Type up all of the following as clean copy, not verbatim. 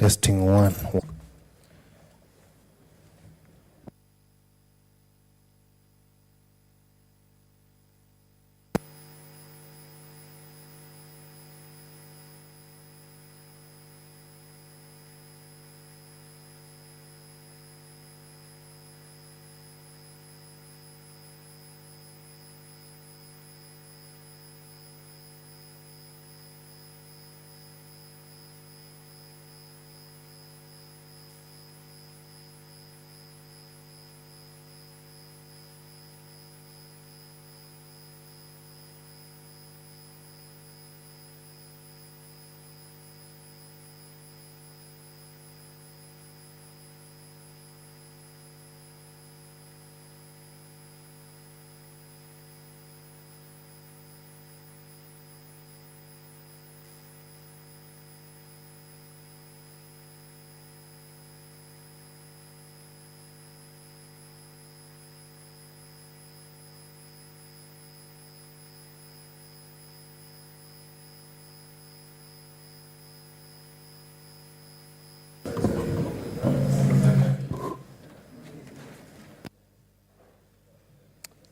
Testing one.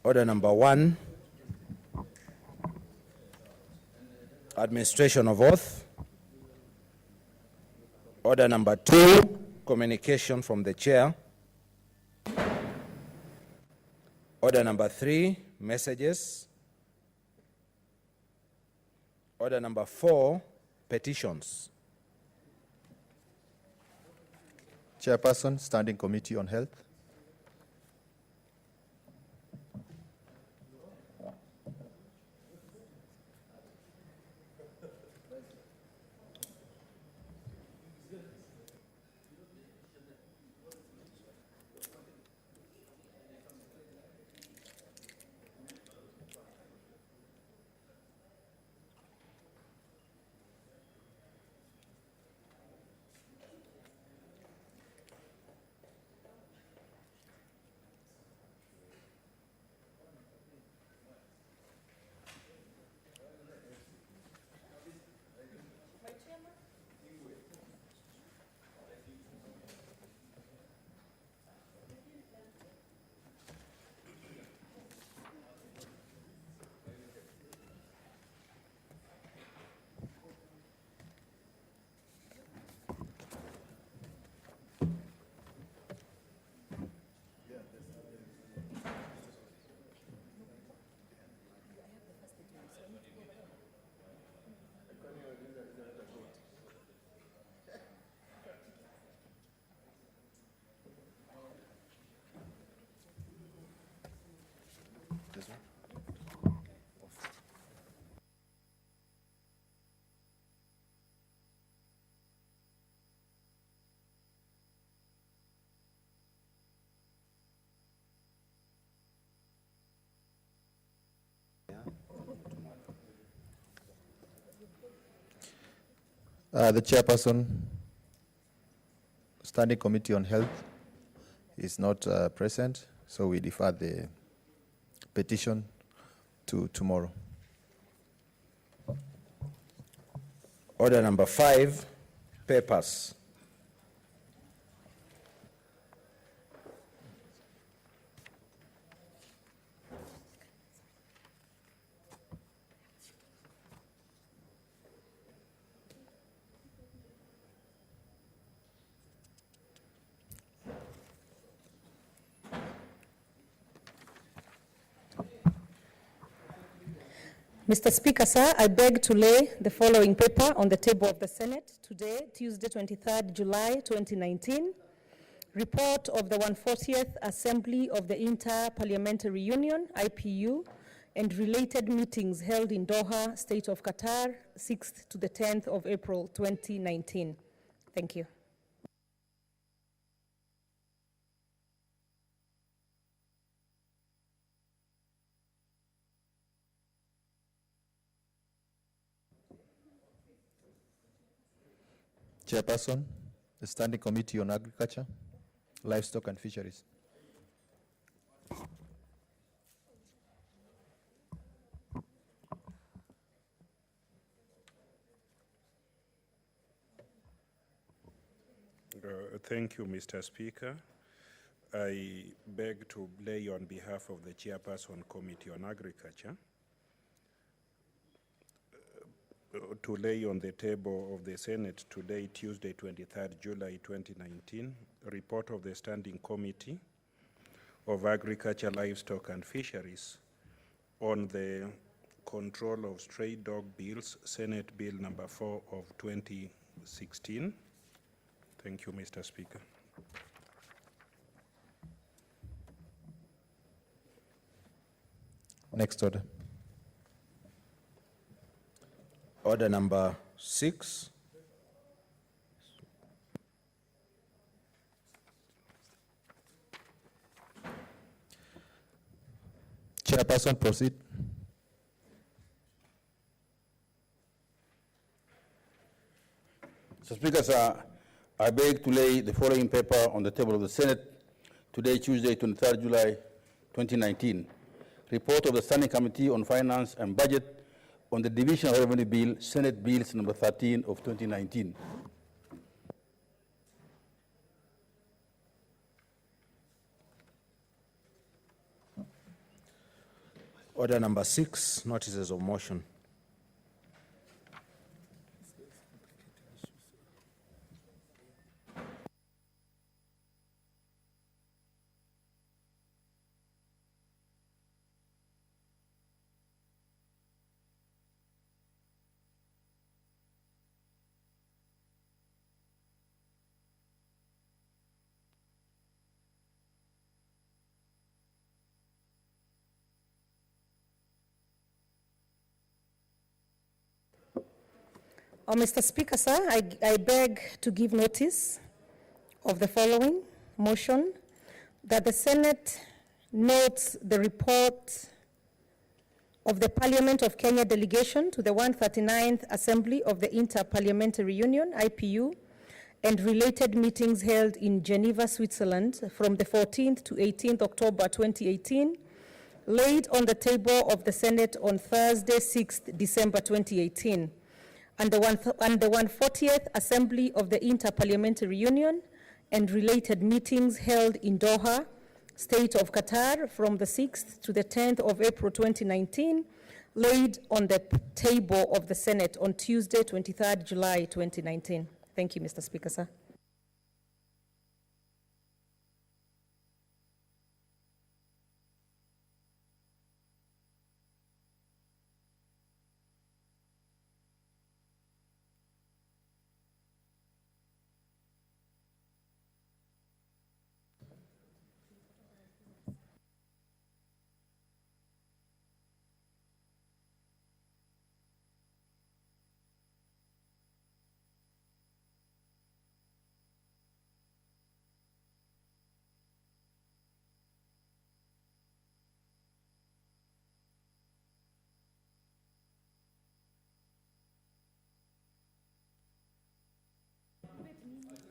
Order number 1, administration of oath. Order number 2, communication from the chair. Order number 3, messages. Order number 4, petitions. Chairperson, Standing Committee on Health. The chairperson, Standing Committee on Health, is not present, so we defer the petition to tomorrow. Order number 5, papers. Mr. Speaker, sir, I beg to lay the following paper on the table of the Senate today, Tuesday, 23rd July 2019. Report of the 140th Assembly of the Inter-Parliamentary Union, IPU, and related meetings held in Doha, State of Qatar, 6th to the 10th of April 2019. Thank you. Chairperson, the Standing Committee on Agriculture, Livestock and Fisheries. Thank you, Mr. Speaker. I beg to lay on behalf of the Chairperson Committee on Agriculture to lay on the table of the Senate today, Tuesday, 23rd July 2019, a report of the Standing Committee of Agriculture, Livestock and Fisheries on the control of stray dog bills, Senate Bill number 4 of 2016. Thank you, Mr. Speaker. Next order. Order number 6. Chairperson, proceed. Mr. Speaker, sir, I beg to lay the following paper on the table of the Senate today, Tuesday, 23rd July 2019. Report of the Standing Committee on Finance and Budget on the Division of Revenue Bill, Senate Bills number 13 of 2019. Order number 6, notices of motion. Mr. Speaker, sir, I beg to give notice of the following motion, that the Senate notes the report of the Parliament of Kenya delegation to the 139th Assembly of the Inter-Parliamentary Union, IPU, and related meetings held in Geneva, Switzerland from the 14th to 18th October 2018, laid on the table of the Senate on Thursday, 6th December 2018. And the 140th Assembly of the Inter-Parliamentary Union and related meetings held in Doha, State of Qatar, from the 6th to the 10th of April 2019, laid on the table of the Senate on Tuesday, 23rd July 2019. Thank you, Mr. Speaker, sir.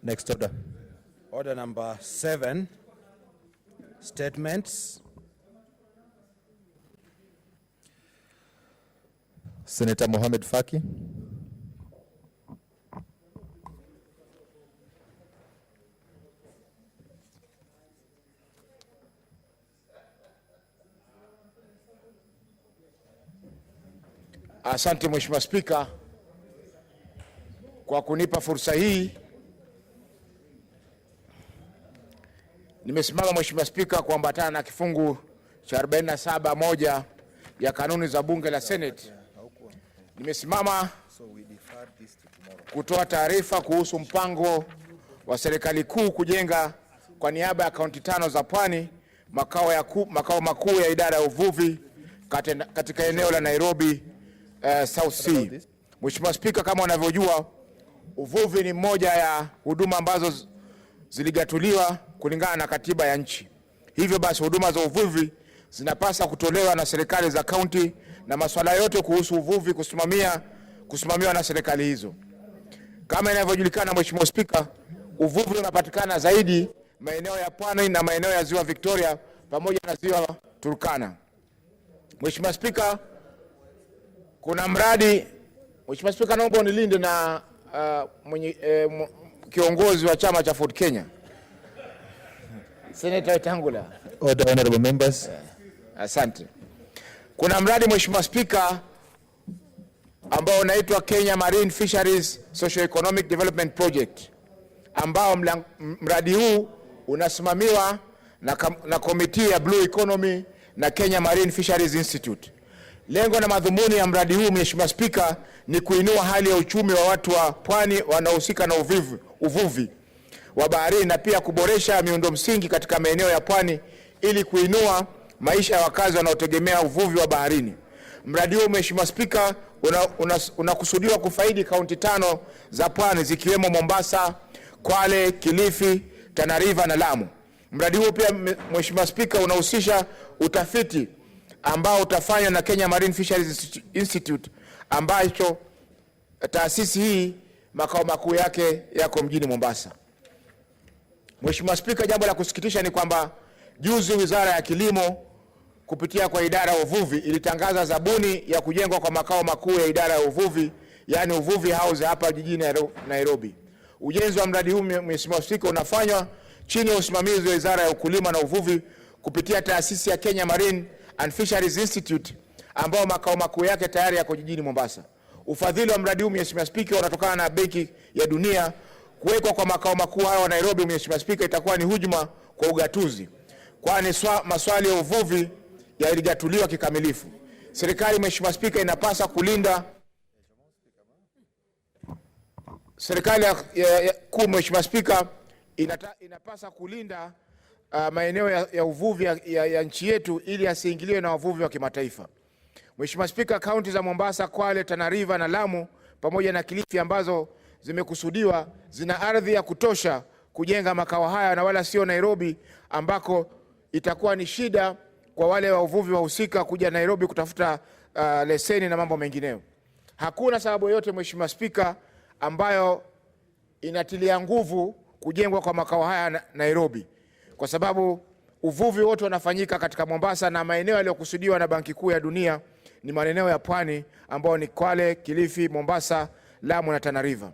Next order. Order number 7, statements. Senator Mohamed Faki. Asante Mheshimiwa Spika kwa kunipa fursa hii. Nimesimama Mheshimiwa Spika kuambatana na kifungu cha 47(1) ya kanuni za bunge la Senate. Nimesimama kutoa taarifa kuhusu mpango wa serikali kuu kujenga kwa niaba ya kaunti 5 za Pwani makao makuu ya idara ya uvuvi katika eneo la Nairobi South Sea. Mheshimiwa Spika, kama unavyojua, uvuvi ni moja ya huduma ambazo ziligatuliwa kulingana na katiba ya nchi. Hivyo basi huduma za uvuvi zinapaswa kutolewa na serikali za kaunti na masuala yote kuhusu uvuvi kusimamiwa na serikali hizo. Kama inavyojulikana Mheshimiwa Spika, uvuvi unapatikana zaidi maeneo ya Pwani na maeneo ya Ziwa Victoria pamoja na Ziwa Turkana. Mheshimiwa Spika, kuna mradi, Mheshimiwa Spika, naomba unilinde na kiongozi wa chama cha Ford Kenya. Senator Wetangula. Order, honorable members. Asante. Kuna mradi Mheshimiwa Spika ambao unaitwa Kenya Marine Fisheries Socio-Economic Development Project, ambao mradi huu unasimamiwa na komiti ya Blue Economy na Kenya Marine Fisheries Institute. Lengo na madhumuni ya mradi huu Mheshimiwa Spika ni kuinua hali ya uchumi wa watu wa pwani wanaohusika na uvuvi wa baharini na pia kuboresha miundo msingi katika maeneo ya pwani ili kuinua maisha ya wakazi wanaotegemea uvuvi wa baharini. Mradi huu Mheshimiwa Spika unakusudiwa kufaidi kaunti 5 za pwani zikiwemo Mombasa, Kwale, Kilifi, Tana River na Lamu. Mradi huu pia Mheshimiwa Spika unahusisha utafiti ambao utafanywa na Kenya Marine Fisheries Institute, ambacho taasisi hii makao makuu yake yako mjini Mombasa. Mheshimiwa Spika, jambo la kusikitisha ni kwamba juzi Wizara ya Kilimo kupitia kwa idara ya uvuvi ilitangaza zabuni ya kujengwa kwa makao makuu ya idara ya uvuvi, yani uvuvi house hapa jijini Nairobi. Ujenzi wa mradi huu Mheshimiwa Spika unafanywa chini ya usimamizi wa Wizara ya Ukulima na Uvuvi kupitia taasisi ya Kenya Marine and Fisheries Institute ambao makao makuu yake tayari yako jijini Mombasa. Ufadhili wa mradi huu Mheshimiwa Spika unatokana na Benki ya Dunia. Kuwekwa kwa makao makuu haya wa Nairobi Mheshimiwa Spika itakuwa ni hujuma kwa ugatuzi, kwani maswali ya uvuvi yaligatuliwa kikamilifu. Serikali Mheshimiwa Spika inapaswa kulinda kuu Mheshimiwa Spika inapaswa kulinda maeneo ya uvuvi ya nchi yetu ili asiingiliwe na wavuvi wa kimataifa. Mheshimiwa Spika, kaunti za Mombasa, Kwale, Tana River na Lamu pamoja na Kilifi ambazo zimekusudiwa zina ardhi ya kutosha kujenga makao haya na wala sio Nairobi, ambako itakuwa ni shida kwa wale wa uvuvi wahusika kuja Nairobi kutafuta leseni na mambo mengineyo. Hakuna sababu yote Mheshimiwa Spika ambayo inatilia nguvu kujengwa kwa makao haya Nairobi, kwa sababu uvuvi wote unafanyika katika Mombasa na maeneo yaliyokusudiwa na Banki Kuu ya Dunia ni maeneo ya pwani ambao ni Kwale, Kilifi, Mombasa, Lamu na Tana River.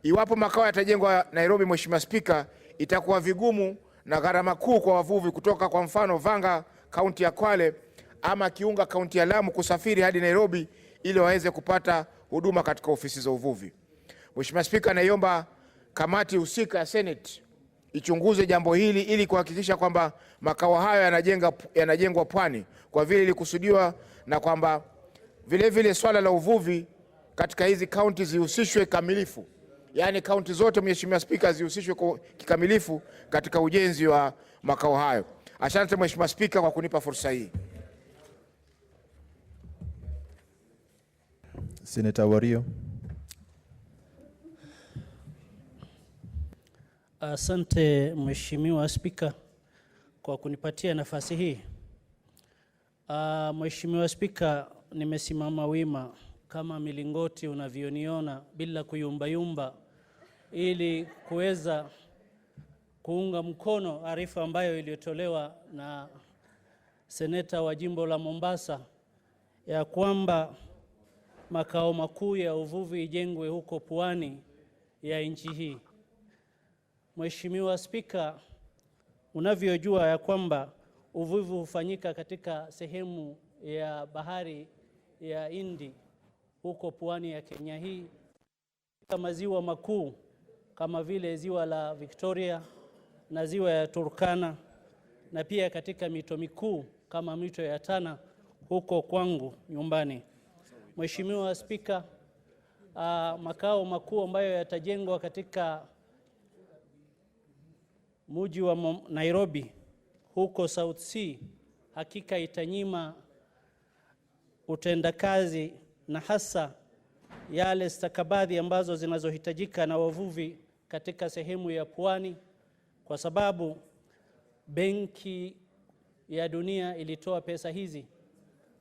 Iwapo makao yatajengwa Nairobi Mheshimiwa Spika, itakuwa vigumu na gharama kuu kwa wavuvi kutoka kwa mfano Vanga kaunti ya Kwale ama Kiunga kaunti ya Lamu kusafiri hadi Nairobi ili waweze kupata huduma katika ofisi za uvuvi. Mheshimiwa Spika, naiomba kamati husika ya Senate ichunguze jambo hili ili kuhakikisha kwamba makao hayo yanajengwa pwani kwa vile ilikusudiwa, na kwamba vile vile swala la uvuvi katika hizi kaunti zihusishwe kamilifu. Yaani kaunti zote Mheshimiwa Spika zihusishwe kikamilifu katika ujenzi wa makao hayo. Asante Mheshimiwa Spika kwa kunipa fursa hii. Senator Wario. Asante Mheshimiwa Spika kwa kunipatia nafasi hii. Mheshimiwa Spika, nimesimama wima kama milingoti unavyoniona bila kuyumbayumba ili kuweza kuunga mkono arifa ambayo iliyotolewa na seneta wa jimbo la Mombasa ya kwamba makao makuu ya uvuvi ijengwe huko pwani ya nchi hii. Mheshimiwa Spika, unavyojua ya kwamba uvuvi hufanyika katika sehemu ya bahari ya Hindi huko pwani ya Kenya hii, kama ziwa makuu kama vile ziwa la Victoria na ziwa ya Turkana, na pia katika mito mikuu kama mito ya Tana huko kwangu nyumbani. Mheshimiwa Spika, makao makuu ambayo yatajengwa katika mji wa Nairobi huko South Sea hakika itanyima utendakazi na hasa yale stakabadhi ambazo zinazohitajika na wavuvi katika sehemu ya pwani, kwa sababu Benki ya Dunia ilitoa pesa hizi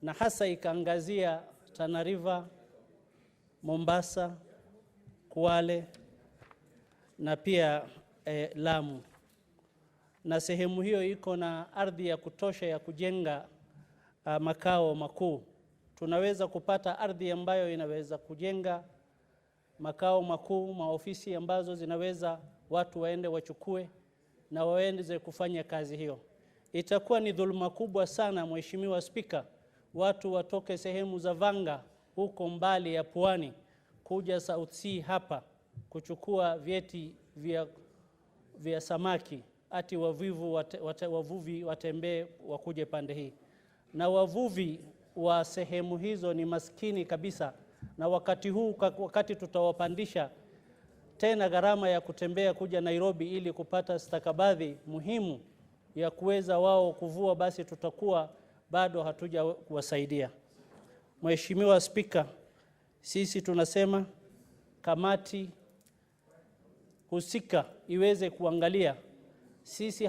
na hasa ikaangazia Tana River, Mombasa, Kwale na pia Lamu, na sehemu hiyo iko na ardhi ya kutosha ya kujenga makao makuu. Tunaweza kupata ardhi ambayo inaweza kujenga makao makuu, maofisi ambazo zinaweza watu waende wachukue na waende kufanya kazi hiyo. Itakuwa ni dhuluma kubwa sana, Mheshimiwa Spika, watu watoke sehemu za Vanga huko mbali ya pwani kuja South Sea hapa kuchukua vyeti vya samaki, ati wavuvi watembee wakuje pande hii. Na wavuvi wa sehemu hizo ni maskini kabisa, na wakati tutawapandisha tena gharama ya kutembea kuja Nairobi ili kupata stakabadhi muhimu ya kuweza wao kuvua, basi tutakuwa bado hatuja kuwasaidia. Mheshimiwa Spika, sisi tunasema kamati husika iweze kuangalia. Sisi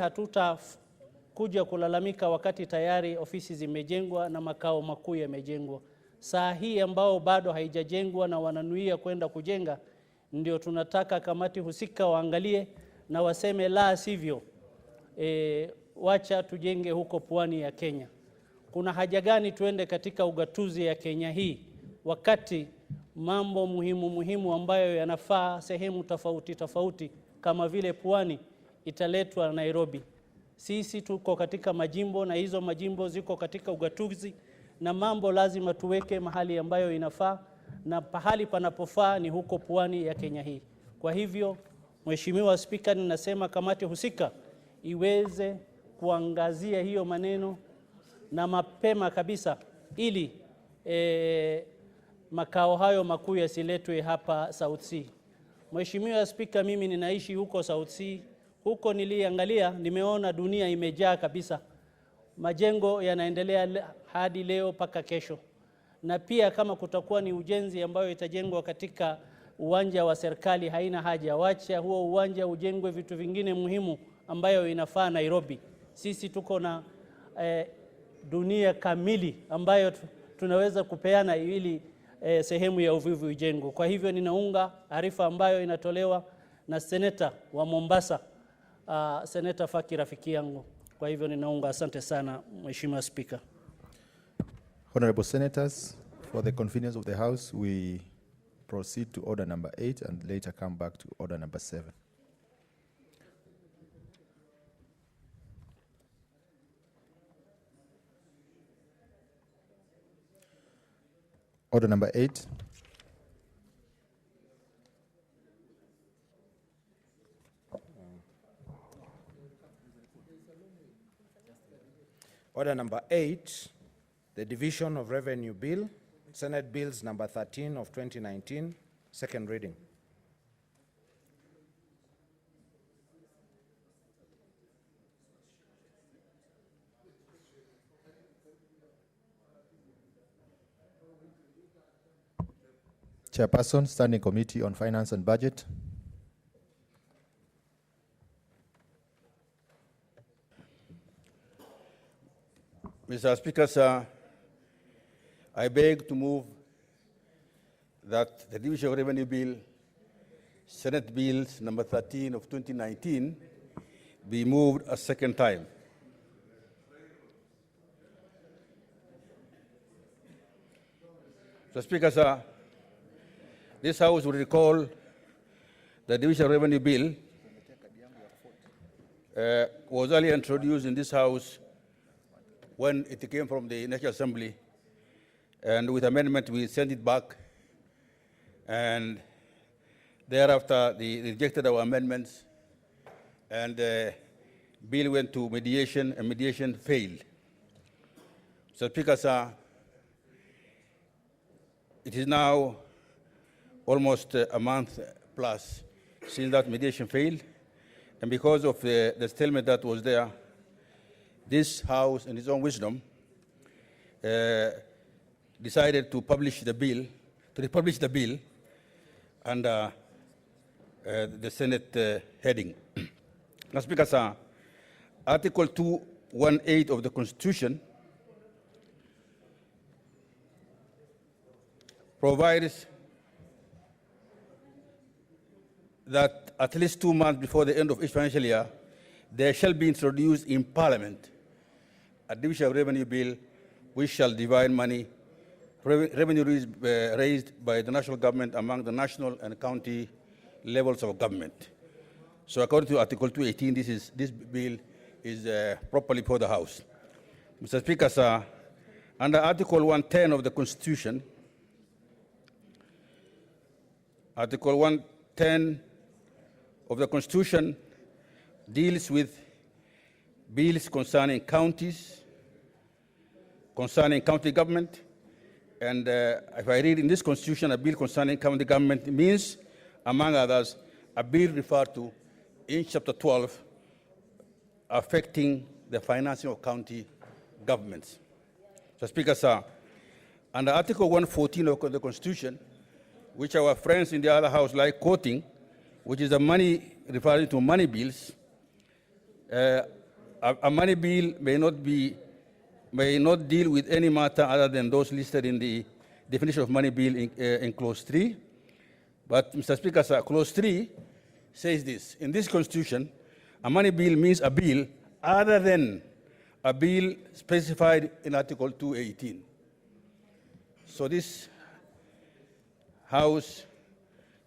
kuja kulalamika wakati tayari ofisi zimejengwa na makao makuu yamejengwa. Saa hii ambao bado haijajengwa na wananuia kwenda kujenga, ndio tunataka kamati husika waangalie na waseme la sivyo, wacha tujenge huko pwani ya Kenya. Kuna haja gani tuende katika ugatuzi ya Kenya hii wakati mambo muhimu ambayo yanafaa sehemu tofauti kama vile pwani italetwa Nairobi? Sisi tuko katika majimbo na hizo majimbo ziko katika ugatuzi, na mambo lazima tuweke mahali ambayo inafaa, na pahali panapofaa ni huko pwani ya Kenya hii. Kwa hivyo, Mheshimiwa Spika, ninasema kamati husika iweze kuangazia hiyo maneno na mapema kabisa, ili makao hayo makuu yasiletwe hapa South Sea. Mheshimiwa Spika, mimi ninaishi huko South Sea. Huko niliangalia, nimeona dunia imejaa kabisa. Majengo yanaendelea hadi leo paka kesho. Na pia kama kutakuwa ni ujenzi ambayo itajengwa katika uwanja wa serikali, haina haja, wacha huo uwanja ujengwe vitu vingine muhimu ambayo inafaa Nairobi. Sisi tuko na dunia kamili ambayo tunaweza kupeana ili sehemu ya uvuvi ujengwe. Kwa hivyo ninaunga arifa ambayo inatolewa na seneta wa Mombasa, Seneta Faki rafiki yangu. Kwa hivyo ninaunga. Asante sana Mheshimiwa Speaker. Honorable Senators, for the convenience of the House, we proceed to order number 8 and later come back to order number 7. Order number 8. Order number 8, the Division of Revenue Bill, Senate Bills number 13 of 2019, second reading. Chairperson, Standing Committee on Finance and Budget. Mr. Speaker, sir, I beg to move that the Division of Revenue Bill, Senate Bills number 13 of 2019, be moved a second time. Mr. Speaker, sir, this House will recall the Division of Revenue Bill was earlier introduced in this House when it came from the National Assembly, and with amendment we sent it back, and thereafter they rejected our amendments, and the bill went to mediation, and mediation failed. So, Speaker, sir, it is now almost a month plus since that mediation failed, and because of the stalemate that was there, this House, in its own wisdom, decided to publish the bill, to republish the bill under the Senate heading. Now, Speaker, sir, Article 218 of the Constitution provides that at least 2 months before the end of each financial year, there shall be introduced in Parliament a Division of Revenue Bill which shall divide money revenue raised by the national government among the national and county levels of government. So according to Article 218, this bill is properly for the House. Mr. Speaker, sir, under Article 110 of the Constitution, Article 110 of the Constitution deals with bills concerning counties, concerning county government, and if I read in this Constitution, a bill concerning county government means, among others, a bill referred to in Chapter 12 affecting the financing of county governments. So, Speaker, sir, under Article 114 of the Constitution, which our friends in the other House like quoting, which is the money referring to money bills, a money bill may not deal with any matter other than those listed in the definition of money bill in Clause 3. But, Mr. Speaker, sir, Clause 3 says this. In this Constitution, a money bill means a bill other than a bill specified in Article 218. So this House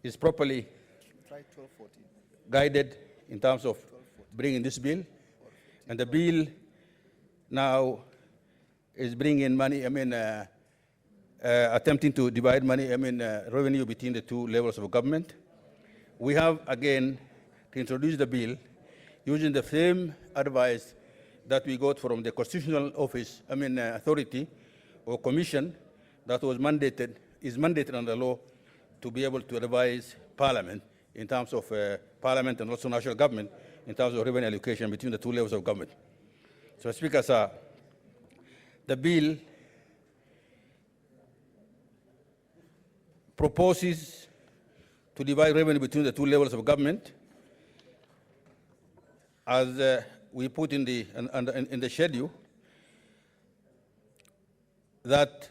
is properly guided in terms of bringing this bill. And the bill now is bringing money, attempting to divide money, revenue between the two levels of government. We have, again, to introduce the bill using the same advice that we got from the Constitutional Office, authority or commission that was is mandated under law to be able to revise Parliament in terms of Parliament and also national government in terms of revenue allocation between the two levels of government. So, Speaker, sir, the bill proposes to divide revenue between the two levels of government, as we put in the schedule, that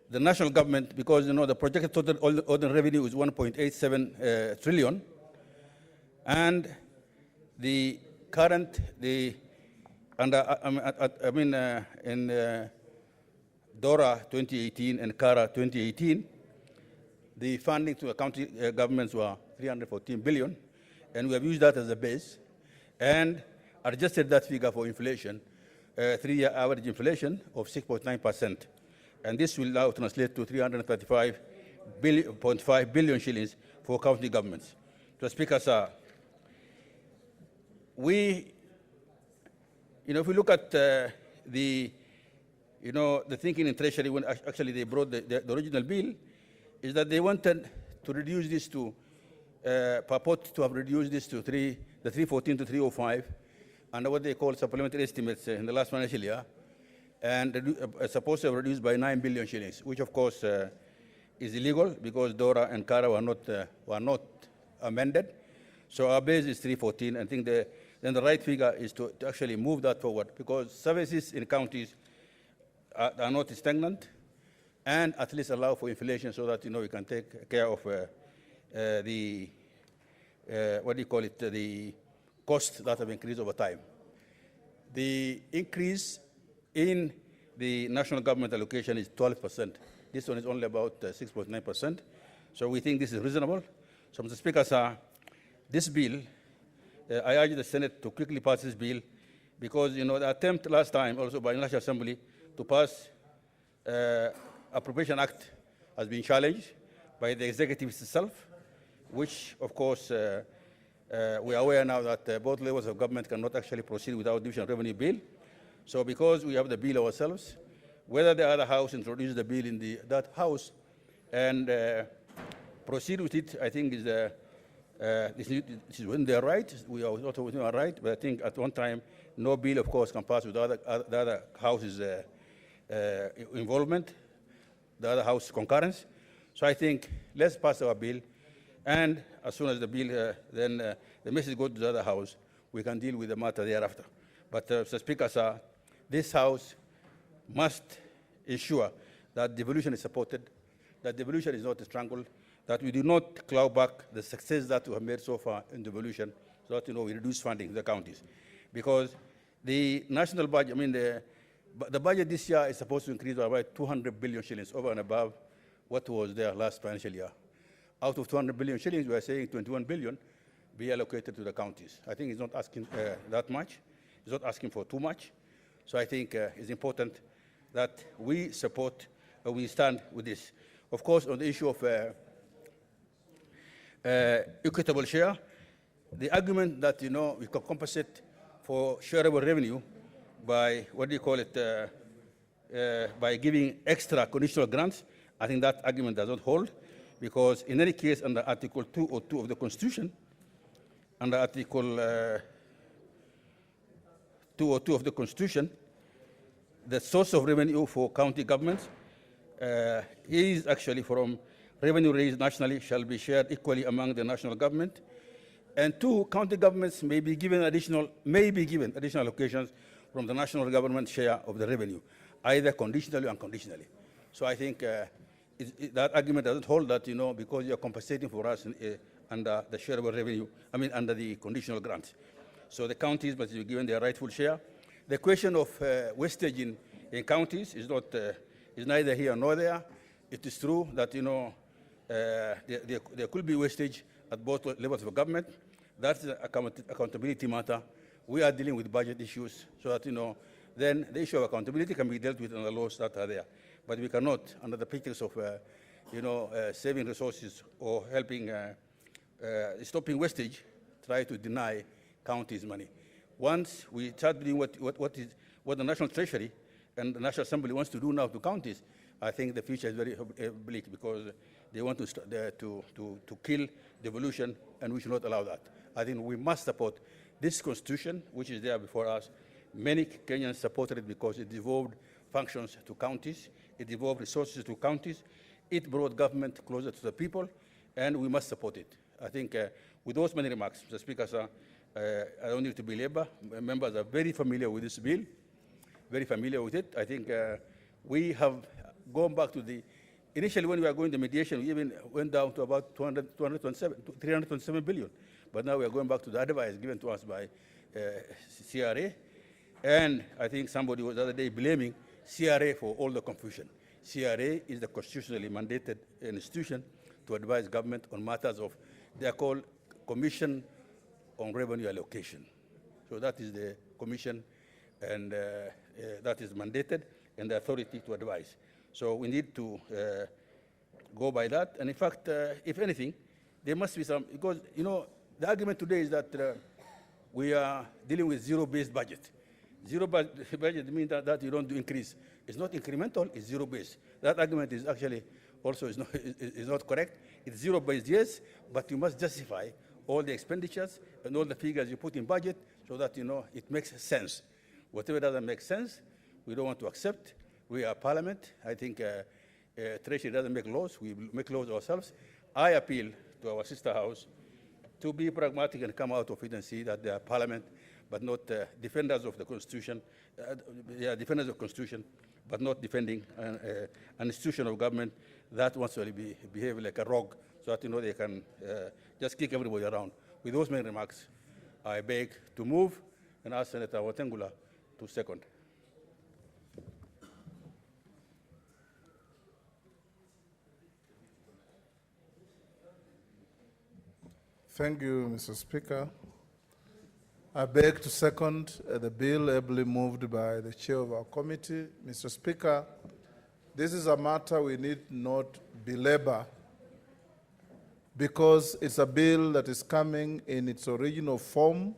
the national government, because the projected total ordinary revenue is 1.87 trillion, and the current in DORA 2018 and CARA 2018, the funding to the county governments were 314 billion, and we have used that as a base and adjusted that figure for inflation, 3-year average inflation of 6.9%. And this will now translate to 335.5 billion shillings for county governments. So, Speaker, sir, if we look at the thinking in Treasury when actually they brought the original bill, is that they wanted to reduce this to, purport to have reduced this to the 314 to 305, under what they call supplementary estimates in the last financial year, and supposed to have reduced by 9 billion shillings, which of course is illegal because DORA and CARA were not amended. So our base is 314. I think then the right figure is to actually move that forward, because services in counties are not stagnant, and at least allow for inflation so that we can take care of the the costs that have increased over time. The increase in the national government allocation is 12%. This one is only about 6.9%. So we think this is reasonable. So, Mr. Speaker, sir, this bill, I urge the Senate to quickly pass this bill, because the attempt last time also by the National Assembly to pass Appropriation Act has been challenged by the executive itself, which of course we are aware now that both levels of government cannot actually proceed without division of revenue bill. So because we have the bill ourselves, whether the other house introduces the bill in that house and proceed with it, I think this is within their right. We are also within our right, but I think at one time, no bill, of course, can pass without the other house's involvement, the other house concurrence. So I think let's pass our bill, and as soon as the bill, then the message goes to the other house, we can deal with the matter thereafter. But, Mr. Speaker, sir, this House must ensure that devolution is supported, that devolution is not strangled, that we do not claw back the success that we have made so far in devolution, so that we reduce funding to the counties. Because the national budget, the the budget this year is supposed to increase by about 200 billion shillings over and above what was there last financial year. Out of 200 billion shillings, we are saying 21 billion be allocated to the counties. I think it's not asking that much. It's not asking for too much. So I think it's important that we support, we stand with this. Of course, on the issue of equitable share, the argument that, you know, we can compensate for shareable revenue by, what do you call it, by giving extra conditional grants, I think that argument does not hold, because in any case, under Article 202 of the Constitution, under Article 202 of the Constitution, the source of revenue for county governments is actually from revenue raised nationally shall be shared equally among the national government. And two, county governments may be given additional allocations from the national government share of the revenue, either conditionally or unconditionally. So I think that argument doesn't hold, that, you know, because you're compensating for us under the shareable revenue, I mean, under the conditional grants. So the counties must be given their rightful share. The question of wastage in counties is not, is neither here nor there. It is true that, you know, there could be wastage at both levels of government. That's an accountability matter. We are dealing with budget issues, so that, you know, then the issue of accountability can be dealt with under laws that are there. But we cannot, under the pretext of, you know, saving resources or helping, stopping wastage, try to deny counties money. Once we start doing what the National Treasury and the National Assembly wants to do now to counties, I think the future is very bleak, because they want to kill devolution, and we should not allow that. I think we must support this constitution, which is there before us. Many Kenyans supported it because it devolved functions to counties, it devolved resources to counties, it brought government closer to the people, and we must support it. I think with those many remarks, Mr. Speaker, sir, I don't need to belabor. Members are very familiar with this bill, very familiar with it. I think we have gone back to the, initially when we were going to mediation, we even went down to about 327 billion. But now we are going back to the advice given to us by CRA. And I think somebody was the other day blaming CRA for all the confusion. CRA is the constitutionally mandated institution to advise government on matters of, they are called Commission on Revenue Allocation. So that is the commission, and that is mandated, and the authority to advise. So we need to go by that. And in fact, if anything, there must be some, because, you know, the argument today is that we are dealing with zero-based budget. Zero-based means that you don't do increase. It's not incremental, it's zero-based. That argument is actually also is not correct. It's zero-based, yes, but you must justify all the expenditures and all the figures you put in budget so that, you know, it makes sense. Whatever doesn't make sense, we don't want to accept. We are Parliament. I think Treasury doesn't make laws. We make laws ourselves. I appeal to our sister house to be pragmatic and come out of it and see that they are Parliament, but not defenders of the Constitution. They are defenders of the Constitution, but not defending an institution of government that wants to behave like a rogue, so that, you know, they can just kick everybody around. With those main remarks, I beg to move and ask Senator Watengula to second. Thank you, Mr. Speaker. I beg to second the bill ably moved by the chair of our committee. Mr. Speaker, this is a matter we need not belabor, because it's a bill that is coming in its original form,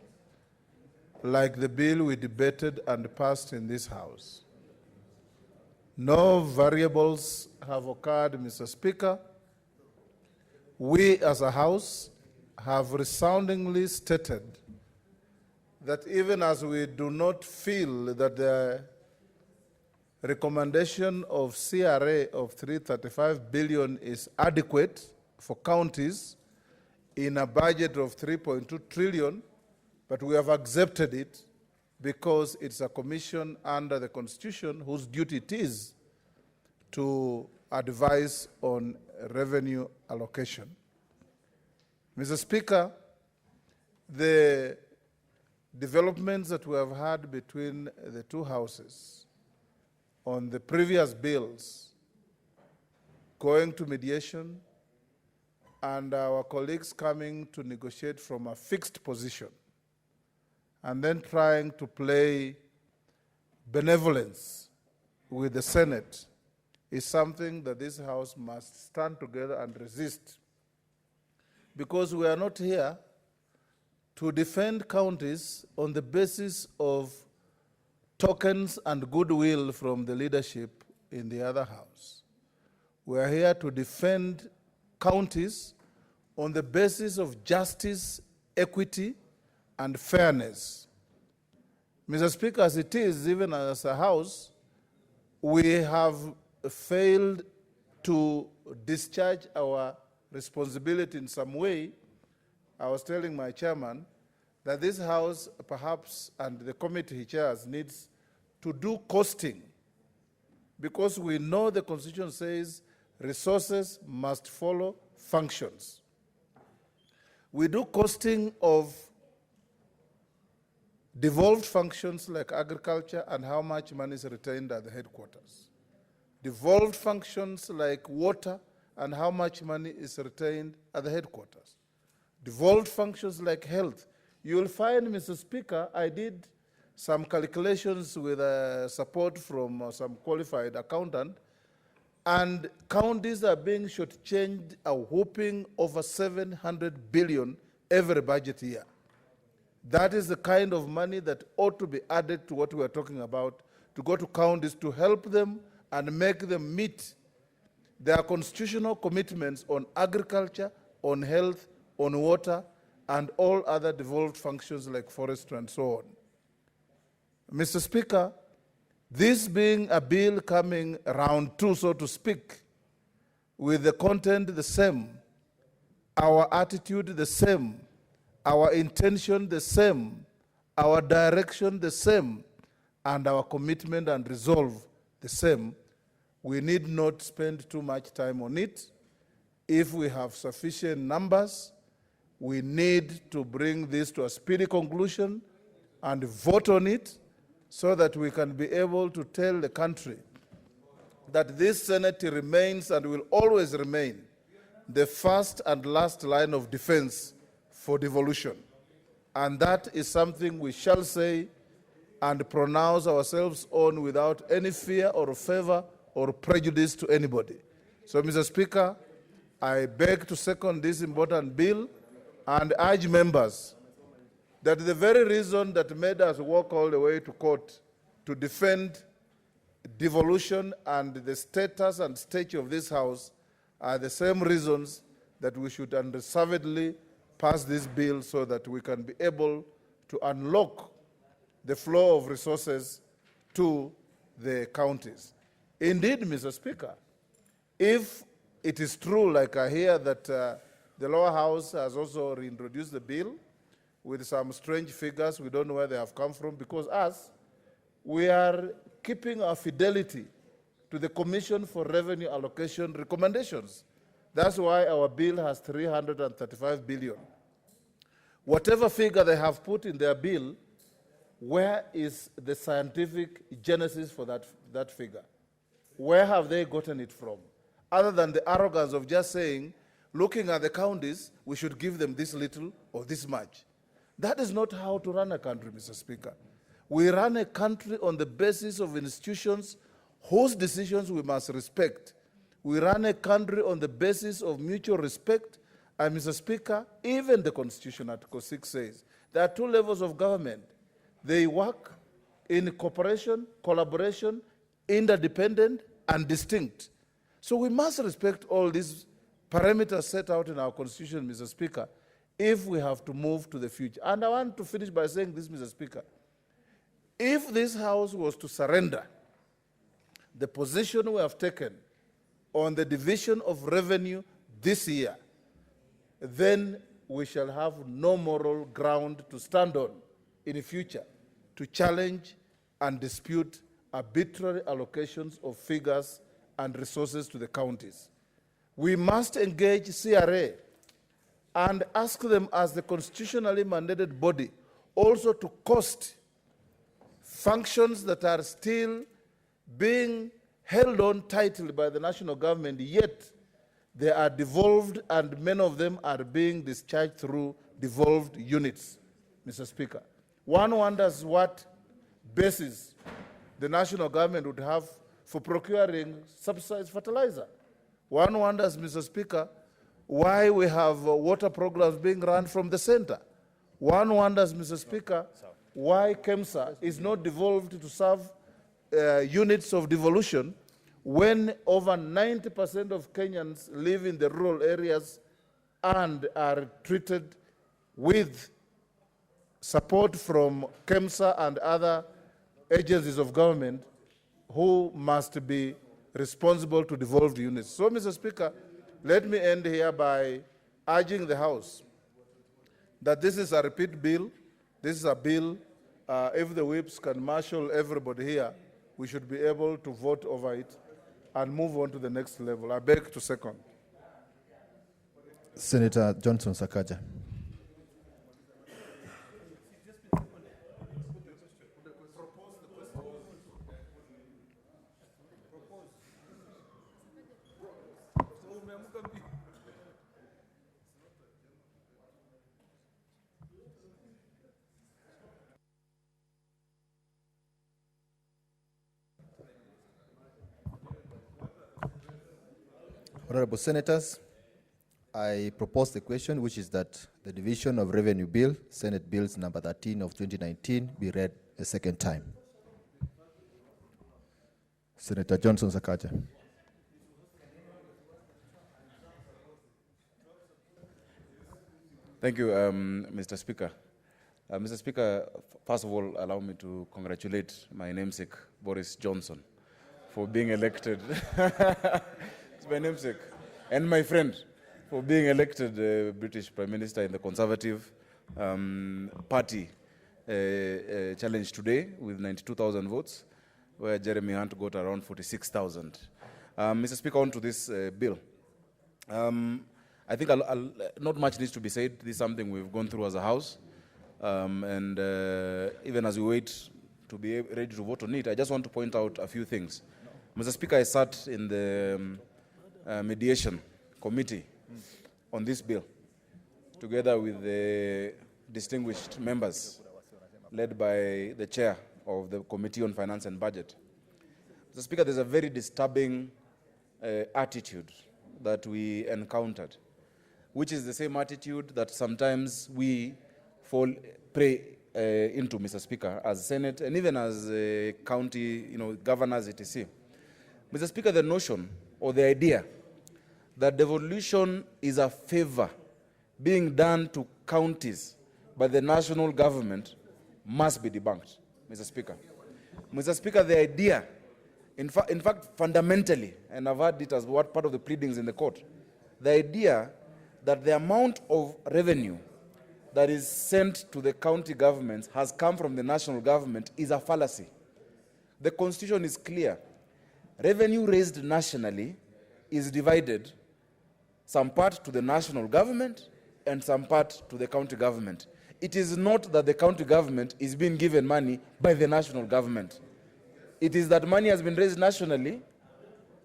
like the bill we debated and passed in this House. No variables have occurred, Mr. Speaker. We as a House have resoundingly stated that even as we do not feel that the recommendation of CRA of 335 billion is adequate for counties in a budget of 3.2 trillion, but we have accepted it because it's a commission under the Constitution whose duty it is to advise on revenue allocation. Mr. Speaker, the developments that we have had between the two houses on the previous bills going to mediation and our colleagues coming to negotiate from a fixed position and then trying to play benevolence with the Senate is something that this House must stand together and resist. Because we are not here to defend counties on the basis of tokens and goodwill from the leadership in the other house. We are here to defend counties on the basis of justice, equity, and fairness. Mr. Speaker, as it is, even as a house, we have failed to discharge our responsibility in some way. I was telling my chairman that this House, perhaps, and the committee he chairs, needs to do costing, because we know the Constitution says resources must follow functions. We do costing of devolved functions like agriculture and how much money is retained at the headquarters. Devolved functions like water and how much money is retained at the headquarters. Devolved functions like health. You will find, Mr. Speaker, I did some calculations with support from some qualified accountant, and counties are being shortchanged a whopping over 700 billion every budget year. That is the kind of money that ought to be added to what we are talking about, to go to counties to help them and make them meet their constitutional commitments on agriculture, on health, on water, and all other devolved functions like forestry and so on. Mr. Speaker, this being a bill coming round two, so to speak, with the content the same, our attitude the same, our intention the same, our direction the same, and our commitment and resolve the same, we need not spend too much time on it. If we have sufficient numbers, we need to bring this to a speedy conclusion and vote on it so that we can be able to tell the country that this Senate remains and will always remain the first and last line of defense for devolution. And that is something we shall say and pronounce ourselves on without any fear or favor or prejudice to anybody. So, Mr. Speaker, I beg to second this important bill and urge members that the very reason that made us walk all the way to court to defend devolution and the status and stature of this House are the same reasons that we should unreservedly pass this bill so that we can be able to unlock the flow of resources to the counties. Indeed, Mr. Speaker, if it is true, like I hear, that the lower house has also reintroduced the bill with some strange figures, we don't know where they have come from, because we are keeping our fidelity to the Commission for Revenue Allocation recommendations. That's why our bill has 335 billion. Whatever figure they have put in their bill, where is the scientific genesis for that figure? Where have they gotten it from? Other than the arrogance of just saying, looking at the counties, we should give them this little or this much. That is not how to run a country, Mr. Speaker. We run a country on the basis of institutions whose decisions we must respect. We run a country on the basis of mutual respect. And, Mr. Speaker, even the Constitution, Article 6 says, there are two levels of government. They work in cooperation, collaboration, interdependent, and distinct. So we must respect all these parameters set out in our Constitution, Mr. Speaker, if we have to move to the future. And I want to finish by saying this, Mr. Speaker. If this House was to surrender the position we have taken on the division of revenue this year, then we shall have no moral ground to stand on in the future to challenge and dispute arbitrary allocations of figures and resources to the counties. We must engage CRA and ask them, as the constitutionally mandated body, also to cost functions that are still being held on tightly by the national government, yet they are devolved and many of them are being discharged through devolved units, Mr. Speaker. One wonders what basis the national government would have for procuring subsidized fertilizer. One wonders, Mr. Speaker, why we have water programs being run from the center. One wonders, Mr. Speaker, why KEMSA is not devolved to serve units of devolution when over 90% of Kenyans live in the rural areas and are treated with support from KEMSA and other agencies of government who must be responsible to devolved units. So, Mr. Speaker, let me end here by urging the House that this is a repeat bill. This is a bill, if the whips can marshal everybody here, we should be able to vote over it and move on to the next level. I beg to second. Senator Johnson Sakaja. Honorable Senators, I propose the question, which is that the Division of Revenue Bill, Senate Bills number 13 of 2019, be read a second time. Senator Johnson Sakaja. Thank you, Mr. Speaker. Mr. Speaker, first of all, allow me to congratulate my namesake, Boris Johnson, for being elected. It's my namesake. And my friend, for being elected British Prime Minister in the Conservative Party challenge today with 92,000 votes, where Jeremy Hunt got around 46,000. Mr. Speaker, on to this bill. I think not much needs to be said. This is something we've gone through as a House. And even as we wait to be ready to vote on it, I just want to point out a few things. Mr. Speaker, I sat in the mediation committee on this bill, together with the distinguished members led by the chair of the Committee on Finance and Budget. Mr. Speaker, there's a very disturbing attitude that we encountered, which is the same attitude that sometimes we fall prey into, Mr. Speaker, as Senate and even as county, governors, etc. Mr. Speaker, the notion or the idea that devolution is a favor being done to counties by the national government must be debunked, Mr. Speaker. Mr. Speaker, the idea, in fact, fundamentally, and I've heard it as what part of the pleadings in the court, the idea that the amount of revenue that is sent to the county governments has come from the national government is a fallacy. The Constitution is clear. Revenue raised nationally is divided, some part to the national government and some part to the county government. It is not that the county government is being given money by the national government. It is that money has been raised nationally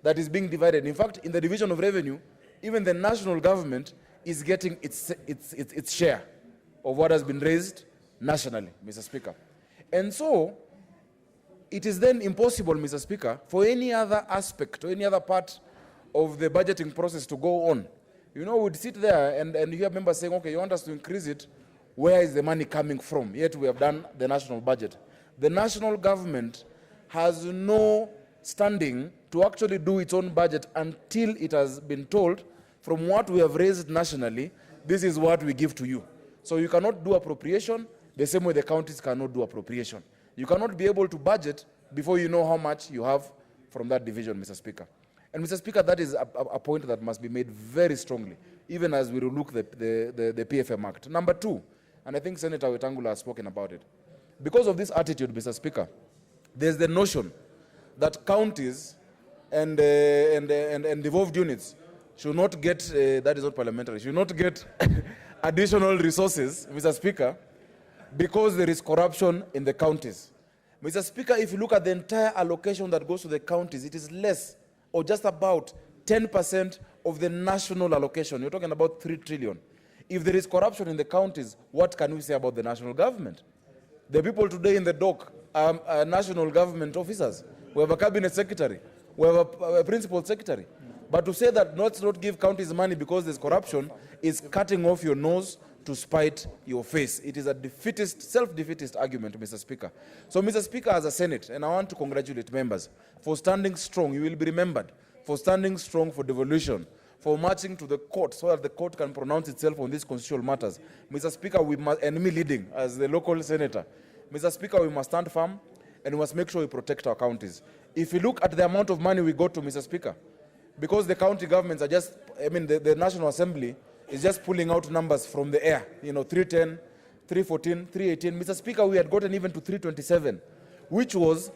that is being divided. In fact, in the division of revenue, even the national government is getting its share of what has been raised nationally, Mr. Speaker. And so, it is then impossible, Mr. Speaker, for any other aspect or any other part of the budgeting process to go on. We'd sit there and hear members saying, okay, you want us to increase it, where is the money coming from? Yet we have done the national budget. The national government has no standing to actually do its own budget until it has been told, from what we have raised nationally, this is what we give to you. So you cannot do appropriation the same way the counties cannot do appropriation. You cannot be able to budget before you know how much you have from that division, Mr. Speaker. And Mr. Speaker, that is a point that must be made very strongly, even as we look the PFM Act. Number two, and I think Senator Wetangula has spoken about it. Because of this attitude, Mr. Speaker, there's the notion that counties and devolved units should not get, that is not parliamentary, should not get additional resources, Mr. Speaker, because there is corruption in the counties. Mr. Speaker, if you look at the entire allocation that goes to the counties, it is less or just about 10% of the national allocation. You're talking about 3 trillion. If there is corruption in the counties, what can we say about the national government? The people today in the dock are national government officers. We have a cabinet secretary. We have a principal secretary. But to say that let's not give counties money because there's corruption is cutting off your nose to spite your face. It is a defeatist, self-defeatist argument, Mr. Speaker. So, Mr. Speaker, as a Senate, and I want to congratulate members for standing strong. You will be remembered for standing strong for devolution, for marching to the court so that the court can pronounce itself on these constitutional matters. Mr. Speaker, we must, and me leading as the local senator, Mr. Speaker, we must stand firm and we must make sure we protect our counties. If you look at the amount of money we got to, Mr. Speaker, because the county governments are just, the National Assembly is just pulling out numbers from the air, 310, 314, 318. Mr. Speaker, we had gotten even to 327, which was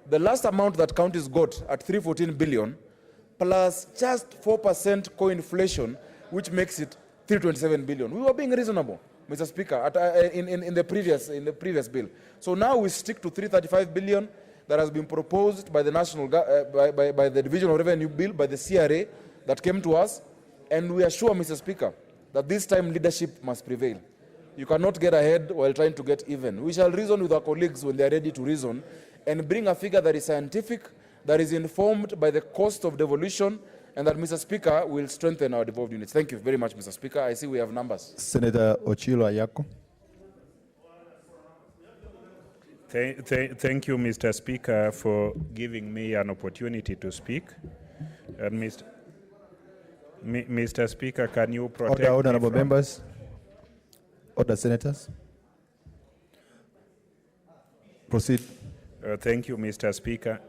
the last amount that counties got at 314 billion, plus just 4% co-inflation, which makes it 327 billion. We were being reasonable, Mr. Speaker, in the previous bill. So now we stick to 335 billion that has been proposed by the by the Division of Revenue Bill, by the CRA that came to us, and we are sure, Mr. Speaker, that this time leadership must prevail. You cannot get ahead while trying to get even. We shall reason with our colleagues when they are ready to reason and bring a figure that is scientific, that is informed by the cost of devolution, and that, Mr. Speaker, will strengthen our devolved units. Thank you very much, Mr. Speaker. I see we have numbers. Senator Ochilo Ayako. Thank you, Mr. Speaker, for giving me an opportunity to speak. And Mr. Speaker, can you protect Order, honorable members. Order, senators. Proceed. Thank you, Mr. Speaker.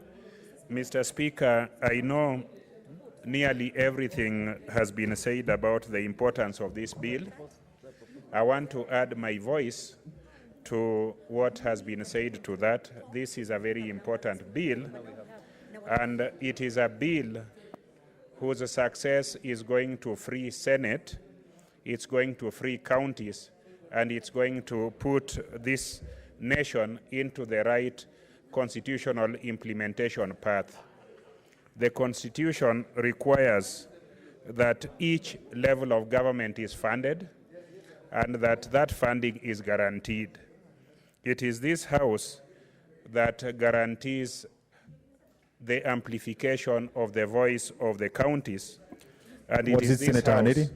Mr. Speaker, I know nearly everything has been said about the importance of this bill. I want to add my voice to what has been said to that. This is a very important bill, and it is a bill whose success is going to free Senate, it's going to free counties, and it's going to put this nation into the right constitutional implementation path. The Constitution requires that each level of government is funded and that funding is guaranteed. It is this House that guarantees the amplification of the voice of the counties. And What is it, Senator Anedi?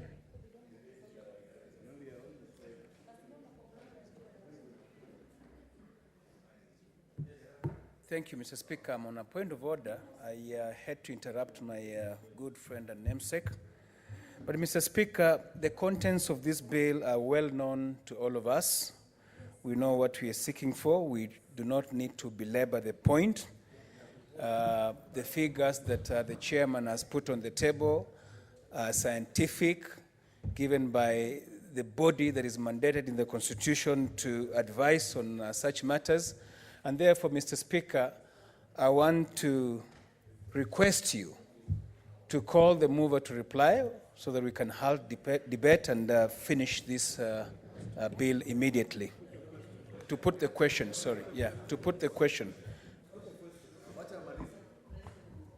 Thank you, Mr. Speaker. I'm on a point of order. I had to interrupt my good friend and namesake. But, Mr. Speaker, the contents of this bill are well known to all of us. We know what we are seeking for. We do not need to belabor the point. The figures that the chairman has put on the table are scientific, given by the body that is mandated in the Constitution to advise on such matters. And therefore, Mr. Speaker, I want to request you to call the mover to reply so that we can halt debate and finish this bill immediately. To put the question, to put the question.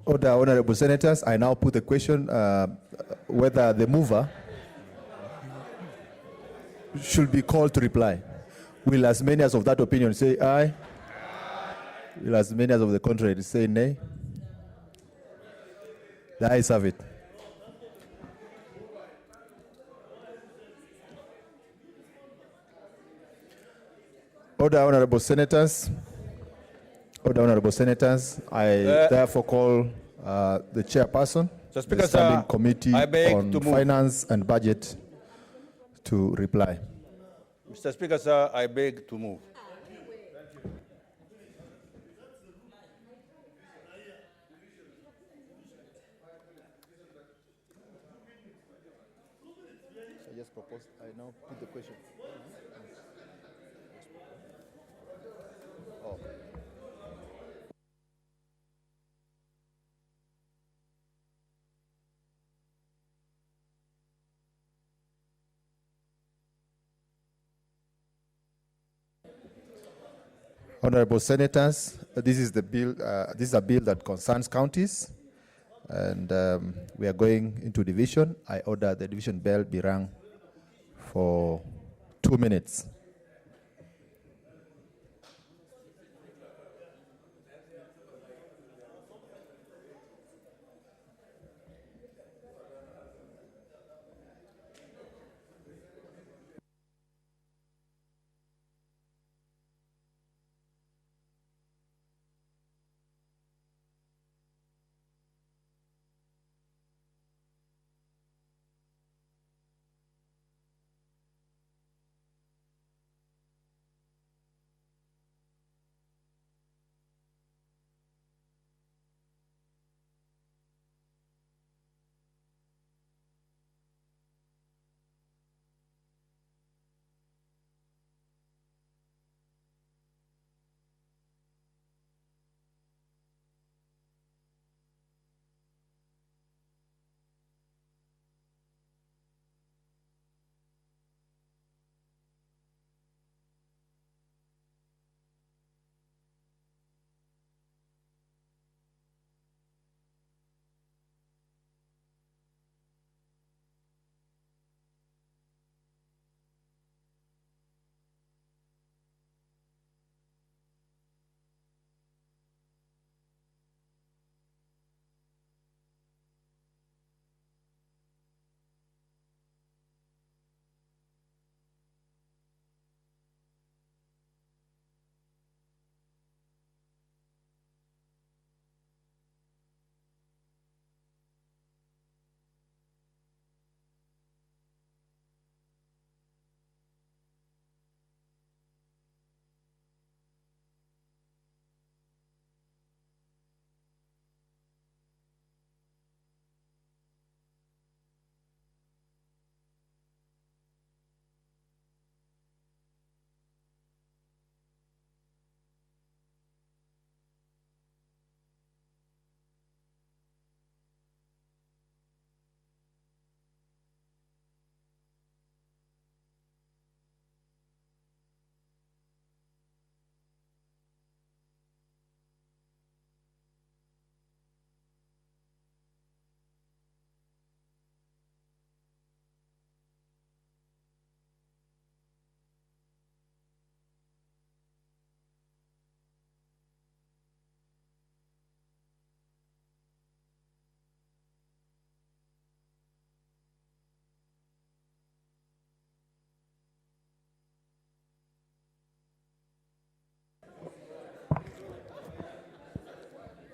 Order, honorable senators. I now put the question whether the mover should be called to reply. Will as many as of that opinion say aye? Will as many as of the contrary say nay? The ayes have it. Order, honorable senators. Order, honorable senators. I therefore call the chairperson, Mr. Speaker, the Standing sir, Committee I beg on to move. Finance and Budget to reply. Mr. Speaker, sir, I beg to move. I just proposed, I now put the question. Honorable Senators, this is the bill. This is a bill that concerns counties, and we are going into division. I order the division bell be rung for 2 minutes.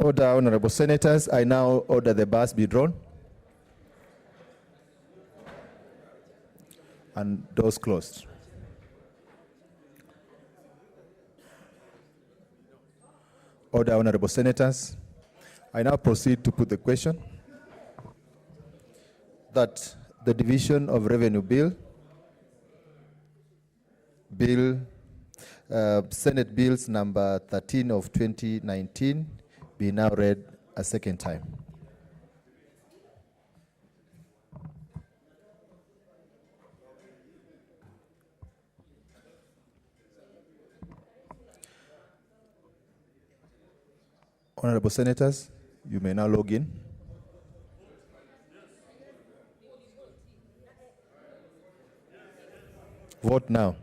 Order, Honorable Senators. I now order the bars be drawn and doors closed. Order, Honorable Senators. I now proceed to put the question that the Division of Revenue Bill, Senate Bills number 13 of 2019 be now read a second time. Honorable Senators, you may now log in. Vote now.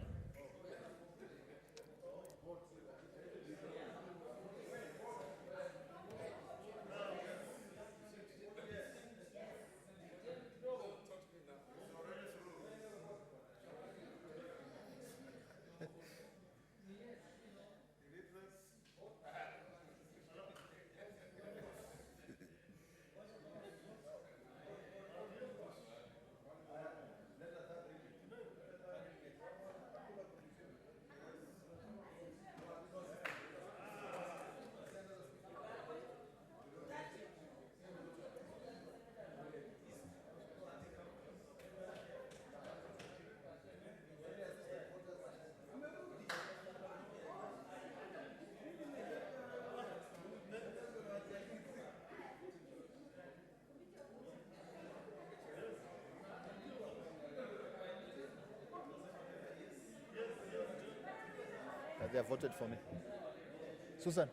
They have voted for me. Susan.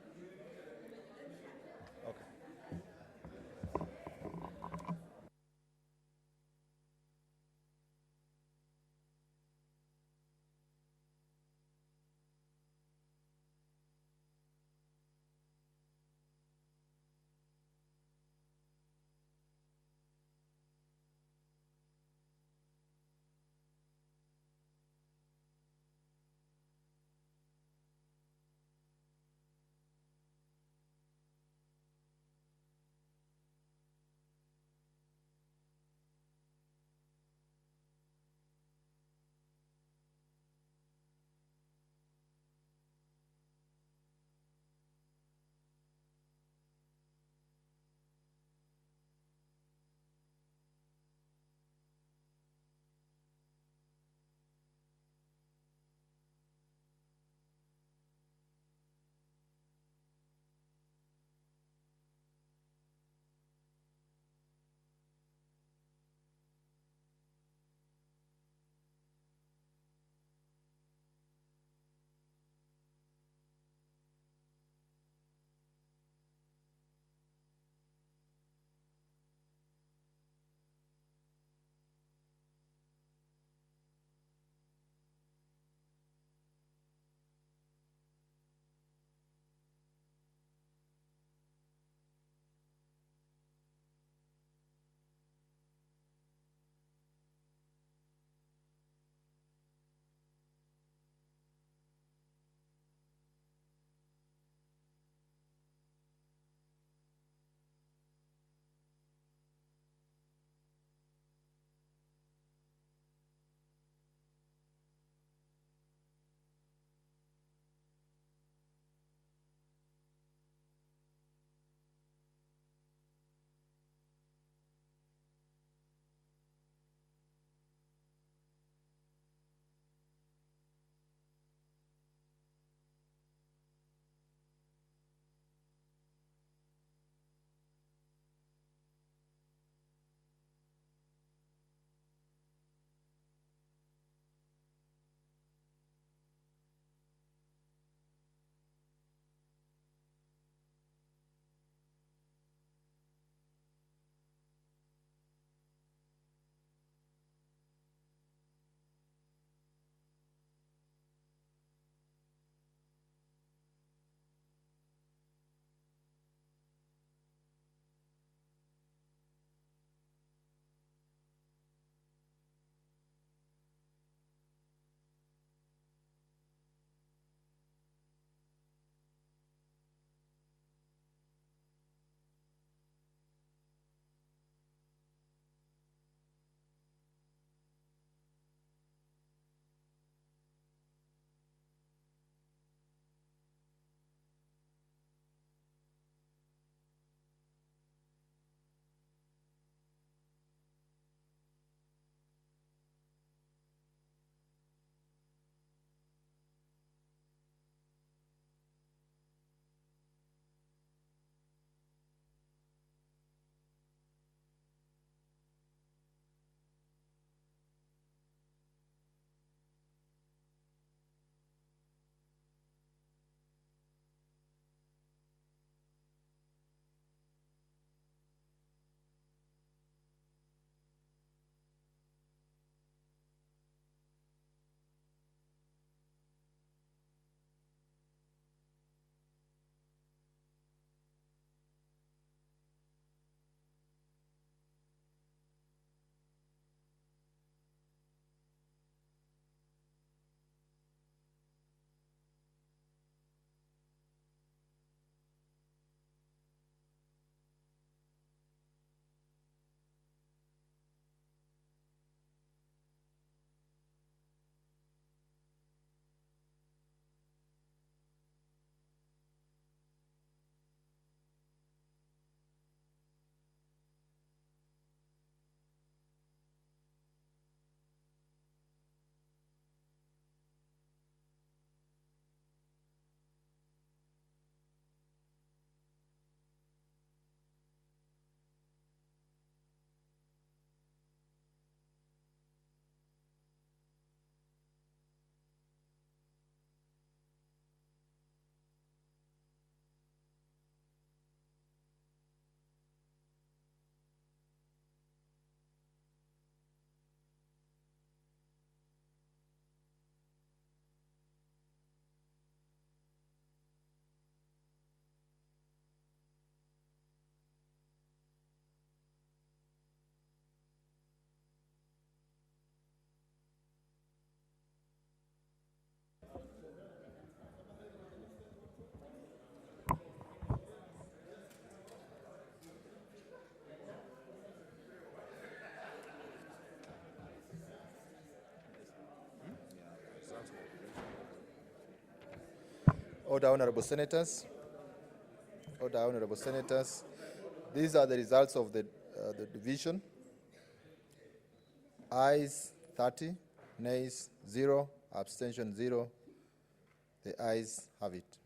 Order, honorable senators. Order, honorable senators. These are the results of the division. Ayes 30, nays 0, abstention 0. The ayes have it.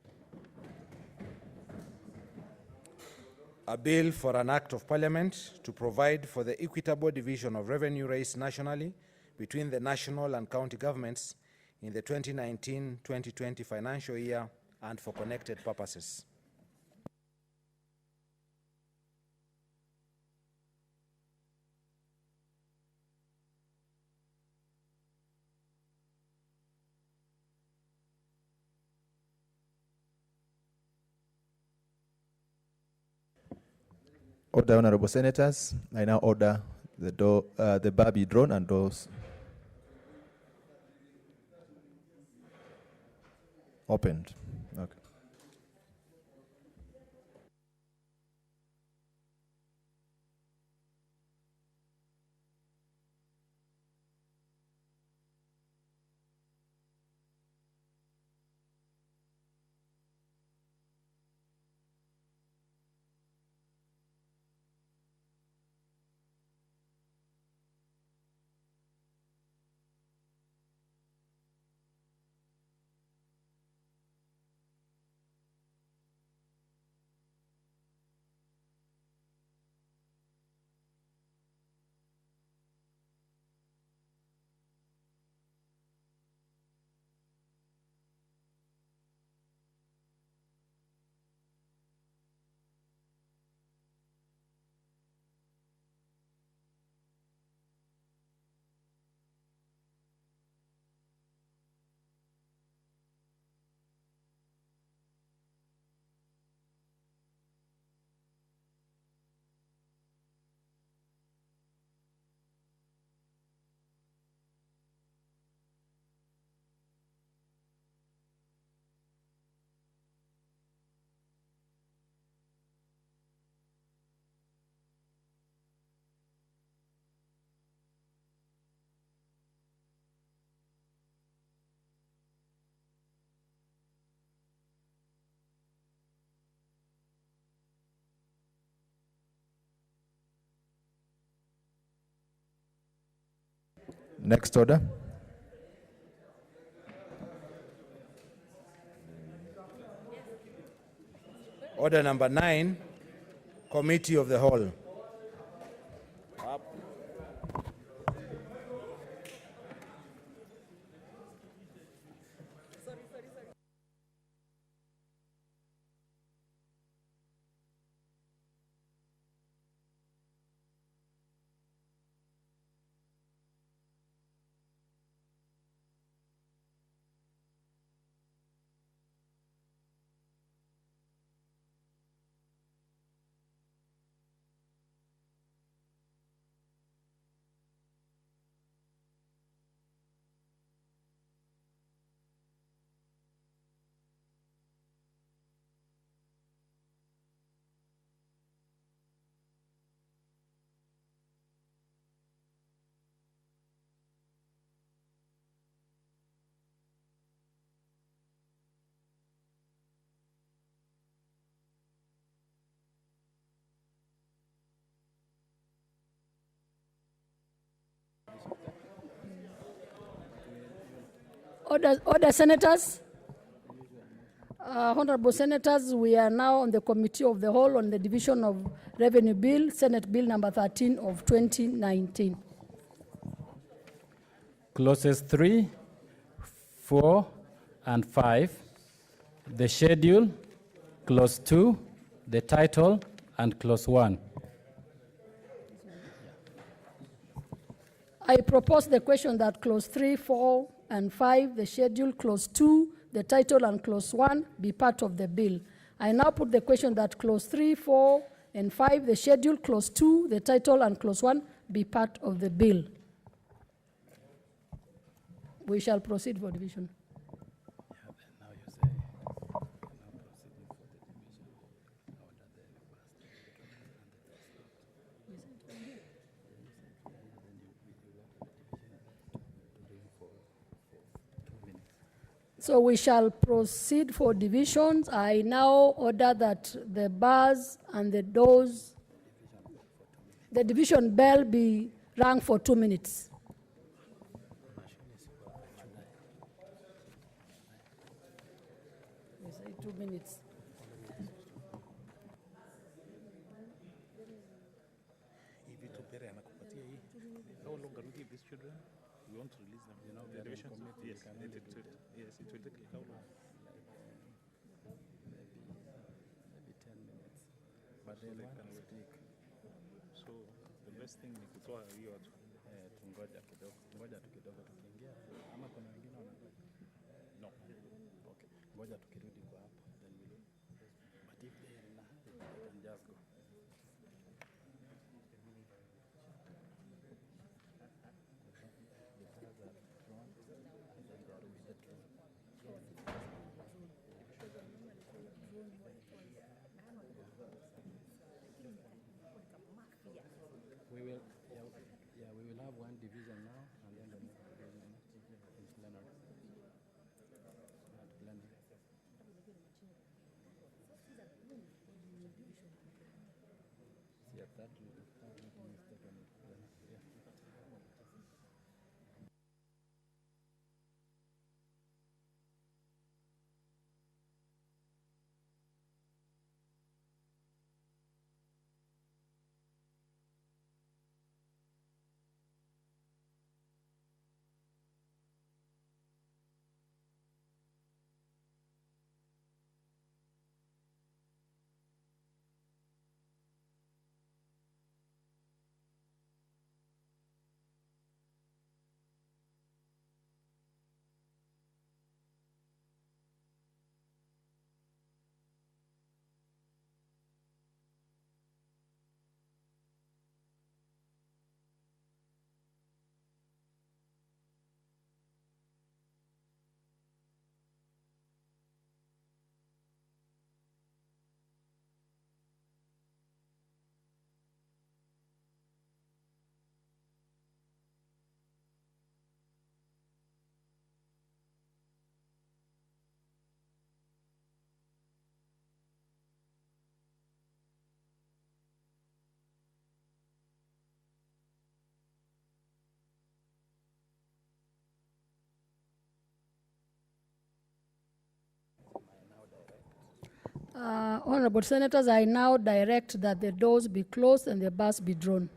A bill for an act of parliament to provide for the equitable division of revenue raised nationally between the national and county governments in the 2019-2020 financial year and for connected purposes. Order, honorable senators. I now order the bar be drawn and doors opened. Okay. Next order. Order number 9, Committee of the Whole. Order, senators. Honorable senators, we are now on the Committee of the Whole on the Division of Revenue Bill, Senate Bill number 13 of 2019. Clauses 3, 4, and 5, the schedule, clause 2, the title, and clause 1. I propose the question that clause 3, 4, and 5, the schedule, clause 2, the title, and clause 1 be part of the bill. I now put the question that clause 3, 4, and 5, the schedule, clause 2, the title, and clause 1 be part of the bill. We shall proceed for division. So we shall proceed for divisions. I now order that the bars and the doors, the division bell be rung for 2 minutes. We say 2 minutes. How long can we give these children? We want to release them. You know, the division. Yes, it will take how long? Maybe 10 minutes. But So they they want can to wait. speak. So the best thing ni kutoa hiyo watu. Tungoja kidogo. Ngoja tu kidogo tukiingia. Ama kuna wengine wanangoja? No. Okay. Ngoja tukirudi kwa hapo. Then we'll. But if they are in a hurry, they can just go. We will, we will have one division now, and then the next division in plenary. At plenary. See, at that meeting is taken in plenary. Yeah. Honorable Senators, I now direct that the doors be closed and the bars be drawn.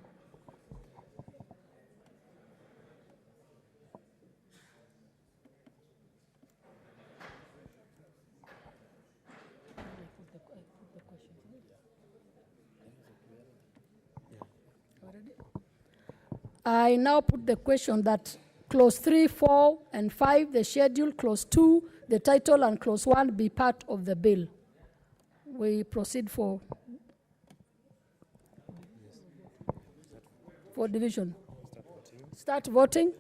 I now put the question that clause 3, 4, and 5, the schedule, clause 2, the title, and clause 1 be part of the bill. We proceed for division. Start voting.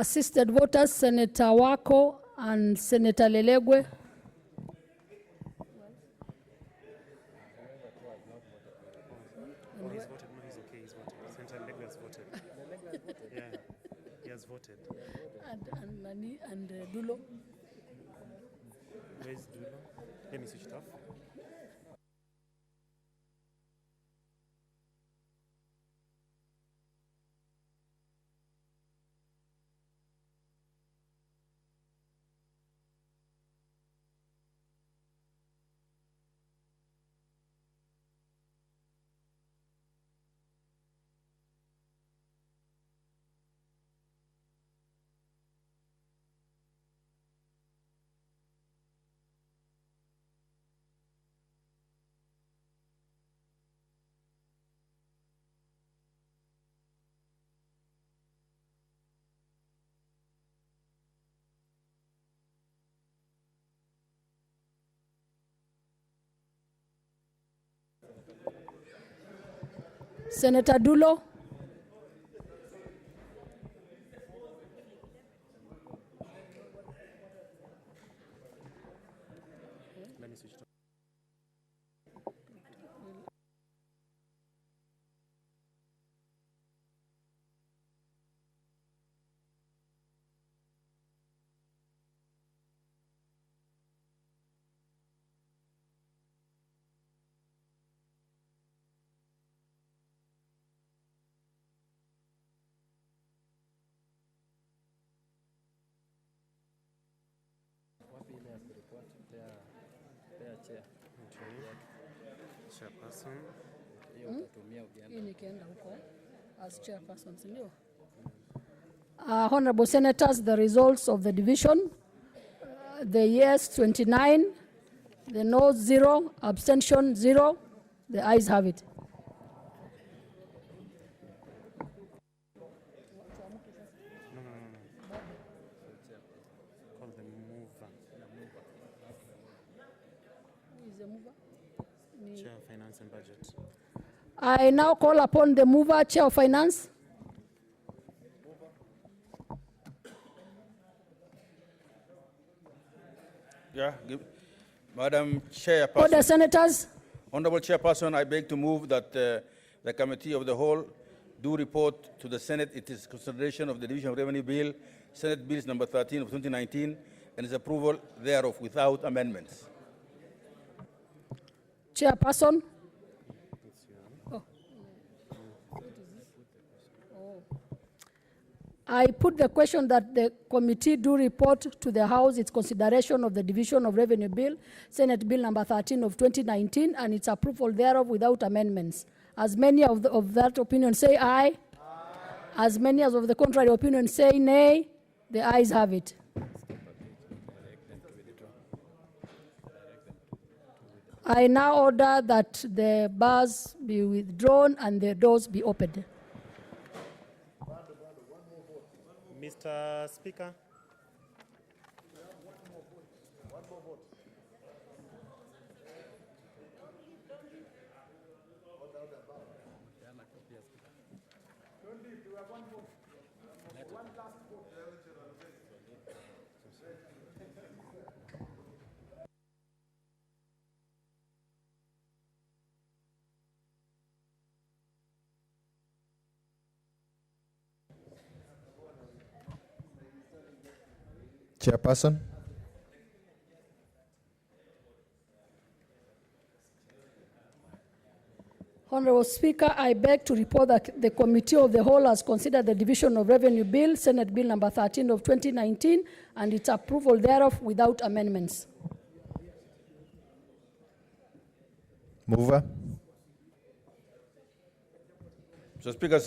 assisted voters, Senator Wako and Senator Lelegwe. Oh, he's voted. No, he's okay. He's voted. Senator Legwe has voted. Yeah, he has voted. And Dulo. Where's Dulo? Let me switch it off. Senator Dulo. Let me switch it off. Chair. Okay. Chairperson. Hii nikienda huko as chairperson, sindio? Honorable Senators, the results of the division, the yes 29, the no 0, abstention 0, the ayes have it. Call the mover. Who is the mover? Chair of Finance and Budget. I now call upon the mover, Chair of Finance. Yeah, Madam Chairperson. Order, Senators. Honorable Chairperson, I beg to move that the Committee of the Whole do report to the Senate its consideration of the Division of Revenue Bill, Senate Bills number 13 of 2019, and its approval thereof without amendments. Chairperson. I put the question that the committee do report to the House its consideration of the Division of Revenue Bill, Senate Bill number 13 of 2019, and its approval thereof without amendments. As many of that opinion say aye. As many as of the contrary opinion say nay, the ayes have it. I now order that the bars be withdrawn and the doors be opened. Mr. Speaker. Chairperson. Honorable Speaker, I beg to report that the Committee of the Whole has considered the Division of Revenue Bill, Senate Bill number 13 of 2019, and its approval thereof without amendments. Mover. Mr. Speaker,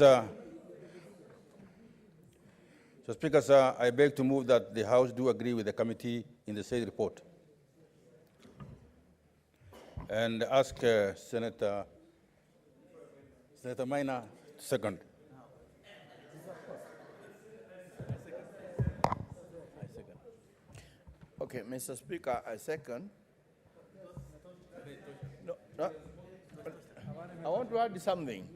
sir, I beg to move that the House do agree with the committee in the said report. And ask Senator Minor to second. Okay, Mr. Speaker, I second. No, I want to add something.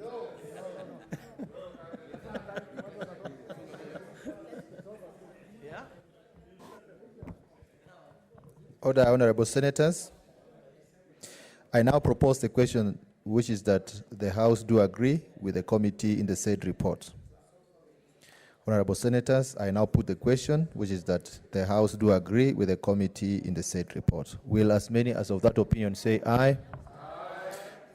Order, honorable senators. I now propose the question, which is that the House do agree with the committee in the said report. Honorable senators, I now put the question, which is that the House do agree with the committee in the said report. Will as many as of that opinion say aye? Aye.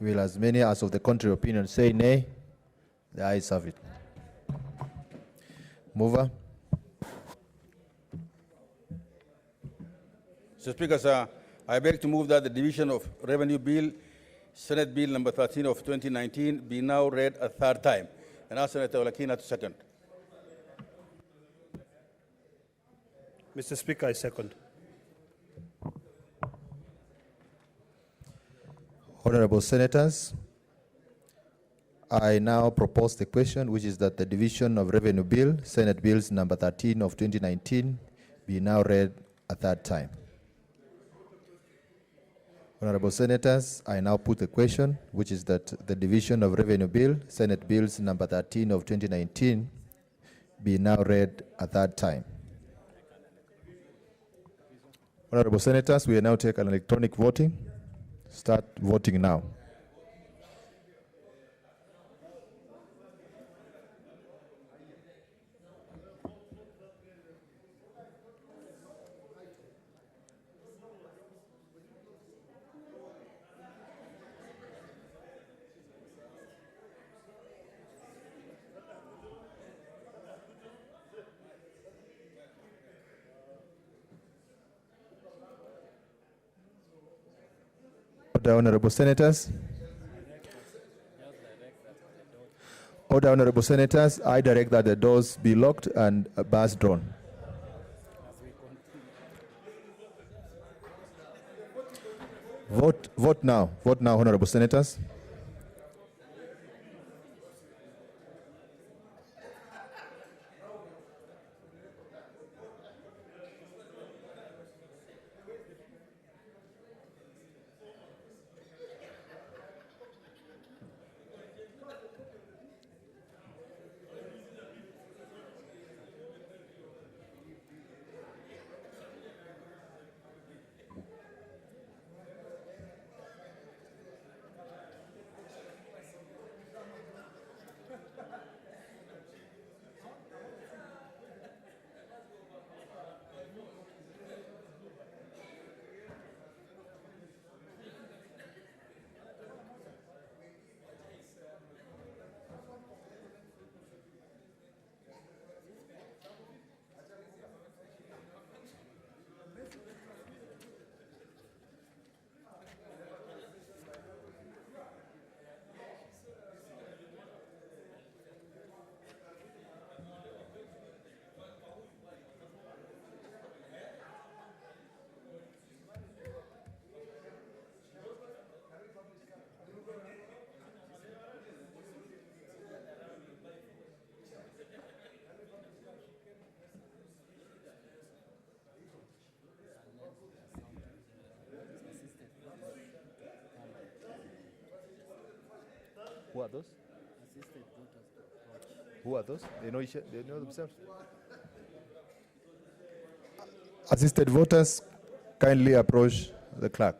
Will as many as of the contrary opinion say nay? The ayes have it. Mover. Mr. Speaker, sir, I beg to move that the Division of Revenue Bill, Senate Bill number 13 of 2019, be now read a third time. And ask Senator Olakina to second. Mr. Speaker, I second. Honorable senators, I now propose the question, which is that the Division of Revenue Bill, Senate Bills number 13 of 2019, be now read a third time. Honorable senators, I now put the question, which is that the Division of Revenue Bill, Senate Bills number 13 of 2019, be now read a third time. Honorable senators, we will now take an electronic voting. Start voting now. Order, honorable senators. Order, honorable senators. I direct that the doors be locked and bars drawn. Vote now. Vote now, honorable senators. Who are those? Who are those? They know they know themselves. Assisted voters, kindly approach the clerk.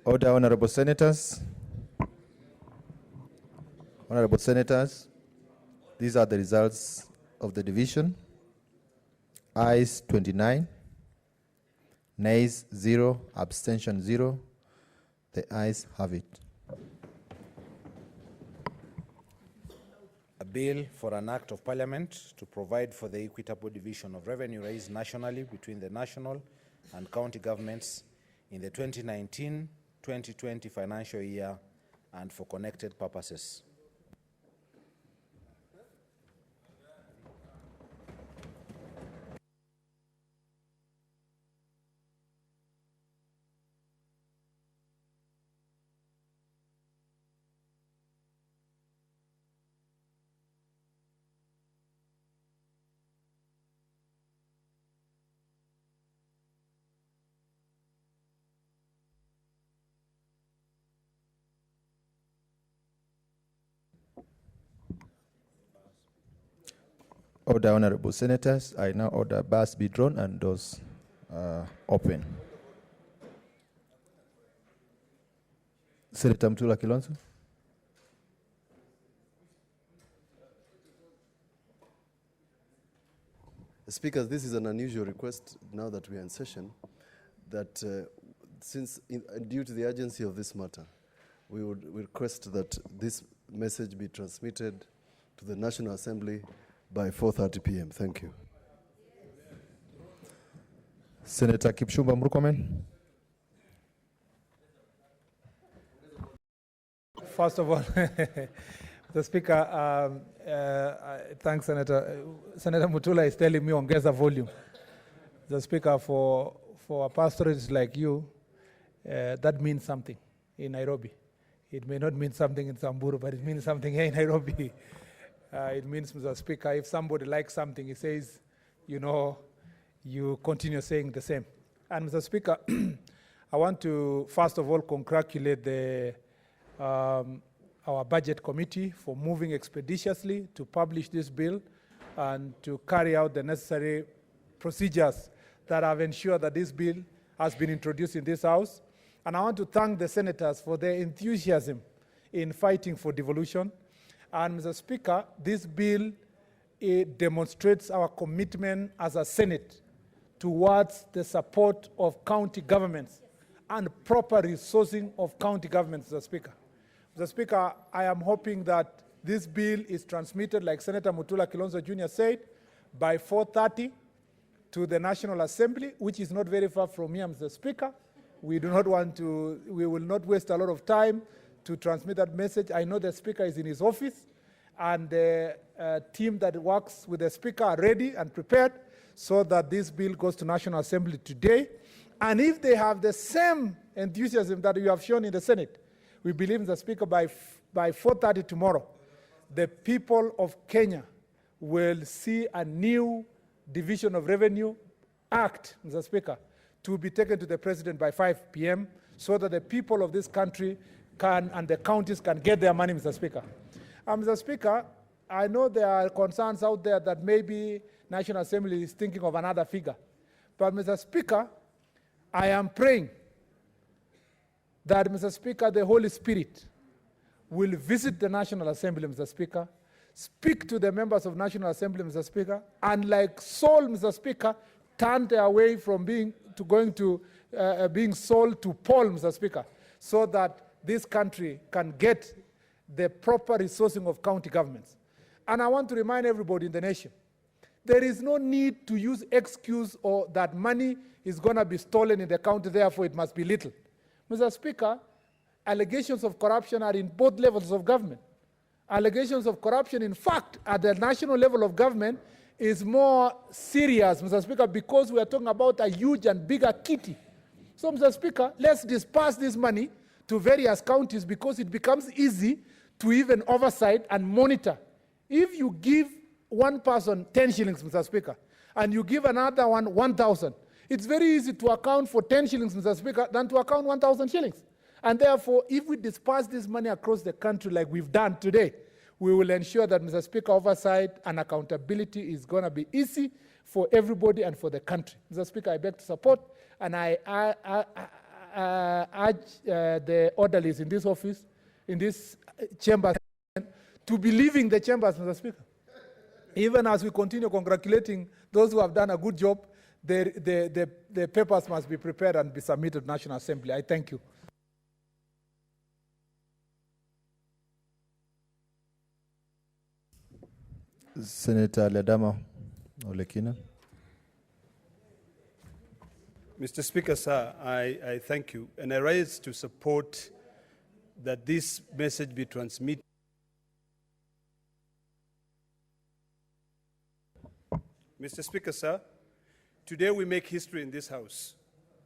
Order, honorable senators. Honorable senators, these are the results of the division. Ayes 29, nays 0, abstention 0. The ayes have it. A bill for an act of parliament to provide for the equitable division of revenue raised nationally between the national and county governments in the 2019-2020 financial year and for connected purposes. Order, honorable senators. I now order bars be drawn and doors open. Senator Mutula Kilonzo. Speaker, this is an unusual request now that we are in session, that due to the urgency of this matter, we would request that this message be transmitted to the National Assembly by 4:30 p.m. Thank you. Senator Kipchumba Murkomen. First of all, the Speaker, thanks, Senator. Senator Mutula is telling me ongeza volume. The Speaker, for a pastoralist like you, that means something in Nairobi. It may not mean something in Samburu, but it means something here in Nairobi. It means, Mr. Speaker, if somebody likes something, he says, you know, you continue saying the same. And Mr. Speaker, I want to, first of all, congratulate our budget committee for moving expeditiously to publish this bill and to carry out the necessary procedures that have ensured that this bill has been introduced in this House. And I want to thank the senators for their enthusiasm in fighting for devolution. And Mr. Speaker, this bill demonstrates our commitment as a Senate towards the support of county governments and proper resourcing of county governments, Mr. Speaker. Mr. Speaker, I am hoping that this bill is transmitted, like Senator Mutula Kilonzo Jr. said, by 4:30 to the National Assembly, which is not very far from here, Mr. Speaker. We will not waste a lot of time to transmit that message. I know the Speaker is in his office, and the team that works with the Speaker are ready and prepared so that this bill goes to National Assembly today. And if they have the same enthusiasm that you have shown in the Senate, we believe, Mr. Speaker, by 4:30 tomorrow, the people of Kenya will see a new Division of Revenue Act, Mr. Speaker, to be taken to the President by 5 p.m. so that the people of this country and the counties can get their money, Mr. Speaker. Mr. Speaker, I know there are concerns out there that maybe National Assembly is thinking of another figure. But, Mr. Speaker, I am praying that, Mr. Speaker, the Holy Spirit will visit the National Assembly, Mr. Speaker, speak to the members of National Assembly, Mr. Speaker, and like Saul, Mr. Speaker, turn their way from being sold to Paul, Mr. Speaker, so that this country can get the proper resourcing of county governments. And I want to remind everybody in the nation, there is no need to use excuse or that money is going to be stolen in the county, therefore it must be little. Mr. Speaker, allegations of corruption are in both levels of government. Allegations of corruption, in fact, at the national level of government is more serious, Mr. Speaker, because we are talking about a huge and bigger kitty. So, Mr. Speaker, let's disperse this money to various counties because it becomes easy to even oversight and monitor. If you give one person 10 shillings, Mr. Speaker, and you give another one 1,000, it's very easy to account for 10 shillings, Mr. Speaker, than to account 1,000 shillings. And therefore, if we disperse this money across the country like we've done today, we will ensure that, Mr. Speaker, oversight and accountability is going to be easy for everybody and for the country. Mr. Speaker, I beg to support, and I urge the orderlies in this office, in this chamber, to be leaving the chambers, Mr. Speaker. Even as we continue congratulating those who have done a good job, the papers must be prepared and be submitted to National Assembly. I thank you. Senator Ledama Olekina. Mr. Speaker, sir, I thank you, and I rise to support that this message be transmitted. Mr. Speaker, sir, today we make history in this House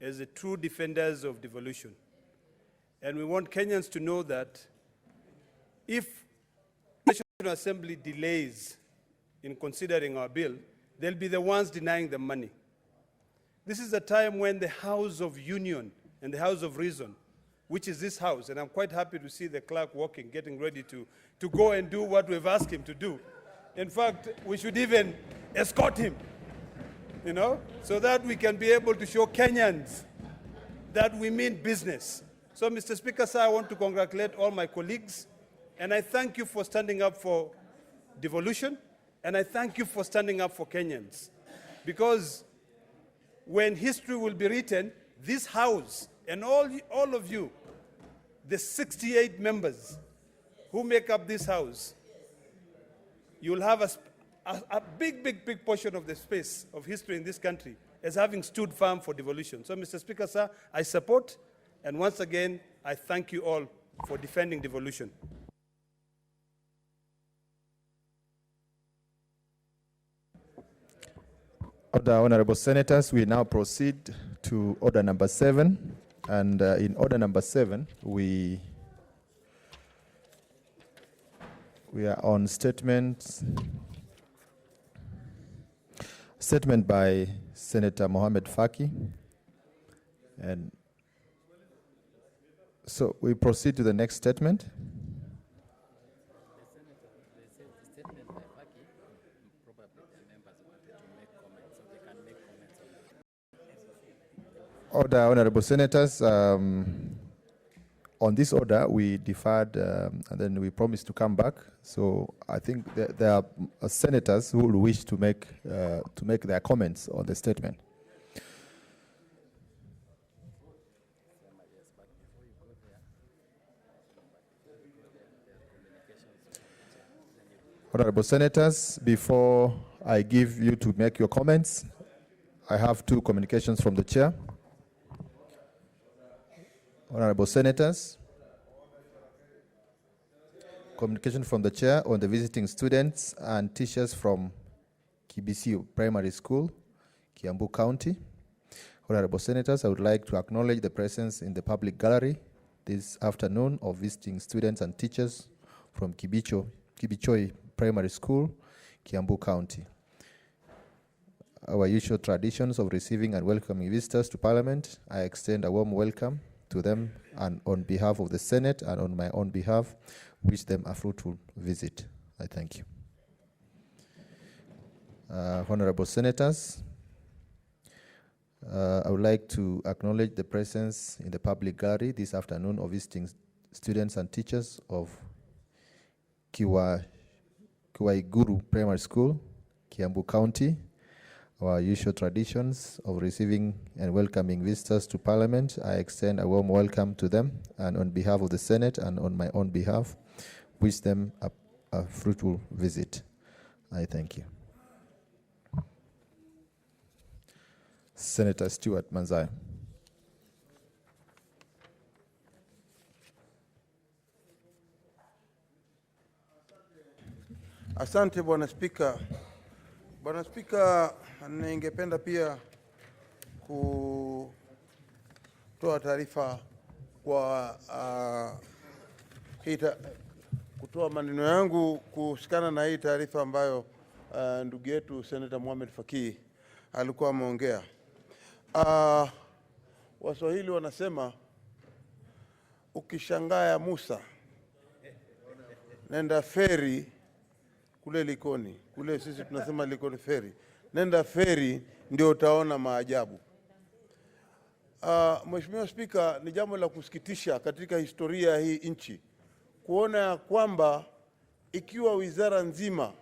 as the true defenders of devolution. And we want Kenyans to know that if the National Assembly delays in considering our bill, they'll be the ones denying the money. This is a time when the House of Union and the House of Reason, which is this House, and I'm quite happy to see the clerk walking, getting ready to go and do what we've asked him to do. In fact, we should even escort him, you know, so that we can be able to show Kenyans that we mean business. So, Mr. Speaker, sir, I want to congratulate all my colleagues, and I thank you for standing up for devolution, and I thank you for standing up for Kenyans. Because when history will be written, this House and all of you, the 68 members who make up this House, you'll have a big portion of the space of history in this country as having stood firm for devolution. So, Mr. Speaker, sir, I support, and once again, I thank you all for defending devolution. Order, honorable senators, we now proceed to order number 7. And in order number 7, we are on statement by Senator Mohamed Faki. And so we proceed to the next statement. Order, honorable senators. On this order, we deferred, and then we promised to come back. So I think there are senators who will wish to make their comments on the statement. Honorable senators, before I give you to make your comments, I have 2 communications from the chair. Honorable senators, communication from the chair on the visiting students and teachers from Kibisi Primary School, Kiambu County. Honorable senators, I would like to acknowledge the presence in the public gallery this afternoon of visiting students and teachers from Kibichoi Primary School, Kiambu County. Our usual traditions of receiving and welcoming visitors to Parliament, I extend a warm welcome to them, and on behalf of the Senate and on my own behalf, wish them a fruitful visit. I thank you. Honorable senators, I would like to acknowledge the presence in the public gallery this afternoon of visiting students and teachers of Kiwaiguru Primary School, Kiambu County. Our usual traditions of receiving and welcoming visitors to Parliament, I extend a warm welcome to them, and on behalf of the Senate and on my own behalf, wish them a fruitful visit. I thank you. Senator Stewart Manzai. Asante Bwana Spika. Bwana Spika, ningependa pia kutoa taarifa kwa kutoa maneno yangu kuhusikana na hii taarifa ambayo ndugu yetu Senator Mohamed Faki alikuwa ameongea. Waswahili wanasema ukishangaa ya Musa nenda feri kule Likoni, kule sisi tunasema Likoni feri. Nenda feri ndio utaona maajabu. Mheshimiwa Spika, ni jambo la kusikitisha katika historia ya hii nchi kuona ya kwamba ikiwa wizara nzima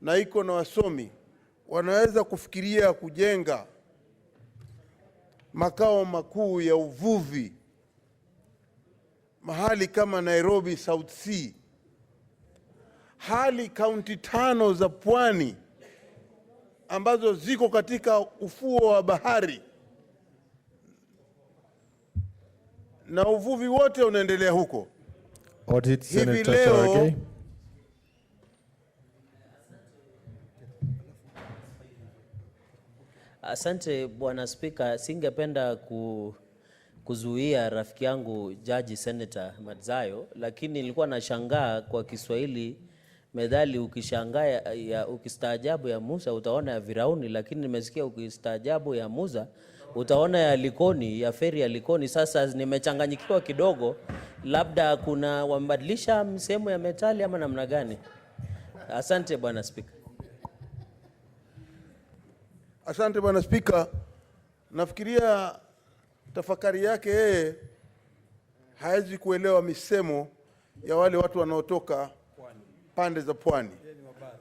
na iko na wasomi wanaweza kufikiria kujenga makao makuu ya uvuvi mahali kama Nairobi South Sea, hali kaunti 5 za pwani ambazo ziko katika ufuo wa bahari na uvuvi wote unaendelea huko. Audit, Hivi Senator leo Cherargei. Asante Bwana Spika, singependa kuzuia rafiki yangu Jaji Senator Madzayo, lakini nilikuwa nashangaa kwa Kiswahili methali ukistaajabu ya Musa utaona ya Firauni, lakini nimesikia ukistaajabu ya Musa utaona ya Likoni, ya feri ya Likoni. Sasa nimechanganyikiwa kidogo, labda kuna wamebadilisha msemo ya metali ama namna gani? Asante Bwana Spika. Asante Bwana Spika. Nafikiria tafakari yake yeye hawezi kuelewa misemo ya wale watu wanaotoka pande za pwani.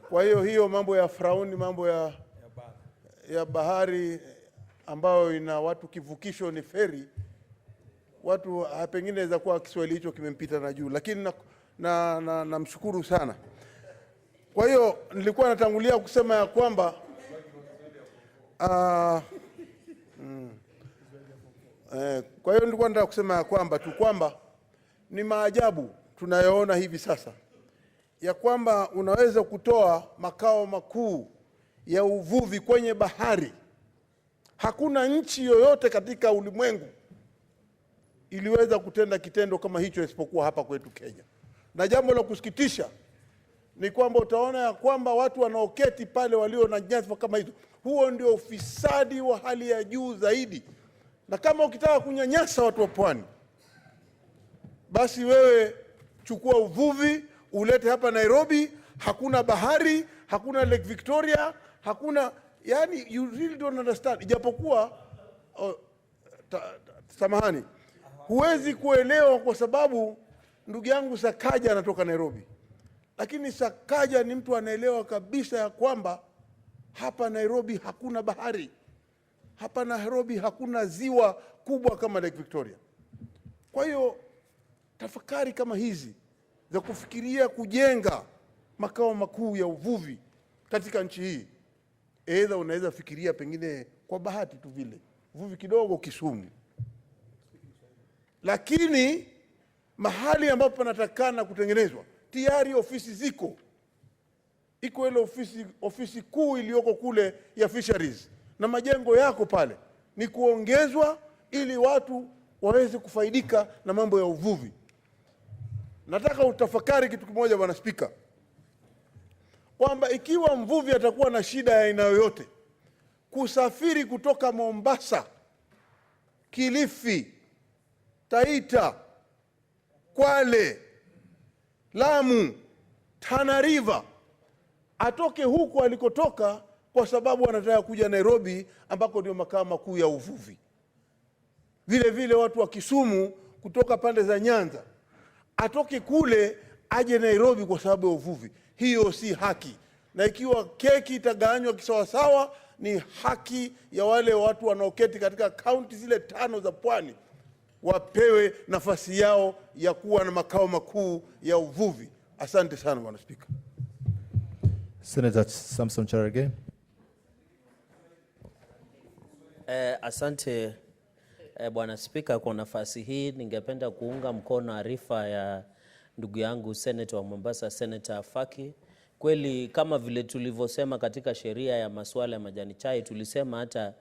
Kwa hiyo mambo ya Firauni, mambo ya bahari ambayo ina watu kivukisho ni feri, watu pengine inaweza kuwa Kiswahili hicho kimempita na juu, lakini namshukuru sana. Kwa hiyo nilikuwa natangulia kusema ya kwamba kwa hiyo nilikuwa nataka kusema ya kwamba ni maajabu tunayoona hivi sasa ya kwamba unaweza kutoa makao makuu ya uvuvi kwenye bahari. Hakuna nchi yoyote katika ulimwengu iliweza kutenda kitendo kama hicho isipokuwa hapa kwetu Kenya. Na jambo la kusikitisha ni kwamba utaona ya kwamba watu wanaoketi pale walio na nyadhifa kama hizo, huo ndio ufisadi wa hali ya juu zaidi. Na kama ukitaka kunyanyasa watu wa pwani, basi wewe chukua uvuvi ulete hapa Nairobi. Hakuna bahari, hakuna Lake Victoria, hakuna, yani you really don't understand. Ijapokuwa samahani, huwezi kuelewa kwa sababu ndugu yangu Sakaja anatoka Nairobi. Lakini Sakaja ni mtu anaelewa kabisa ya kwamba hapa Nairobi hakuna bahari. Hapa Nairobi hakuna ziwa kubwa kama Lake Victoria. Kwa hiyo tafakari kama hizi za kufikiria kujenga makao makuu ya uvuvi katika nchi hii, aidha unaweza fikiria pengine kwa bahati tu vile uvuvi kidogo Kisumu, lakini mahali ambapo panatakana kutengenezwa tayari ofisi ziko. Iko ile ofisi kuu iliyoko kule ya fisheries na majengo yako pale, ni kuongezwa ili watu waweze kufaidika na mambo ya uvuvi. Nataka utafakari kitu kimoja Bwana Spika, kwamba ikiwa mvuvi atakuwa na shida ya aina yoyote kusafiri kutoka Mombasa, Kilifi, Taita, Kwale, Lamu, Tana River, atoke huko alikotoka kwa sababu anataka kuja Nairobi ambako ndio makao makuu ya uvuvi. Vile vile watu wa Kisumu kutoka pande za Nyanza atoke kule aje Nairobi kwa sababu ya uvuvi. Hiyo si haki. Na ikiwa keki itaganywa kisawasawa, ni haki ya wale watu wanaoketi katika kaunti zile 5 za pwani wapewe nafasi yao ya kuwa na makao makuu ya uvuvi. Asante sana Bwana Spika. Senator Samson Cherargei. Asante Bwana Spika kwa nafasi hii. Ningependa kuunga mkono arifa ya ndugu yangu Senator wa Mombasa, Senator Faki. Kweli kama vile tulivyosema katika sheria ya masuala ya majani chai, tulisema hata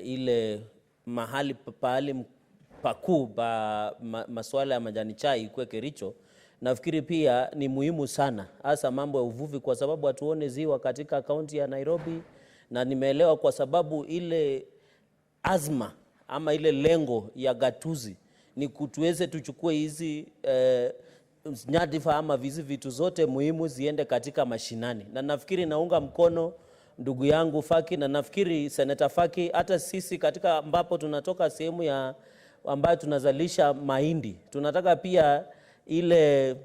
ile mahali pakuu pa masuala ya majani chai ikuwe Kericho. Nafikiri pia ni muhimu sana hasa mambo ya uvuvi, kwa sababu hatuone ziwa katika kaunti ya Nairobi, na nimeelewa kwa sababu ile azma ama ile lengo ya gatuzi ni kutuweze tuchukue hizi nyadhifa ama vitu zote muhimu ziende katika mashinani. Na nafikiri naunga mkono ndugu yangu Faki, na nafikiri Senator Faki, hata sisi katika ambapo tunatoka sehemu ya ambayo tunazalisha mahindi, tunataka pia ile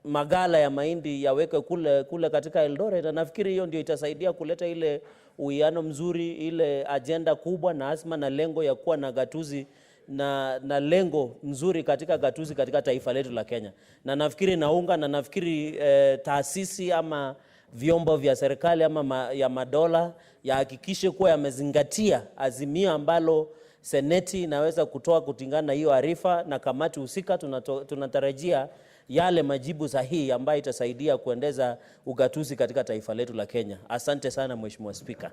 magala ya mahindi yaweke kule katika Eldoret, na nafikiri hiyo ndio itasaidia kuleta ile uwiano mzuri, ile agenda kubwa na azma na lengo ya kuwa na gatuzi na lengo nzuri katika gatuzi katika taifa letu la Kenya. Na nafikiri naunga, na nafikiri taasisi ama vyombo vya serikali ama ya madola yahakikishe kuwa yamezingatia azimio ambalo Seneti inaweza kutoa kutingana na hiyo arifa, na kamati husika tunatarajia yale majibu sahihi ambayo itasaidia kuendeza ugatuzi katika taifa letu la Kenya. Asante sana Mheshimiwa Spika.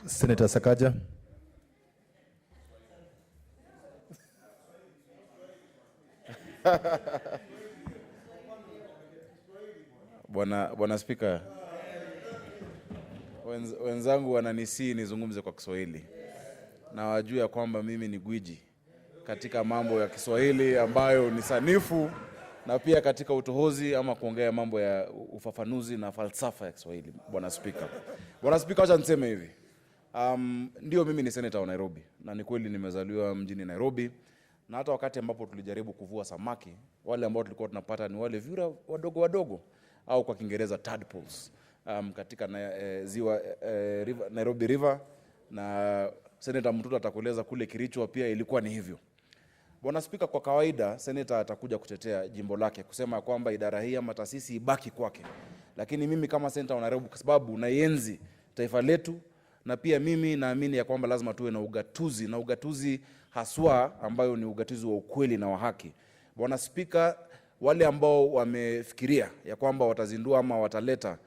Senator Sakaja. Bwana Spika, wenzangu wananisii nizungumze kwa Kiswahili, na wajua ya kwamba mimi ni gwiji katika mambo ya Kiswahili ambayo ni sanifu, na pia katika utohozi ama kuongea mambo ya ufafanuzi na falsafa ya Kiswahili. Bwana Spika, acha niseme hivi. Ndio mimi ni senator wa Nairobi, na ni kweli nimezaliwa mjini Nairobi, na hata wakati ambapo tulijaribu kuvua samaki, wale ambao tulikuwa tunapata ni wale vyura wadogo au kwa Kiingereza tadpoles katika ziwa Nairobi River, na Senator Mtutu atakueleza kule Kericho pia ilikuwa ni hivyo. Bwana Spika, kwa kawaida senator atakuja kutetea jimbo lake, kusema kwamba idara hii ama taasisi ibaki kwake. Lakini mimi kama senator wa Nairobi, kwa sababu naienzi taifa letu, na pia mimi naamini ya kwamba lazima tuwe na ugatuzi haswa ambayo ni ugatuzi wa ukweli na wa haki. Bwana Spika, wale ambao wamefikiria ya kwamba watazindua ama wataleta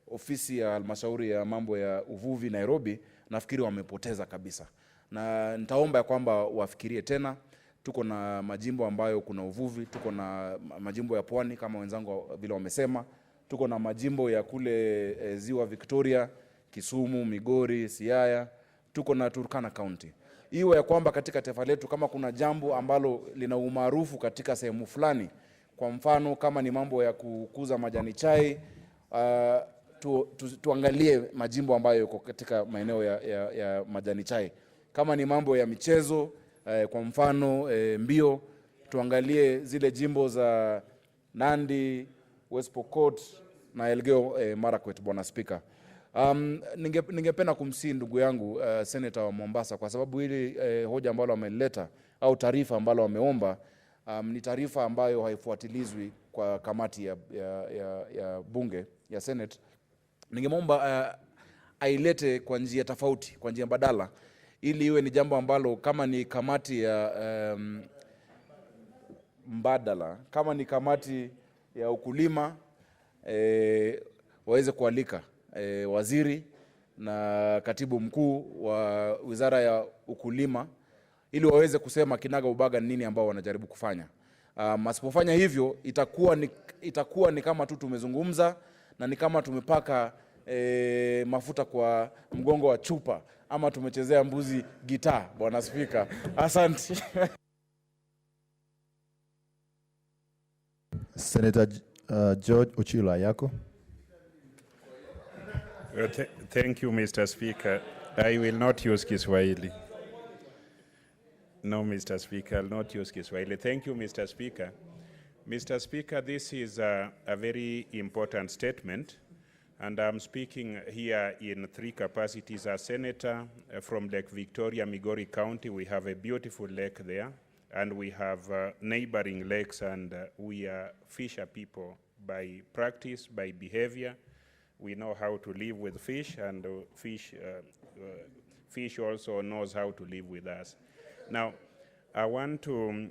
ofisi ya halmashauri ya mambo ya uvuvi Nairobi, nafikiri wamepoteza kabisa. Na nitaomba ya kwamba wafikirie tena. Tuko na majimbo ambayo kuna uvuvi, tuko na majimbo ya pwani kama wenzangu vile wamesema, tuko na majimbo ya kule ziwa Victoria, Kisumu, Migori, Siaya, tuko na Turkana County. Iwe ya kwamba katika taifa letu kama kuna jambo ambalo lina umaarufu katika sehemu fulani, kwa mfano kama ni mambo ya kukuza majani chai, tuangalie majimbo ambayo yako katika maeneo ya majani chai. Kama ni mambo ya michezo, kwa mfano mbio, tuangalie zile jimbo za Nandi, West Pokot na Elgeyo Marakwet. Bwana Spika, ningependa kumsihi ndugu yangu senator wa Mombasa, kwa sababu hili hoja ambalo ameleta au taarifa ambalo ameomba ni taarifa ambayo haifuatilizwi kwa kamati ya bunge ya Senate. Ningemwomba ailete kwa njia tofauti, kwa njia badala, ili iwe ni jambo ambalo kama ni kamati ya mbadala, kama ni kamati ya ukulima, waweze kualika waziri na katibu mkuu wa wizara ya ukulima, ili waweze kusema kinaga ubaga nini ambao wanajaribu kufanya. Masipofanya hivyo itakuwa ni kama tu tumezungumza, na ni kama tumepaka mafuta kwa mgongo wa chupa, ama tumechezea mbuzi gitaa. Bwana Spika, asante. Senator George Ochila yako. Thank you, Mr. Speaker. I will not use Kiswahili. No, Mr. Speaker, I'll not use Kiswahili. Thank you, Mr. Speaker. Mr. Speaker, this is a very important statement, and I'm speaking here in three capacities. As senator from Lake Victoria, Migori County, we have a beautiful lake there, and we have neighboring lakes, and we are fisher people by practice, by behavior. We know how to live with fish, and fish also knows how to live with us. Now, I want to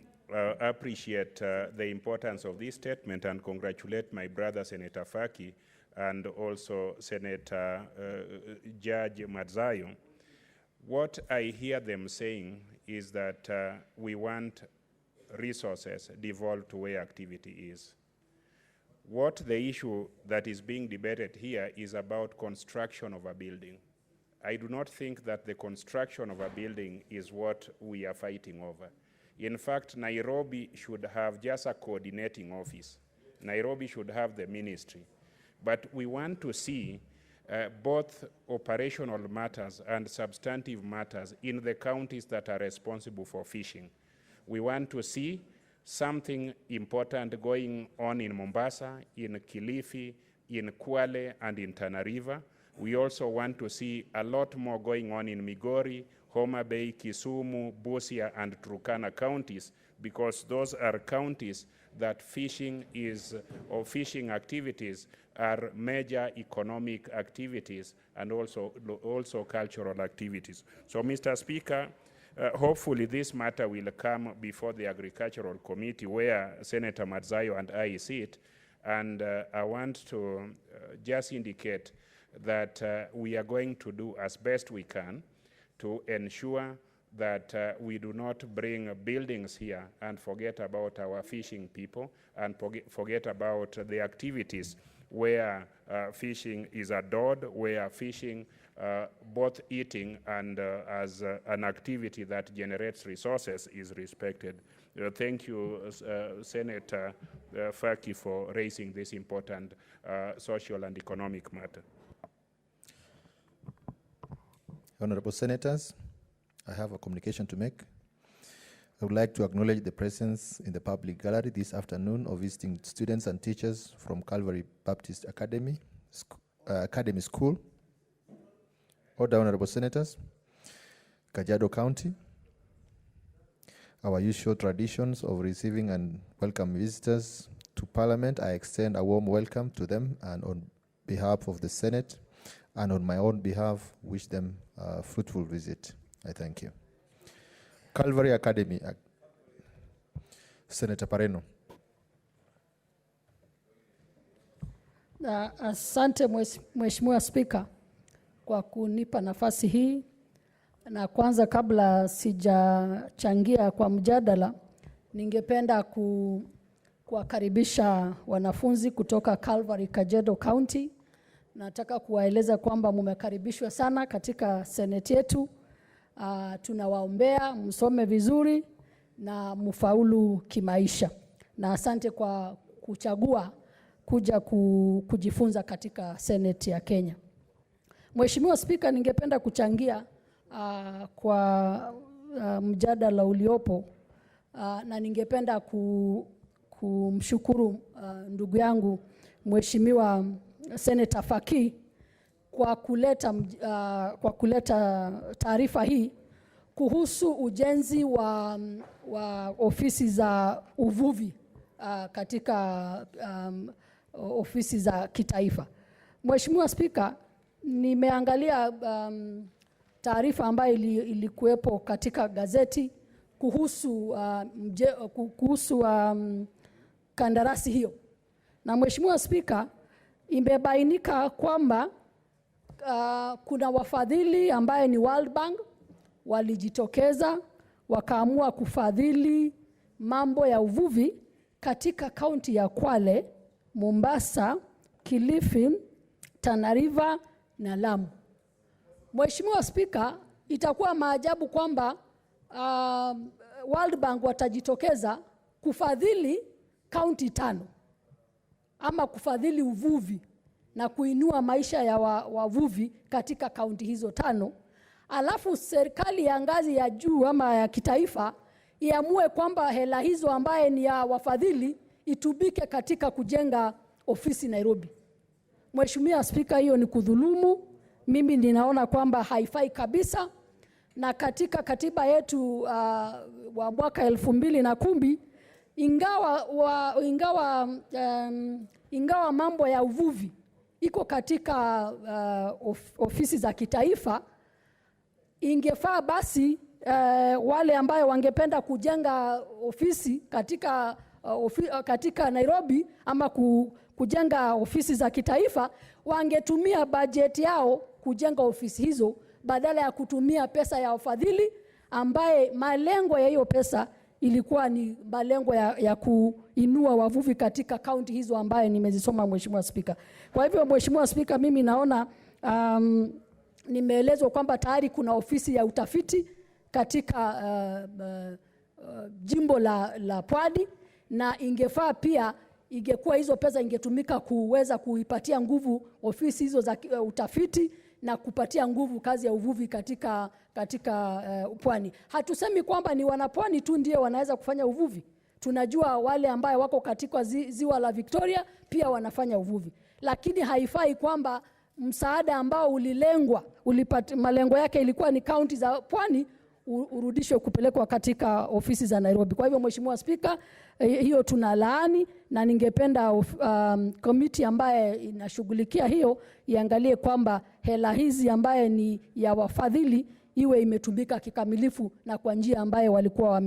appreciate the importance of this statement and congratulate my brother, Senator Faki, and also Senator Judge Madzayo. What I hear them saying is that we want resources devolved to where activity is. What the issue that is being debated here is about construction of a building. I do not think that the construction of a building is what we are fighting over. In fact, Nairobi should have just a coordinating office. Nairobi should have the ministry, But we want to see both operational matters and substantive matters in the counties that are responsible for fishing. We want to see something important going on in Mombasa, in Kilifi, in Kwale, and in Tana River. We also want to see a lot more going on in Migori, Homa Bay, Kisumu, Busia, and Turkana counties, because those are counties that fishing activities are major economic activities and also cultural activities. So, Mr. Speaker, hopefully this matter will come before the Agricultural Committee where Senator Madzayo and I sit, and I want to just indicate that we are going to do as best we can to ensure that we do not bring buildings here and forget about our fishing people and forget about the activities where fishing is adored, where fishing, both eating and as an activity that generates resources, is respected. Thank you, Senator Faki, for raising this important social and economic matter. Honorable Senators, I have a communication to make. I would like to acknowledge the presence in the public gallery this afternoon of visiting students and teachers from Calvary Baptist Academy School. Order, Honorable Senators. Kajiado County. Our usual traditions of receiving and welcoming visitors to Parliament, I extend a warm welcome to them, and on behalf of the Senate and on my own behalf, wish them a fruitful visit. I thank you. Calvary Academy, Senator Pareno. Asante Mheshimiwa Spika kwa kunipa nafasi hii, na kwanza kabla sijachangia kwa mjadala, ningependa kuwakaribisha wanafunzi kutoka Calvary Kajiado County. Nataka kuwaeleza kwamba mumekaribishwa sana katika seneti yetu. Tunawaombea msome vizuri na mfaulu kimaisha, na asante kwa kuchagua kuja kujifunza katika seneti ya Kenya. Mheshimiwa Spika, ningependa kuchangia kwa mjadala uliopo, na ningependa kumshukuru ndugu yangu Mheshimiwa Senator Faki kwa kuleta taarifa hii kuhusu ujenzi wa ofisi za uvuvi katika ofisi za kitaifa. Mheshimiwa Spika, nimeangalia taarifa ambayo ilikuwepo katika gazeti kuhusu kandarasi hiyo. Na Mheshimiwa Spika, imebainika kwamba kuna wafadhili ambaye ni World Bank walijitokeza wakaamua kufadhili mambo ya uvuvi katika kaunti ya Kwale, Mombasa, Kilifi, Tana River na Lamu. Mheshimiwa Spika, itakuwa maajabu kwamba World Bank watajitokeza kufadhili kaunti 5 ama kufadhili uvuvi na kuinua maisha ya wavuvi katika kaunti hizo 5, alafu serikali ya ngazi ya juu ama ya kitaifa iamue kwamba hela hizo ambaye ni ya wafadhili itubike katika kujenga ofisi Nairobi. Mheshimiwa Spika, hiyo ni kudhulumu. Mimi ninaona kwamba haifai kabisa, na katika katiba yetu wa mwaka 2010 ingawa mambo ya uvuvi iko katika ofisi za kitaifa, ingefaa basi wale ambayo wangependa kujenga ofisi katika Nairobi ama kujenga ofisi za kitaifa wangetumia bajeti yao kujenga ofisi hizo badala ya kutumia pesa ya ufadhili ambaye malengo ya hiyo pesa ilikuwa ni malengo ya kuinua wavuvi katika kaunti hizo ambaye nimezisoma, Mheshimiwa Spika. Kwa hivyo Mheshimiwa Spika, mimi naona nimeelezwa kwamba tayari kuna ofisi ya utafiti katika jimbo la Pwani, na ingefaa pia ingekuwa hizo pesa ingetumika kuweza kuipatia nguvu ofisi hizo za utafiti na kupatia nguvu kazi ya uvuvi katika pwani. Hatusemi kwamba ni wanapwani tu ndio wanaweza kufanya uvuvi. Tunajua wale ambao wako katika ziwa la Victoria pia wanafanya uvuvi. Lakini haifai kwamba msaada ambao ulilengwa, malengo yake ilikuwa ni kaunti za pwani, urudishwe kupelekwa katika ofisi za Nairobi. Kwa hivyo Mheshimiwa Spika, hiyo tunalaani, na ningependa komiti ambaye inashughulikia hiyo iangalie kwamba hela hizi ambaye ni ya wafadhili iwe imetumika kikamilifu na kwa njia ambaye walikuwa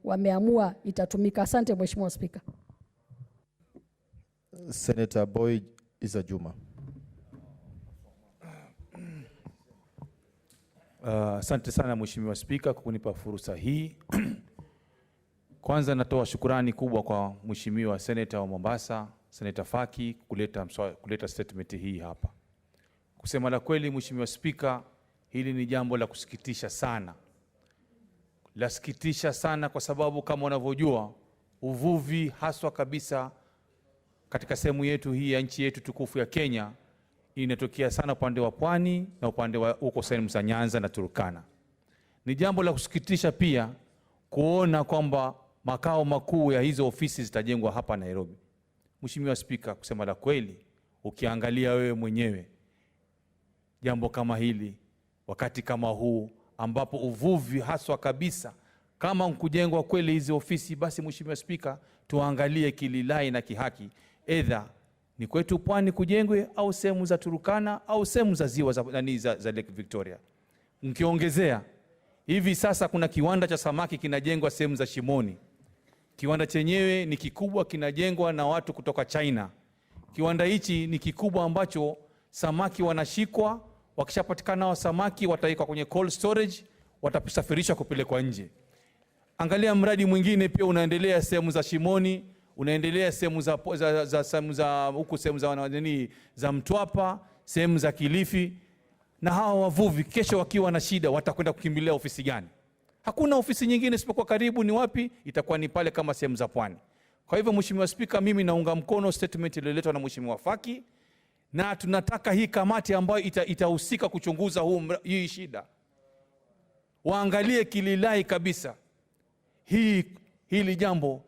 wameamua itatumika. Asante Mheshimiwa Spika. Senator Boy Isajuma. Asante sana Mheshimiwa Spika kwa kunipa fursa hii. Kwanza natoa shukurani kubwa kwa Mheshimiwa Senator wa Mombasa, Senator Faki kuleta statement hii hapa. Kusema la kweli Mheshimiwa Spika, hili ni jambo la kusikitisha sana. Lasikitisha sana kwa sababu kama unavyojua uvuvi haswa kabisa katika sehemu yetu hii ya nchi yetu tukufu ya Kenya inatokea sana upande wa pwani na upande wa huko sehemu za Nyanza na Turkana. Ni jambo la kusikitisha pia kuona kwamba makao makuu ya hizo ofisi zitajengwa hapa Nairobi. Mheshimiwa Spika, kusema la kweli, ukiangalia wewe mwenyewe jambo kama hili wakati kama huu ambapo uvuvi haswa kabisa kama kujengwa kweli hizi ofisi, basi Mheshimiwa Spika, tuangalie kililai na kihaki, either ni kwetu pwani kujengwe au sehemu za Turkana au sehemu za ziwa za Lake Victoria. Mkiongezea hivi sasa kuna kiwanda cha samaki kinajengwa sehemu za Shimoni. Kiwanda chenyewe ni kikubwa, kinajengwa na watu kutoka China. Kiwanda hichi ni kikubwa ambacho samaki wanashikwa, wakishapatikana wa samaki watawekwa kwenye cold storage, watasafirishwa kupelekwa nje. Angalia mradi mwingine pia unaendelea sehemu za Shimoni, unaendelea sehemu za huku sehemu za Mtwapa, sehemu za Kilifi, na hawa wavuvi kesho wakiwa na shida watakwenda kukimbilia ofisi gani? Hakuna ofisi nyingine isipokuwa karibu, ni wapi? Itakuwa ni pale kama sehemu za pwani. Kwa hivyo Mheshimiwa Spika, mimi naunga mkono statement iliyoletwa na Mheshimiwa Faki, na tunataka hii kamati ambayo itahusika kuchunguza hii shida waangalie kililai kabisa hili jambo,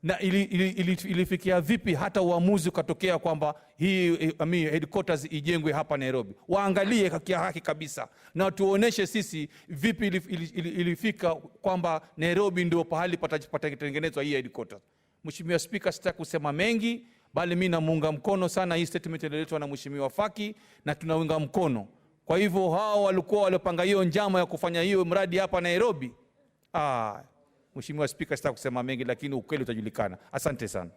na ilifikia vipi hata uamuzi ukatokea kwamba hii headquarters ijengwe hapa Nairobi. Waangalie haki kabisa na tuoneshe sisi vipi ilifika kwamba Nairobi ndio pahali patatengenezwa hii headquarters. Mheshimiwa Spika, sitaki kusema mengi, bali mimi namuunga mkono sana hii statement iliyoletwa na Mheshimiwa Faki na tunaunga mkono. Kwa hivyo hao walikuwa waliopanga hiyo njama ya kufanya hiyo mradi hapa Nairobi, Mheshimiwa Spika, sitaki kusema mengi, lakini ukweli utajulikana. Asante sana.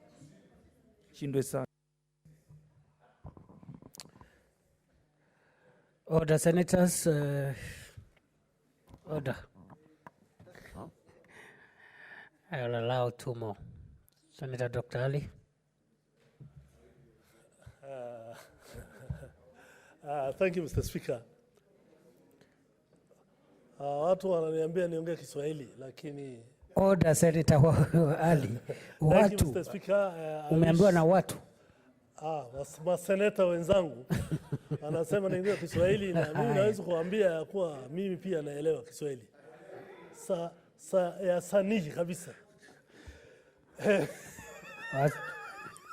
Shindwe sana. Order, Senators. Order. I will allow two more. Senator Dr. Ali. Thank you, Mr. Speaker. Watu wananiambia niongee Kiswahili, lakini Order, Senator Ali. Watu. Mr. Speaker, umeambiwa na watu. Maseneta wenzangu anasema niongee Kiswahili, na mimi naweza kuambia ya kuwa mimi pia naelewa Kiswahili. Ya sanihi kabisa.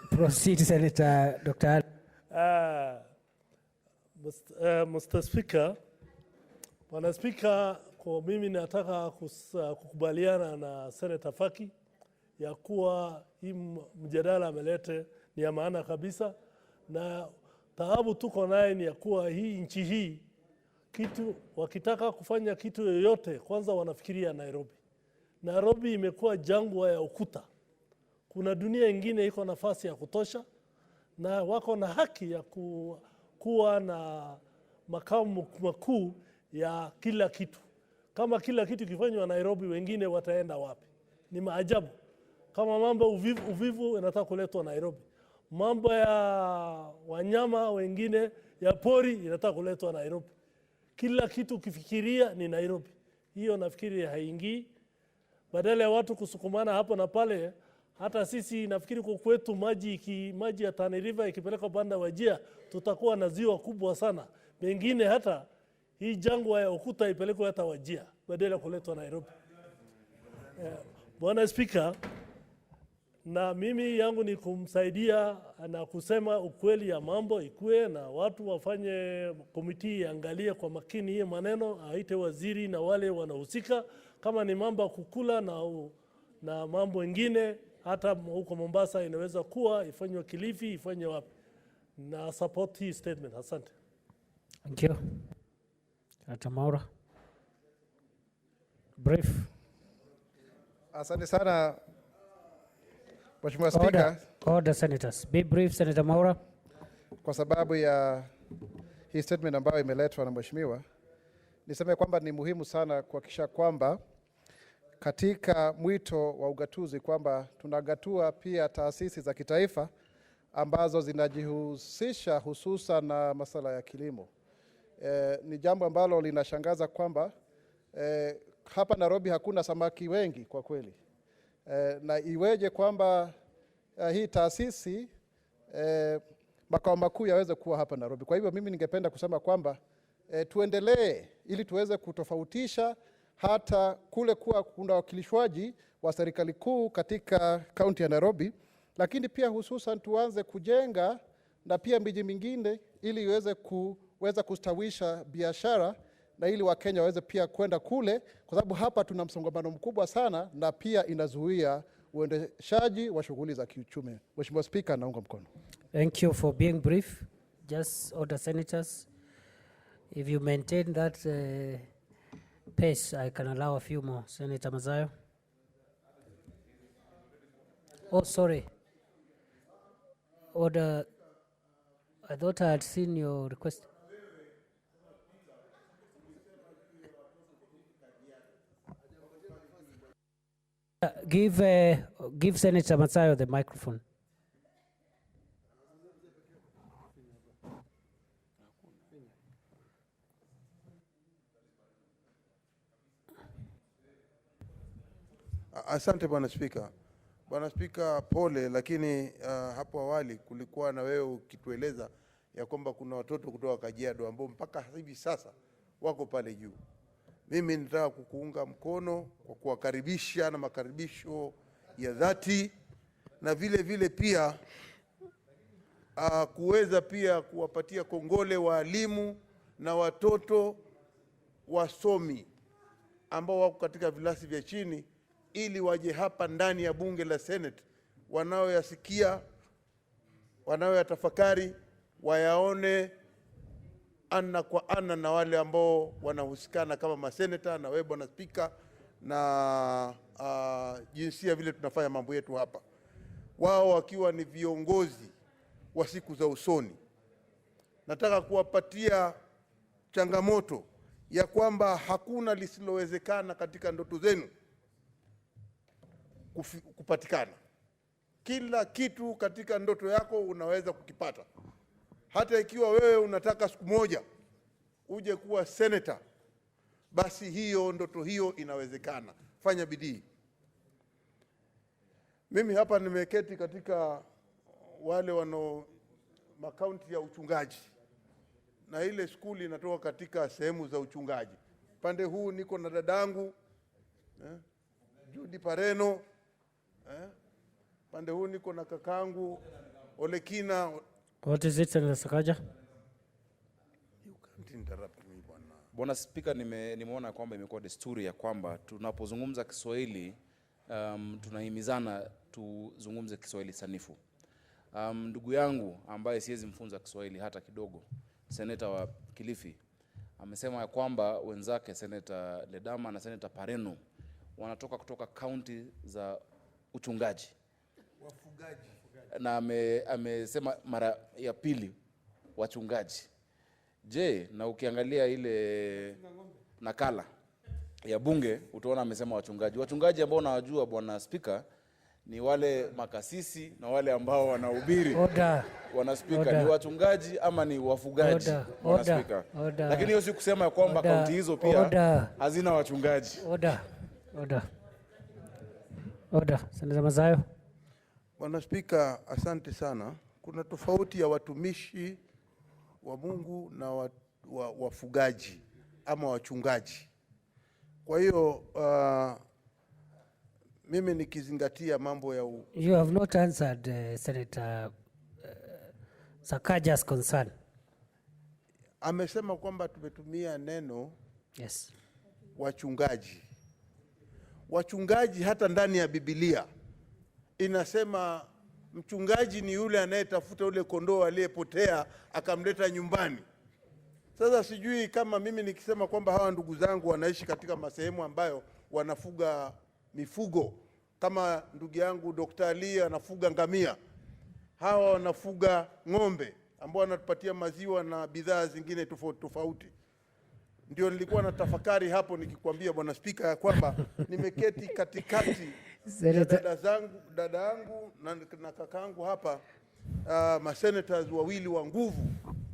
Proceed, Senator Dr. Ali. Mr. Speaker, Bwana Speaker, kwa mimi nataka kukubaliana na Senator Faki ya kuwa hii mjadala amelete ni ya maana kabisa, na taabu tuko naye ni ya kuwa hii nchi hii kitu wakitaka kufanya kitu yoyote kwanza wanafikiria Nairobi. Nairobi imekuwa jangwa ya ukuta. Kuna dunia ingine iko nafasi ya kutosha na wako na haki ya kuwa na makao makuu ya kila kitu. Kama kila kitu kifanywa Nairobi, wengine wataenda wapi? Ni maajabu. Kama mambo uvivu inataka kuletwa Nairobi, mambo ya wanyama wengine ya pori inataka kuletwa Nairobi. Kila kitu kifikiria ni Nairobi. Hiyo nafikiri haingii. Badala ya watu kusukumana hapo na pale, Hata sisi nafikiri kwa kwetu maji ya Tana River ikipeleka banda Wajia tutakuwa na ziwa kubwa sana. Mengine hata hii jangwa ya ukuta ipelekwe hata Wajia badala kuletwa Nairobi. Bwana Speaker, na mimi yangu ni kumsaidia na kusema ukweli ya mambo ikue, na watu wafanye komiti iangalie kwa makini hii maneno, aite waziri na wale wanahusika. Kama ni mambo ya kukula na mambo mengine hata huko Mombasa inaweza kuwa ifanywe Kilifi, ifanywe wapi. Na support hii statement. Asante. Thank you. Senator Maura. Brief. Asante sana Mheshimiwa Speaker. Order senators. Be brief, Senator Maura. Kwa sababu ya hii statement ambayo imeletwa na Mheshimiwa, niseme kwamba ni muhimu sana kuhakikisha kwamba katika mwito wa ugatuzi kwamba tunagatua pia taasisi za kitaifa ambazo zinajihusisha hususan na masuala ya kilimo. Ni jambo ambalo linashangaza kwamba hapa Nairobi hakuna samaki wengi kwa kweli. Na iweje kwamba hii taasisi makao makuu yaweze kuwa hapa Nairobi. Kwa hivyo mimi ningependa kusema kwamba tuendelee ili tuweze kutofautisha hata kule kuwa kuna wakilishwaji wa serikali kuu katika kaunti ya Nairobi, lakini pia hususan tuanze kujenga na pia miji mingine ili iweze kuweza kustawisha biashara na ili Wakenya waweze pia kwenda kule, kwa sababu hapa tuna msongamano mkubwa sana na pia inazuia uendeshaji wa shughuli za kiuchumi. Mheshimiwa Speaker, naunga mkono. Thank you for being brief. Just order senators. If you maintain that pace, I can allow a few more. Senator Mazayo. Oh, sorry. Order. I thought I had seen your request. Give Senator Mazayo the microphone. Asante Bwana Spika. Bwana Spika, pole, lakini hapo awali kulikuwa na wewe ukitueleza ya kwamba kuna watoto kutoka Kajiado ambao mpaka hivi sasa wako pale juu. Mimi nitaka kukuunga mkono kwa kuwakaribisha na makaribisho ya dhati, na vile vile pia kuweza pia kuwapatia kongole walimu na watoto wasomi ambao wako katika vilasi vya chini, ili waje hapa ndani ya bunge la Senate, wanaoyasikia, wanaoyatafakari, wayaone ana kwa ana na wale ambao wanahusikana kama maseneta na wewe Bwana Spika, na jinsia vile tunafanya mambo yetu hapa, wao wakiwa ni viongozi wa siku za usoni. Nataka kuwapatia changamoto ya kwamba hakuna lisilowezekana katika ndoto zenu kupatikana. Kila kitu katika ndoto yako unaweza kukipata. Hata ikiwa wewe unataka siku moja uje kuwa senator, basi hiyo ndoto hiyo inawezekana. Fanya bidii. Mimi hapa nimeketi katika wale makaunti ya uchungaji, na ile skuli inatoka katika sehemu za uchungaji. Pande huu niko na dadangu Judy Pareno, pande huu niko na kakangu Olekina. What is it, Senator Sakaja? You can't interrupt me, bwana. Bwana Spika, nimeona kwamba imekuwa desturi ya kwamba tunapozungumza Kiswahili tunahimizana tuzungumze Kiswahili sanifu. Ndugu yangu ambaye siwezi mfunza Kiswahili hata kidogo, Seneta wa Kilifi, amesema ya kwamba wenzake Senator Ledama na Senator Pareno wanatoka kutoka kaunti za uchungaji, wafugaji, na amesema mara ya pili wachungaji. Je, na ukiangalia ile nakala ya bunge utaona amesema wachungaji. Wachungaji ambao nawajua Bwana Spika ni wale makasisi na wale ambao wanahubiri. Bwana Spika, ni wachungaji ama ni wafugaji? Bwana Spika, lakini hiyo si kusema ya kwamba kaunti hizo pia hazina wachungaji. Order. Senator Mazayo. Bwana Spika, asante sana. Kuna tofauti ya watumishi wa Mungu na wafugaji ama wachungaji. Kwa hiyo mimi nikizingatia mambo ya You have not answered Senator Sakaja's concern. Amesema kwamba tumetumia neno yes, wachungaji. Wachungaji hata ndani ya Biblia inasema mchungaji ni yule anayetafuta ule kondoo aliyepotea akamleta nyumbani. Sasa sijui kama mimi nikisema kwamba hawa ndugu zangu wanaishi katika masehemu ambayo wanafuga mifugo, kama ndugu yangu Dr. Ali anafuga ngamia, hawa wanafuga ng'ombe ambao wanatupatia maziwa na bidhaa zingine tofauti tofauti. Ndio nilikuwa na tafakari hapo nikikwambia Bwana Spika ya kwamba nimeketi katikati ya dada yangu na kakaangu hapa, masenators wawili wa nguvu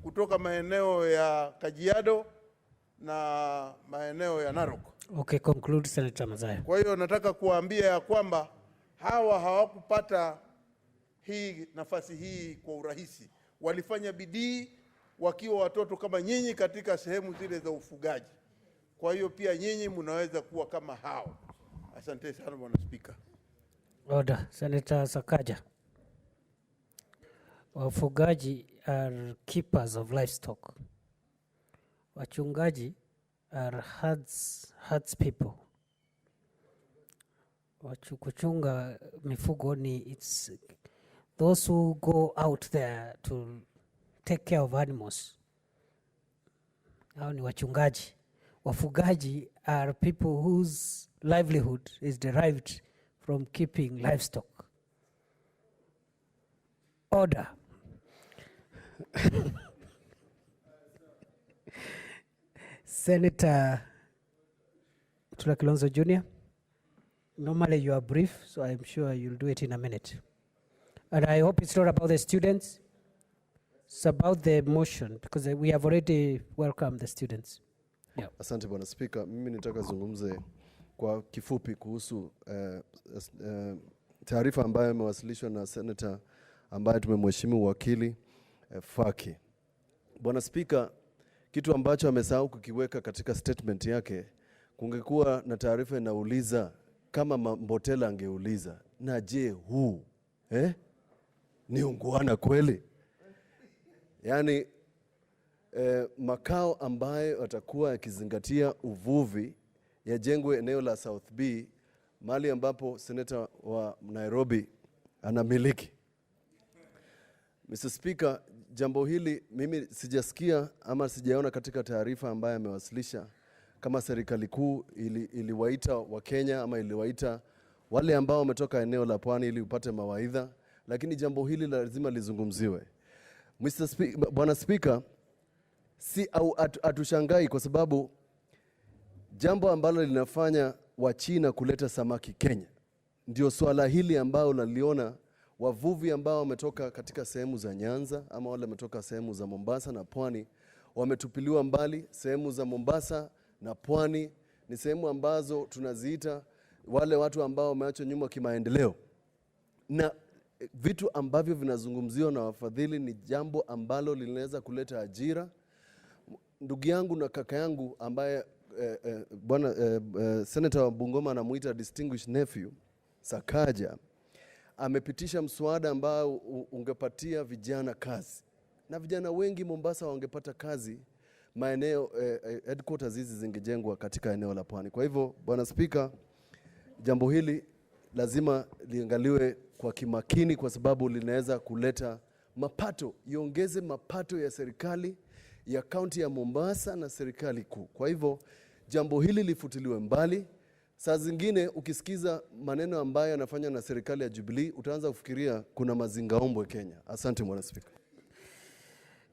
kutoka maeneo ya Kajiado na maeneo ya Narok. Okay, conclude Senator Mazaya. Kwa hiyo nataka kuambia ya kwamba hawa hawakupata hii nafasi hii kwa urahisi. Walifanya bidii wakiwa watoto kama nyinyi katika sehemu zile za ufugaji. Kwa hiyo pia nyinyi mnaweza kuwa kama hao. Asante sana Bwana Spika. Order. Senator Sakaja. Wafugaji are keepers of livestock. Wachungaji are herds people. Kuchunga mifugo ni it's those who go out there to take care of animals. Hao ni wachungaji. Wafugaji are people whose livelihood is derived from keeping livestock. Order. Senator Mutula Kilonzo Jr. Normally you are brief, so I'm sure you'll do it in a minute. And I hope it's not about the students. It's about the motion, because we have already welcomed the students. Yeah. Asante Bwana Spika, mimi nitaka zungumze kwa kifupi kuhusu taarifa ambayo imewasilishwa na Senator ambaye tumemheshimu wakili Faki. Bwana Spika, kitu ambacho amesahau kukiweka katika statement yake, kungekuwa na taarifa inauliza kama Mbotela angeuliza, na je huu ni ungwana kweli? Yani makao ambayo atakuwa yakizingatia uvuvi yajengwe eneo la South B, mahali ambapo Senator wa Nairobi anamiliki. Mr. Speaker, jambo hili mimi sijasikia ama sijaona katika taarifa ambayo amewasilisha kama serikali kuu iliwaita Wakenya ama iliwaita wale ambao wametoka eneo la pwani ili upate mawaidha, lakini jambo hili lazima lizungumziwe. Bwana Speaker, si au atushangai kwa sababu jambo ambalo linafanya Wachina kuleta samaki Kenya ndio swala hili ambao naliona wavuvi ambao wametoka katika sehemu za Nyanza ama wale wametoka sehemu za Mombasa na pwani wametupiliwa mbali. Sehemu za Mombasa na pwani ni sehemu ambazo tunaziita wale watu ambao wameachwa nyuma kimaendeleo, na vitu ambavyo vinazungumziwa na wafadhili ni jambo ambalo linaweza kuleta ajira. Ndugu yangu na kaka yangu ambaye bwana Senator wa Bungoma anamuita distinguished nephew Sakaja amepitisha mswada ambao ungepatia vijana kazi, na vijana wengi Mombasa wangepata kazi. Maeneo headquarters hizi zingejengwa katika eneo la pwani. Kwa hivyo Bwana Speaker, jambo hili lazima liangaliwe kwa kimakini kwa sababu linaweza kuleta mapato, iongeze mapato ya serikali ya kaunti ya Mombasa na serikali kuu. Kwa hivyo jambo hili lifutiliwe mbali. Saa zingine ukisikiza maneno ambayo yanafanywa na serikali ya Jubilee utaanza kufikiria kuna mazingaombwe Kenya. Asante Bwana Speaker.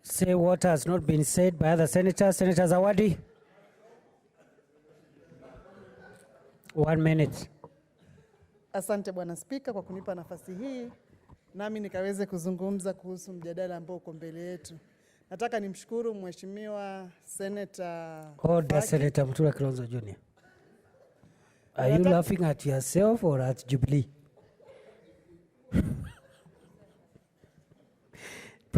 Say what has not been said by other senators. Senator Zawadi. 1 minute. Asante Bwana Spika kwa kunipa nafasi hii nami nikaweze kuzungumza kuhusu mjadala ambao uko mbele yetu. Nataka nimshukuru Mheshimiwa Senator Order, Senator Mutula Kilonzo Jr. Are you laughing at yourself or at Jubilee?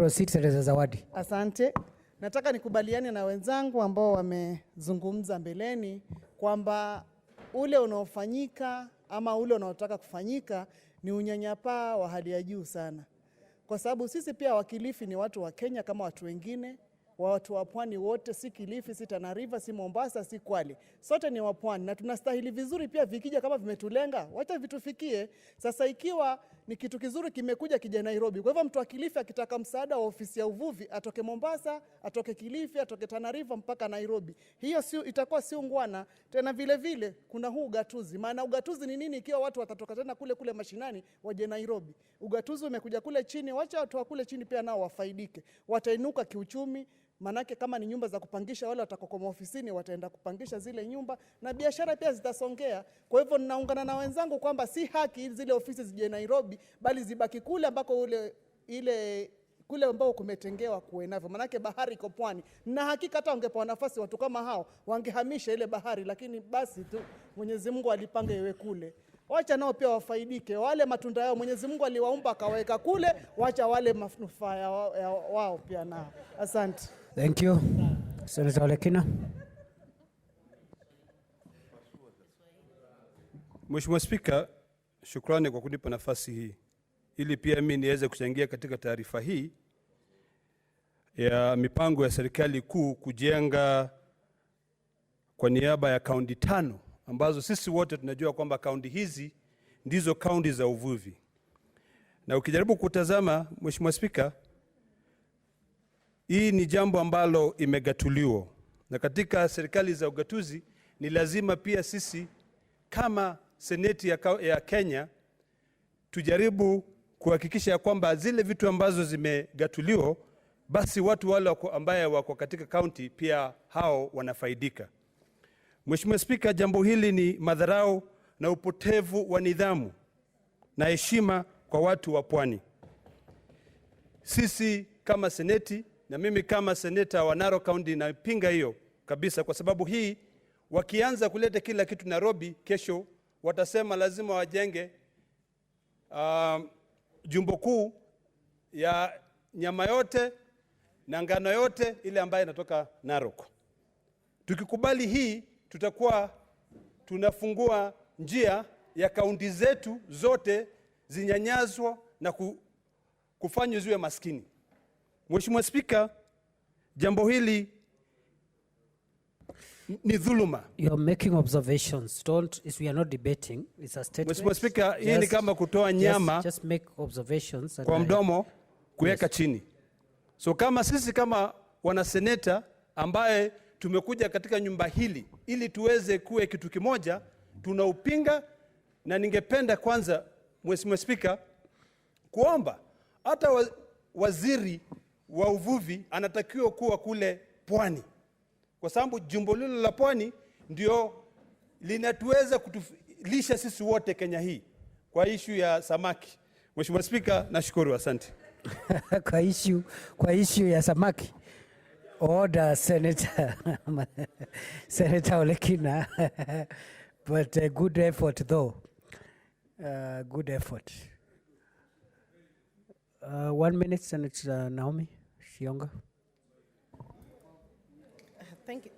Proceed, Senator Zawadi. Asante. Nataka nikubaliane na wenzangu ambao wamezungumza mbeleni kwamba ule unaofanyika ama ule unaotaka kufanyika ni unyanyapaa wa hali ya juu sana. Kwa sababu sisi pia wakilifi ni watu wa Kenya kama watu wengine, watu wa pwani wote, si Kilifi, si Tana River, si Mombasa, si Kwale. Sote ni wa pwani na tunastahili vizuri pia vikija kama vimetulenga, wacha vitufikie. Sasa ikiwa ni kitu kizuri kimekuja kija Nairobi. Kwa hivyo mtu wa Kilifi akitaka msaada wa ofisi ya uvuvi, atoke Mombasa, atoke Kilifi, atoke Tana River mpaka Nairobi. Hiyo si itakuwa si ungwana. Tena vile vile kuna huu ugatuzi. Maana ugatuzi ni nini ikiwa watu watatoka tena kule mashinani waje Nairobi? Ugatuzi umekuja kule chini, wacha watu wa kule chini pia nao wafaidike. Watainuka kiuchumi. Manake kama ni nyumba za kupangisha, wale watakokoma ofisini wataenda kupangisha zile nyumba na biashara pia zitasongea. Kwa hivyo ninaungana na wenzangu kwamba si haki zile ofisi zije Nairobi, bali zibaki kule ambako kule ambao kumetengewa kuwe navyo. Manake bahari iko pwani. Na hakika hata wangepewa nafasi watu kama hao wangehamisha ile bahari, lakini basi tu Mwenyezi Mungu alipanga iwe kule. Wacha nao pia wafaidike. Wale matunda yao Mwenyezi Mungu aliwaumba akaweka kule, wacha wale manufaa ya wao pia nao. Asante. Thank you. Senator Olekina. Mheshimiwa Spika, shukrani kwa kunipa nafasi hii ili pia mimi niweze kuchangia katika taarifa hii ya mipango ya serikali kuu kujenga kwa niaba ya kaunti 5 ambazo sisi wote tunajua kwamba kaunti hizi ndizo kaunti za uvuvi. Na ukijaribu kutazama Mheshimiwa Spika, hii ni jambo ambalo imegatuliwa. Na katika serikali za ugatuzi ni lazima pia sisi kama seneti ya Kenya tujaribu kuhakikisha kwamba zile vitu ambazo zimegatuliwa basi watu wale ambaye wako katika kaunti pia hao wanafaidika. Mheshimiwa Spika, jambo hili ni madharau na upotevu wa nidhamu na heshima kwa watu wa pwani. Sisi kama seneti na mimi kama seneta wa Narok County napinga hiyo kabisa, kwa sababu hii wakianza kuleta kila kitu Nairobi, kesho watasema lazima wajenge jumbo kuu ya nyama yote na ngano yote ile ambayo inatoka Narok. Tukikubali hii, tutakuwa tunafungua njia ya kaunti zetu zote zinyanyazwa na kufanywa ziwe maskini. Mheshimiwa Spika, jambo hili ni dhuluma. You are making observations. We are not debating. It's a statement. Mheshimiwa Spika, hii ni kama kutoa nyama just make observations kwa mdomo kuweka chini. So kama sisi kama wanaseneta ambaye tumekuja katika nyumba hili ili tuweze kuwe kitu kimoja, tunaupinga. Na ningependa kwanza Mheshimiwa Spika kuomba hata waziri wa uvuvi anatakiwa kuwa kule pwani, kwa sababu jimbo lile la pwani ndio linatuweza kutulisha sisi wote Kenya hii kwa issue ya samaki. Mheshimiwa Spika, nashukuru, asante. kwa issue ya samaki. Order, Senator Senator Olekina. But good effort though. Good effort. 1 minute, Senator Naomi Shionga. Thank you.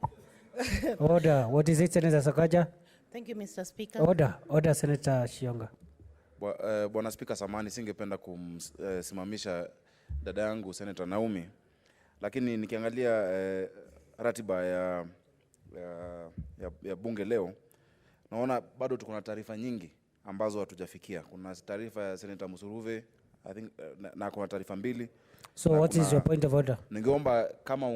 Order. What is it, Senator Sakaja? Thank you, Mr. Speaker. Order, Senator Shionga. Bwana Spika, samahani, singependa kumsimamisha dada yangu Senator Naomi, lakini nikiangalia ratiba ya bunge leo naona bado tuko na taarifa nyingi ambazo hatujafikia. Kuna taarifa ya Senator Musuruve, I think, na kuna taarifa 2. So what is your point of order? Ningeomba kama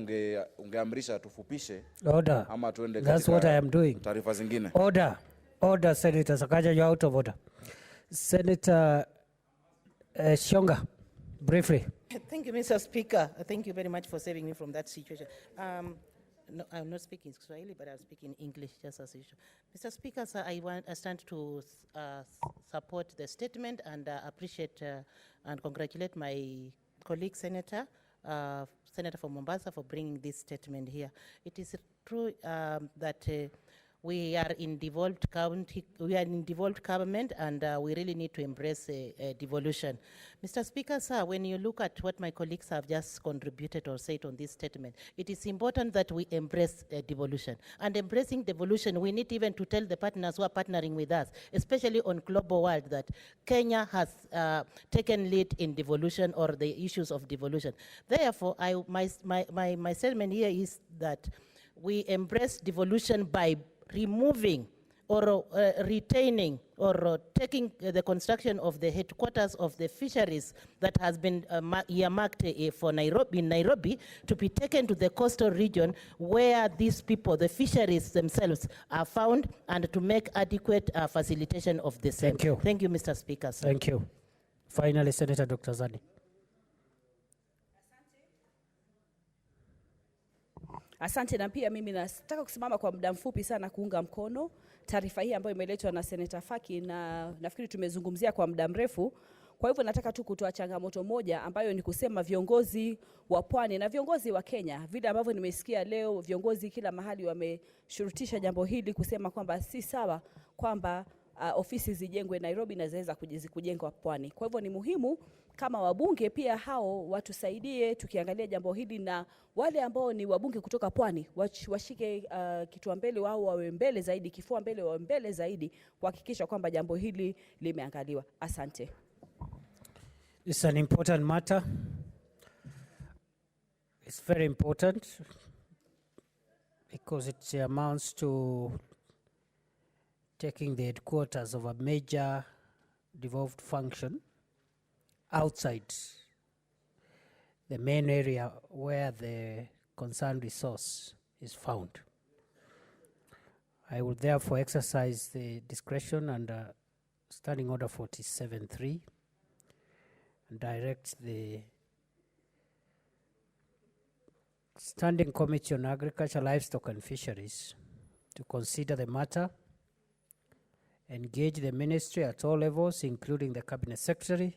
ungeamrisha tufupishe order ama tuende That's what I am doing. Taarifa zingine. Order, Senator Sakaja, you're out of order. Senator Shionga, briefly. Thank you, Mr. Speaker. Thank you very much for saving me from that situation. No, I'm not speaking Swahili, but I'll speak in English just as usual. Mr. Speaker, sir, I stand to support the statement and appreciate and congratulate my colleague Senator from Mombasa for bringing this statement here. It is true that We are in devolved county, we are in devolved government, and we really need to embrace devolution. Mr. Speaker, sir, when you look at what my colleagues have just contributed or said on this statement, it is important that we embrace devolution. And embracing devolution, we need even to tell the partners who are partnering with us, especially on global world, that Kenya has taken lead in devolution or the issues of devolution. Therefore, my statement here is that we embrace devolution by removing or retaining or taking the construction of the headquarters of the fisheries that has been earmarked for Nairobi to be taken to the coastal region where these people, the fisheries themselves, are found, and to make adequate facilitation of the same. Thank you. Thank you, Mr. Speaker. Sir. Thank you. Finally, Senator Dr. Zani. Asante, na pia mimi nataka kusimama kwa muda mfupi sana kuunga mkono taarifa hii ambayo imeletwa na Senator Faki, na nafikiri tumezungumzia kwa muda mrefu. Kwa hivyo nataka tu kutoa changamoto moja ambayo ni kusema viongozi wa pwani na viongozi wa Kenya, vile ambavyo nimesikia leo viongozi kila mahali wameshurutisha jambo hili, kusema kwamba si sawa kwamba ofisi zijengwe Nairobi na zaweza kujengwa pwani. Kwa hivyo ni muhimu kama wabunge pia hao watusaidie tukiangalia jambo hili, na wale ambao ni wabunge kutoka pwani washike kitua mbele, wao wawe mbele zaidi, kifua mbele, wawe mbele zaidi kuhakikisha kwamba jambo hili limeangaliwa. Asante. It's an important matter. It's very important because it amounts to taking the headquarters of a major devolved function outside the main area where the concerned resource is found. I will therefore exercise the discretion under Standing Order 47.3 and direct the Standing Committee on Agriculture, Livestock and Fisheries to consider the matter, engage the ministry at all levels, including the Cabinet Secretary,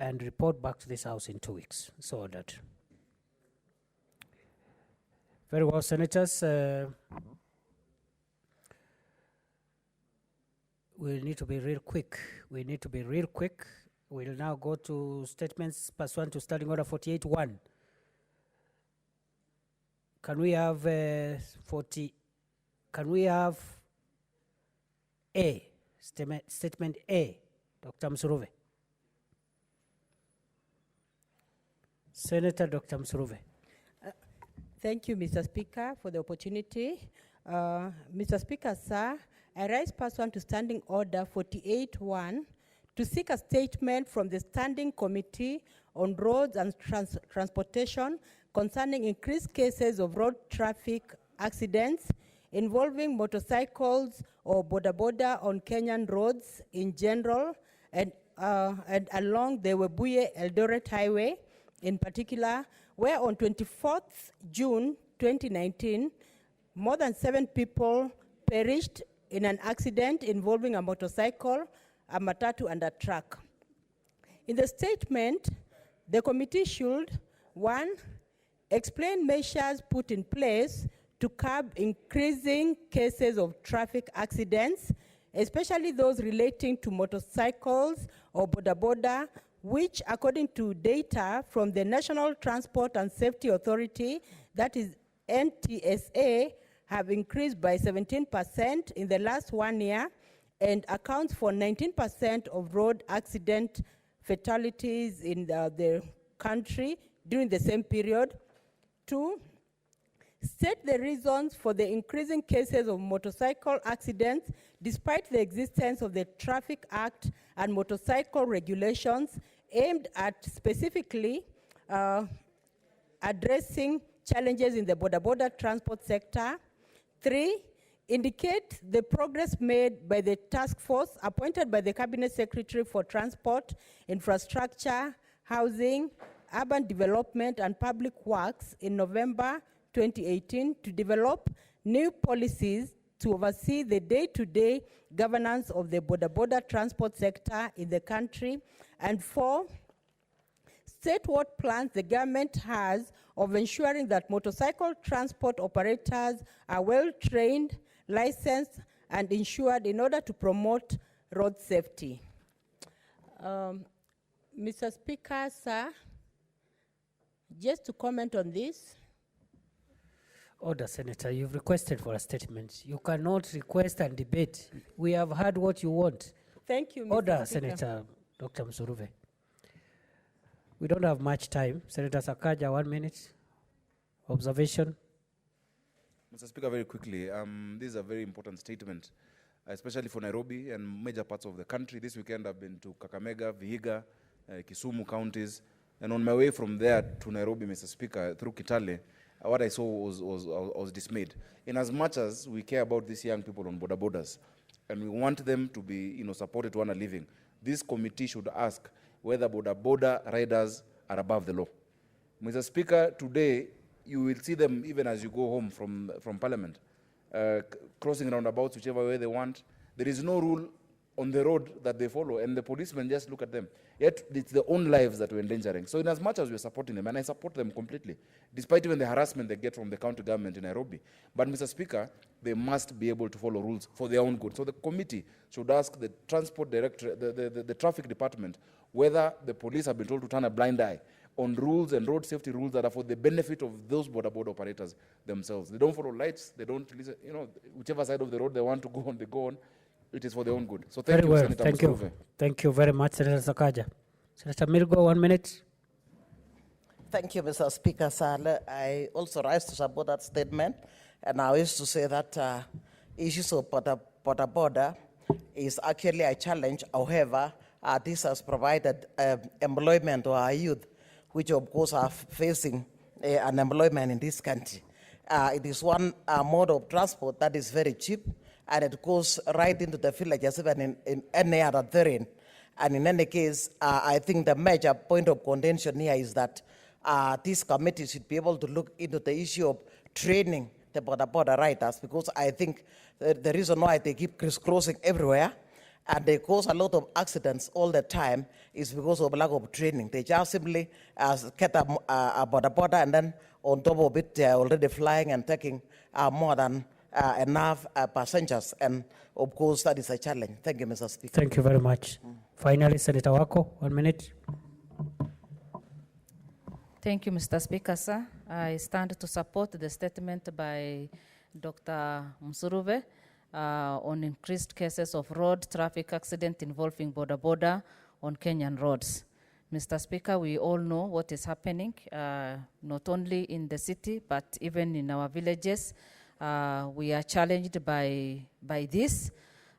and report back to this House in 2 weeks. So ordered. Very well, Senators. We'll need to be real quick. We'll now go to statements pursuant to Standing Order 48.1. Can we have A, statement A, Dr. Msuruve? Senator Dr. Msuruve. Thank you, Mr. Speaker, for the opportunity. Mr. Speaker, sir, I rise pursuant to Standing Order 48.1 to seek a statement from the Standing Committee on Roads and Transportation concerning increased cases of road traffic accidents involving motorcycles or boda on Kenyan roads in general and along the Webuye-Eldoret Highway in particular, where on 24th June 2019, more than 7 people perished in an accident involving a motorcycle, a matatu, and a truck. In the statement, the committee should, 1, explain measures put in place to curb increasing cases of traffic accidents, especially those relating to motorcycles or boda, which according to data from the National Transport and Safety Authority, that is NTSA, have increased by 17% in the last 1 year and accounts for 19% of road accident fatalities in the country during the same period. 2, state the reasons for the increasing cases of motorcycle accidents despite the existence of the Traffic Act and motorcycle regulations aimed at specifically addressing challenges in the boda transport sector. 3, indicate the progress made by the task force appointed by the Cabinet Secretary for Transport, Infrastructure, Housing, Urban Development and Public Works in November 2018 to develop new policies to oversee the day-to-day governance of the boda transport sector in the country. And 4, state what plans the government has of ensuring that motorcycle transport operators are well trained, licensed and insured in order to promote road safety. Mr. Speaker, sir, just to comment on this. Order, Senator. You've requested for a statement. You cannot request and debate. We have heard what you want. Thank you, Mr. Order, Speaker. Senator Dr. Msuruve. We don't have much time. Senator Sakaja, 1 minute. Observation. Mr. Speaker, very quickly, this is a very important statement, especially for Nairobi and major parts of the country. This weekend I've been to Kakamega, Vihiga, Kisumu counties, and on my way from there to Nairobi, Mr. Speaker, through Kitale, what I saw was dismayed. In as much as we care about these young people on border borders, and we want them to be supported to earn a living, this committee should ask whether border riders are above the law. Mr. Speaker, today you will see them even as you go home from Parliament, crossing roundabouts whichever way they want. There is no rule on the road that they follow, and the policemen just look at them. Yet it's their own lives that we're endangering. So in as much as we're supporting them, and I support them completely, despite even the harassment they get from the county government in Nairobi, but Mr. Speaker, they must be able to follow rules for their own good. So the committee should ask the transport director, the traffic department, whether the police have been told to turn a blind eye on rules and road safety rules that are for the benefit of those border operators themselves. They don't follow lights, they don't listen, whichever side of the road they want to go on, they go on. It is for their own good. So thank you, Senator Thank Msuruve. you. Thank you very much, Senator Sakaja. Senator Mirgo, 1 minute. Thank you, Mr. Speaker, sir. I also rise to support that statement. And I wish to say that issues of border is actually a challenge. However, this has provided employment to our youth, which of course are facing unemployment in this country. It is one mode of transport that is very cheap, and it goes right into the villages, even in any other terrain. And in any case, I think the major point of contention here is that this committee should be able to look into the issue of training the border riders, because I think the reason why they keep crisscrossing everywhere and they cause a lot of accidents all the time is because of lack of training. They just simply get a border and then on top of it, they're already flying and taking more than enough passengers, and of course that is a challenge. Thank you, Mr. Speaker. Thank you very much. Finally, Senator Wako, 1 minute. Thank you, Mr. Speaker, sir. I stand to support the statement by Dr. Msuruve on increased cases of road traffic accident involving border on Kenyan roads. Mr. Speaker, we all know what is happening, not only in the city, but even in our villages. We are challenged by this.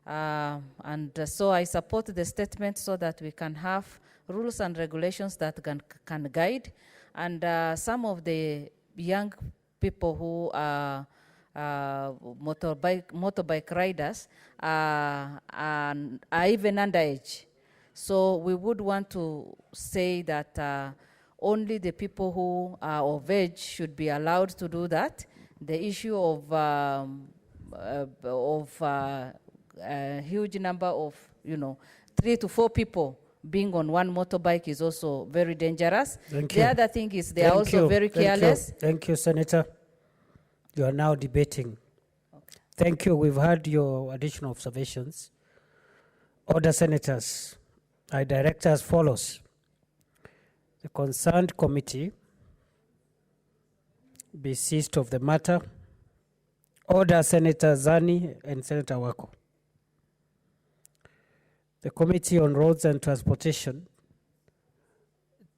So I support the statement so that we can have rules and regulations that can guide. And some of the young people who are motorbike riders are even underage. So we would want to say that only the people who are of age should be allowed to do that. The issue of a huge number of, 3 to 4 people being on one motorbike is also very dangerous. Thank The you. other thing is they are also very Thank you. careless. Thank you, Senator. You are now debating. Thank you. We've heard your additional observations. Order, Senators. I direct as follows. The concerned committee be seized of the matter. Order, Senator Zani and Senator Wako. The Committee on Roads and Transportation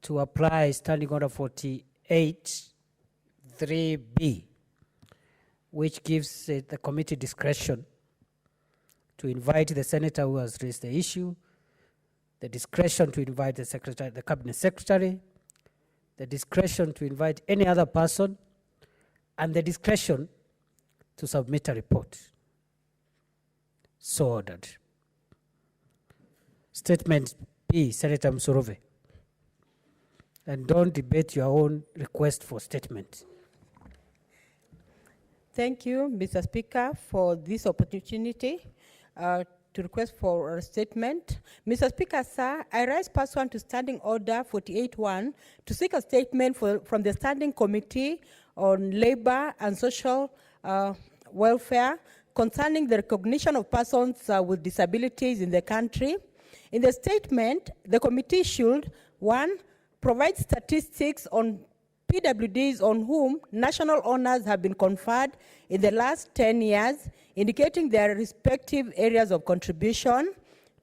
to apply Standing Order 48 3B, which gives the committee discretion to invite the senator who has raised the issue, the discretion to invite the secretary, the cabinet secretary, the discretion to invite any other person, and the discretion to submit a report. So ordered. Statement B, Senator Msuruve. And don't debate your own request for statement. Thank you, Mr. Speaker, for this opportunity to request for a statement. Mr. Speaker, sir, I rise pursuant to Standing Order 48.1 to seek a statement from the Standing Committee on Labor and Social Welfare concerning the recognition of persons with disabilities in the country. In the statement, the committee should, 1, provide statistics on PWDs on whom national honors have been conferred in the last 10 years, indicating their respective areas of contribution.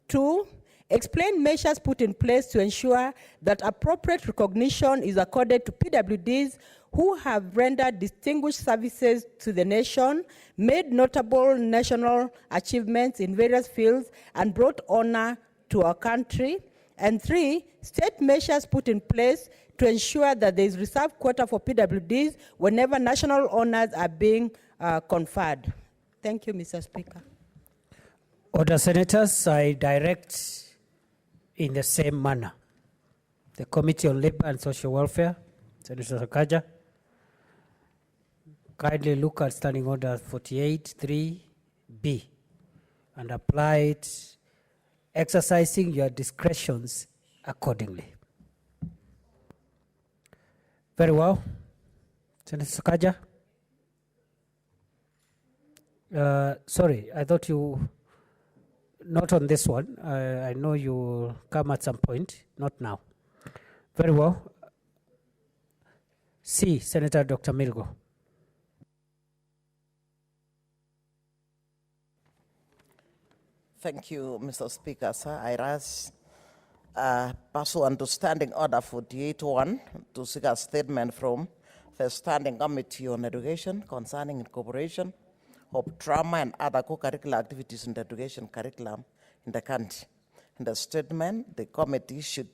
2, explain measures put in place to ensure that appropriate recognition is accorded to PWDs who have rendered distinguished services to the nation, made notable national achievements in various fields, and brought honor to our country. And 3, state measures put in place to ensure that there is reserved quota for PWDs whenever national honors are being conferred. Thank you, Mr. Speaker. Order, Senators, I direct in the same manner. The Committee on Labor and Social Welfare, Senator Sakaja, kindly look at Standing Order 48.3b and apply it, exercising your discretions accordingly. Very well. Senator Sakaja. Sorry, I thought you, not on this one. I know you will come at some point, not now. Very well. C, Senator Dr. Milgo. Thank you, Mr. Speaker, sir. I rise pursuant to Standing Order 48.1 to seek a statement from the Standing Committee on Education concerning incorporation of drama and other co-curricular activities in the education curriculum in the country. In the statement, the committee should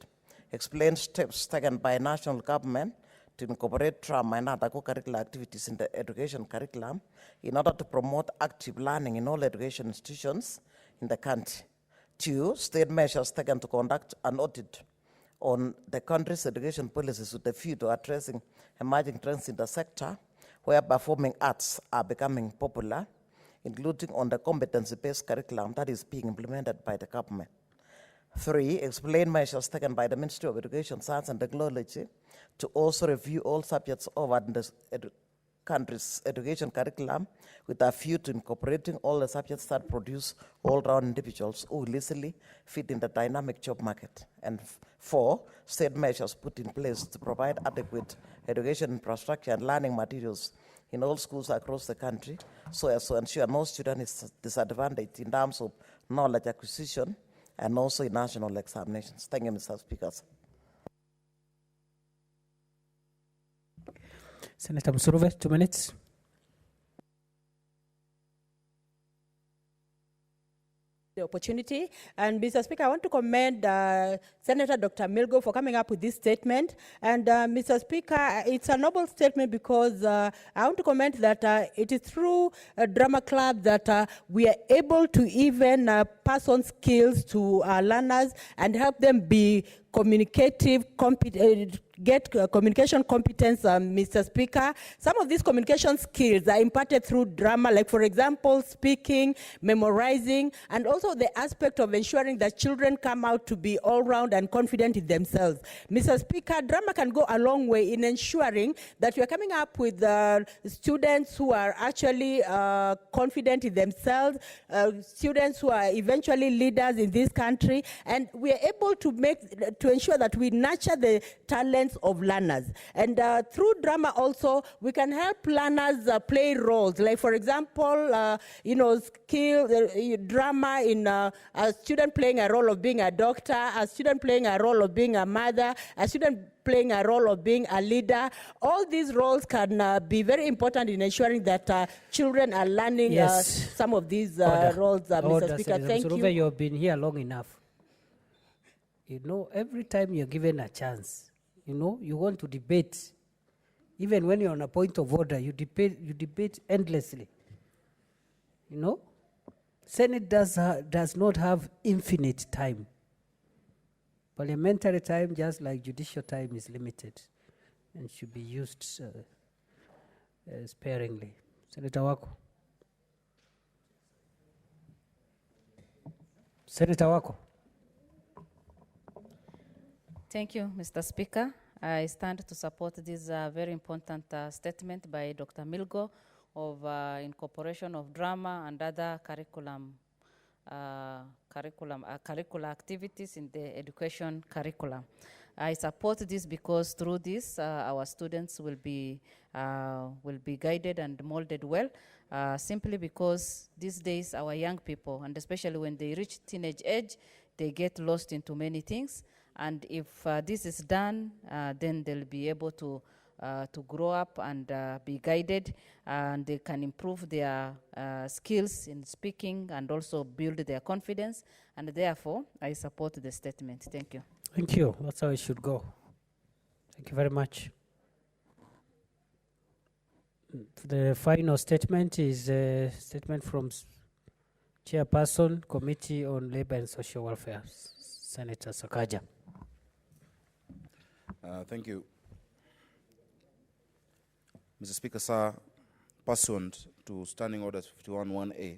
explain steps taken by national government to incorporate drama and other co-curricular activities in the education curriculum in order to promote active learning in all education institutions in the country. 2, state measures taken to conduct an audit on the country's education policies with a view to addressing emerging trends in the sector where performing arts are becoming popular, including on the competency-based curriculum that is being implemented by the government. 3, explain measures taken by the Ministry of Education, Science and Technology to also review all subjects offered in the country's education curriculum with a view to incorporating all the subjects that produce all-round individuals who will easily fit in the dynamic job market. And 4, state measures put in place to provide adequate education infrastructure and learning materials in all schools across the country so as to ensure no student is disadvantaged in terms of knowledge acquisition and also in national examinations. Thank you, Mr. Speaker. Senator Msuruve, 2 minutes. The opportunity. And Mr. Speaker, I want to commend Senator Dr. Milgo for coming up with this statement. And Mr. Speaker, it's a noble statement because I want to comment that it is through a drama club that we are able to even pass on skills to our learners and help them be communicative, get communication competence, Mr. Speaker. Some of these communication skills are imparted through drama, like for example, speaking, memorizing, and also the aspect of ensuring that children come out to be all-round and confident in themselves. Mr. Speaker, drama can go a long way in ensuring that we're coming up with students who are actually confident in themselves, students who are eventually leaders in this country, and we are able to ensure that we nurture the talents of learners. And through drama also, we can help learners play roles. Like for example, drama in a student playing a role of being a doctor, a student playing a role of being a mother, a student playing a role of being a leader. All these roles can be very important in ensuring that children are learning some of these roles, Mr. Speaker. Thank you. You have been here long enough. You know, every time you're given a chance, you know, you want to debate. Even when you're on a point of order, you debate endlessly. You know, Senate does not have infinite time. Parliamentary time, just like judicial time, is limited and should be used sparingly. Senator Wako. Senator Wako. Thank you, Mr. Speaker. I stand to support this very important statement by Dr. Milgo of incorporation of drama and other curricular activities in the education curriculum. I support this because through this, our students will be guided and molded well, simply because these days our young people, and especially when they reach teenage age, they get lost into many things. And if this is done, then they'll be able to grow up and be guided, and they can improve their skills in speaking and also build their confidence. And therefore, I support the statement. Thank you. Thank you. That's how it should go. Thank you very much. The final statement is a statement from Chairperson, Committee on Labor and Social Welfare, Senator Sakaja. Thank you. Mr. Speaker, sir, pursuant to Standing Orders 51(1)A,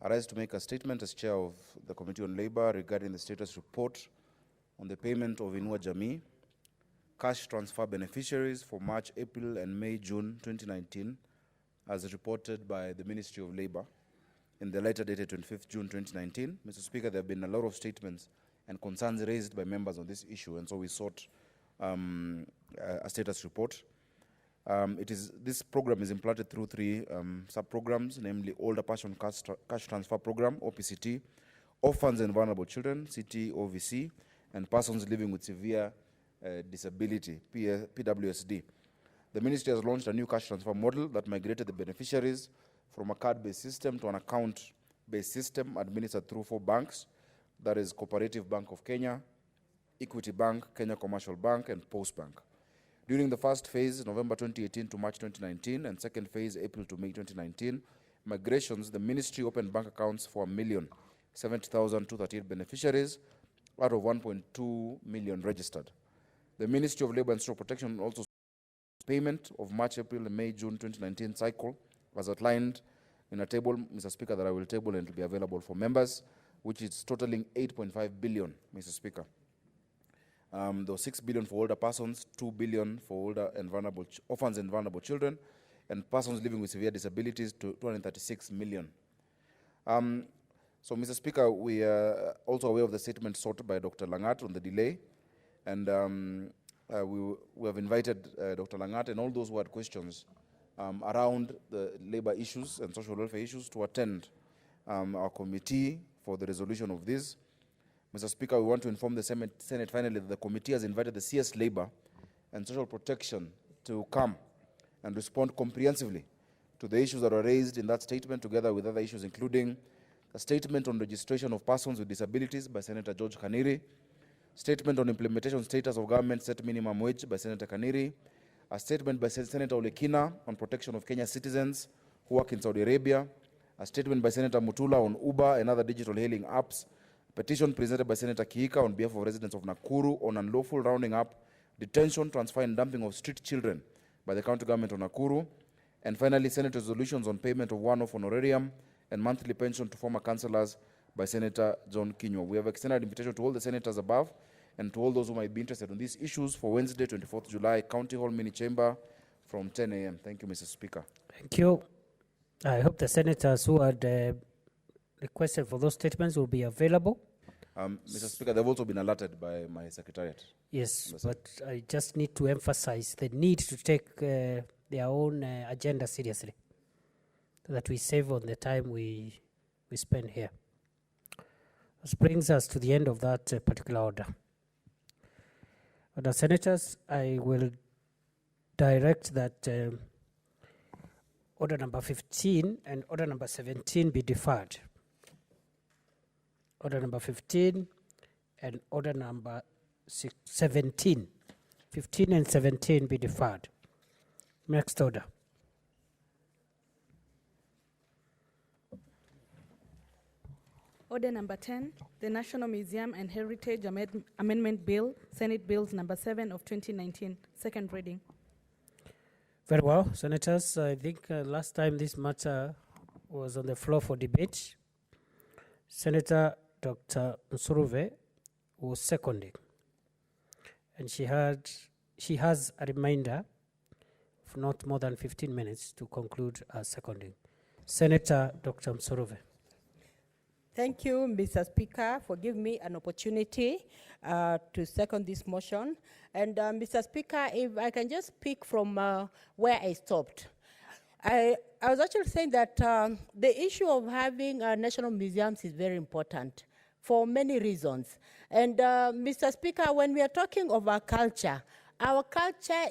I rise to make a statement as Chair of the Committee on Labor regarding the status report on the payment of Inua Jamii cash transfer beneficiaries for March, April, and May, June 2019, as reported by the Ministry of Labor in the letter dated 25th June 2019. Mr. Speaker, there have been a lot of statements and concerns raised by members on this issue, and so we sought a status report. This program is implemented through three sub-programs, namely Older Person Cash Transfer Program, OPCT, Orphans and Vulnerable Children, CTOVC, and Persons Living with Severe Disability, PWSD. The Ministry has launched a new cash transfer model that migrated the beneficiaries from a card-based system to an account-based system administered through 4 banks, that is Cooperative Bank of Kenya, Equity Bank, Kenya Commercial Bank, and Post Bank. During the first phase, November 2018 to March 2019, and second phase, April to May 2019, migrations, the Ministry opened bank accounts for 1,070,238 beneficiaries out of 1.2 million registered. The Ministry of Labor and Social Protection also payment of March, April, and May, June 2019 cycle, as outlined in a table, Mr. Speaker, that I will table and to be available for members, which is totaling 8.5 billion, Mr. Speaker. There was 6 billion for older persons, 2 billion for older and vulnerable orphans and vulnerable children, and persons living with severe disabilities to 236 million. So, Mr. Speaker, we are also aware of the statement sought by Dr. Langat on the delay, and we have invited Dr. Langat and all those who had questions around the labor issues and social welfare issues to attend our committee for the resolution of this. Mr. Speaker, we want to inform the Senate finally that the committee has invited the CS Labor and Social Protection to come and respond comprehensively to the issues that were raised in that statement, together with other issues, including a statement on registration of persons with disabilities by Senator George Kaniri, statement on implementation status of government set minimum wage by Senator Kaniri, a statement by Senator Olekina on protection of Kenya citizens who work in Saudi Arabia, a statement by Senator Mutula on Uber and other digital hailing apps, petition presented by Senator Kiika on behalf of residents of Nakuru on unlawful rounding up, detention, transfer and dumping of street children by the county government of Nakuru, and finally, Senate resolutions on payment of one-off honorarium and monthly pension to former councillors by Senator John Kinyua. We have extended invitation to all the senators above and to all those who might be interested in these issues for Wednesday, 24th July, County Hall Mini Chamber from 10 a.m. Thank you, Mr. Speaker. Thank you. I hope the senators who had requested for those statements will be available. Mr. Speaker, they've also been alerted by my secretariat. Yes, but I just need to emphasize the need to take their own agenda seriously, so that we save on the time we spend here. This brings us to the end of that particular order. Other senators, I will direct that order number 15 and order number 17 be deferred. Order number 15 and order number 17. 15 and 17 be deferred. Next order. Order number 10, the National Museum and Heritage Amendment Bill, Senate Bills number 7 of 2019, second reading. Very well, senators. I think last time this matter was on the floor for debate, Senator Dr. Nsuruve was seconding, and she has a reminder not more than 15 minutes to conclude our seconding. Senator Dr. Msurove. Thank you, Mr. Speaker, for giving me an opportunity to second this motion. And Mr. Speaker, if I can just speak from where I stopped. I was actually saying that the issue of having national museums is very important for many reasons. And Mr. Speaker, when we are talking of our culture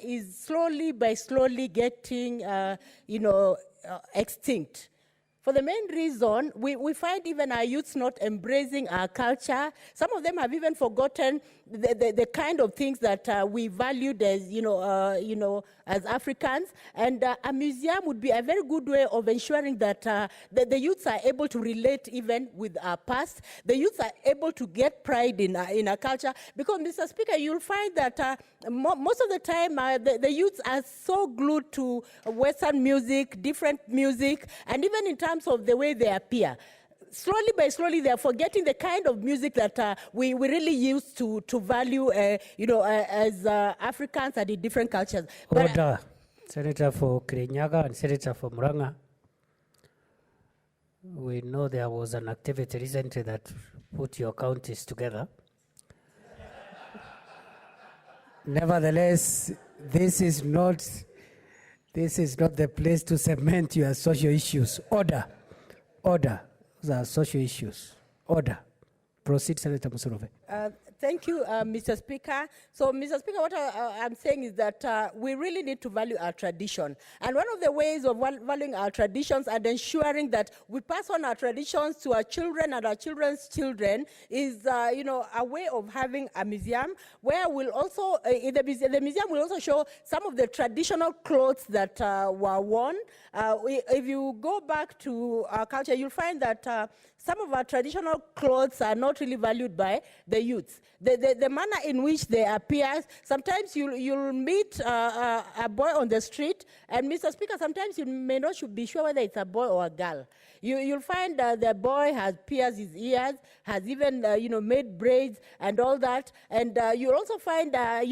is slowly getting, extinct. For the main reason, we find even our youths not embracing our culture. Some of them have even forgotten the kind of things that we valued as, as Africans. And a museum would be a very good way of ensuring that the youths are able to relate even with our past. The youths are able to get pride in our culture. Because, Mr. Speaker, you'll find that most of the time the youths are so glued to Western music, different music, and even in terms of the way they appear. Slowly by slowly, they are forgetting the kind of music that we really used to value, as Africans and in different cultures. Order. Senator for Kirinyaga and Senator for Muranga. We know there was an activity recently that put your counties together. Nevertheless, this is not the place to cement your social issues. Order. The social issues. Order. Proceed, Senator Msurove. Thank you, Mr. Speaker. So, Mr. Speaker, what I'm saying is that we really need to value our tradition. And one of the ways of valuing our traditions and ensuring that we pass on our traditions to our children and our children's children is, a way of having a museum where we'll also, the museum will also show some of the traditional clothes that were worn. If you go back to our culture, you'll find that some of our traditional clothes are not really valued by the youths. The manner in which they appear, sometimes you'll meet a boy on the street, and Mr. Speaker, sometimes you may not be sure whether it's a boy or a girl. You'll find the boy has pierced his ears, has even made braids and all that, and you'll also find a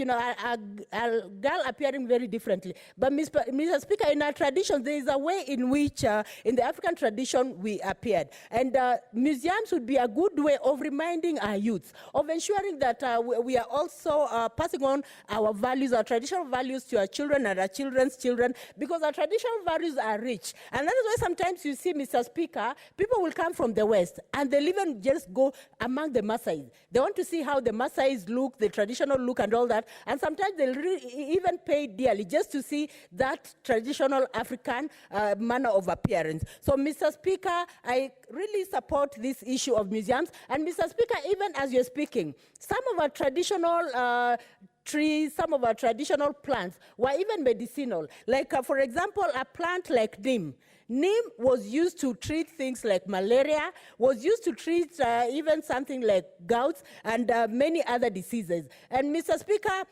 girl appearing very differently. But Mr. Speaker, in our traditions, there is a way in which, in the African tradition, we appeared, and museums would be a good way of reminding our youths, of ensuring that we are also passing on our values, our traditional values to our children and our children's children, because our traditional values are rich. And that is why sometimes you see, Mr. Speaker, people will come from the West and they'll even just go among the Maasais. They want to see how the Maasais look, the traditional look and all that. And sometimes they'll even pay dearly just to see that traditional African manner of appearance. So, Mr. Speaker, I really support this issue of museums. And Mr. Speaker, even as you're speaking, some of our traditional trees, some of our traditional plants were even medicinal. Like, for example, a plant like neem. Neem was used to treat things like malaria, was used to treat even something like gout and many other diseases. And Mr. Speaker,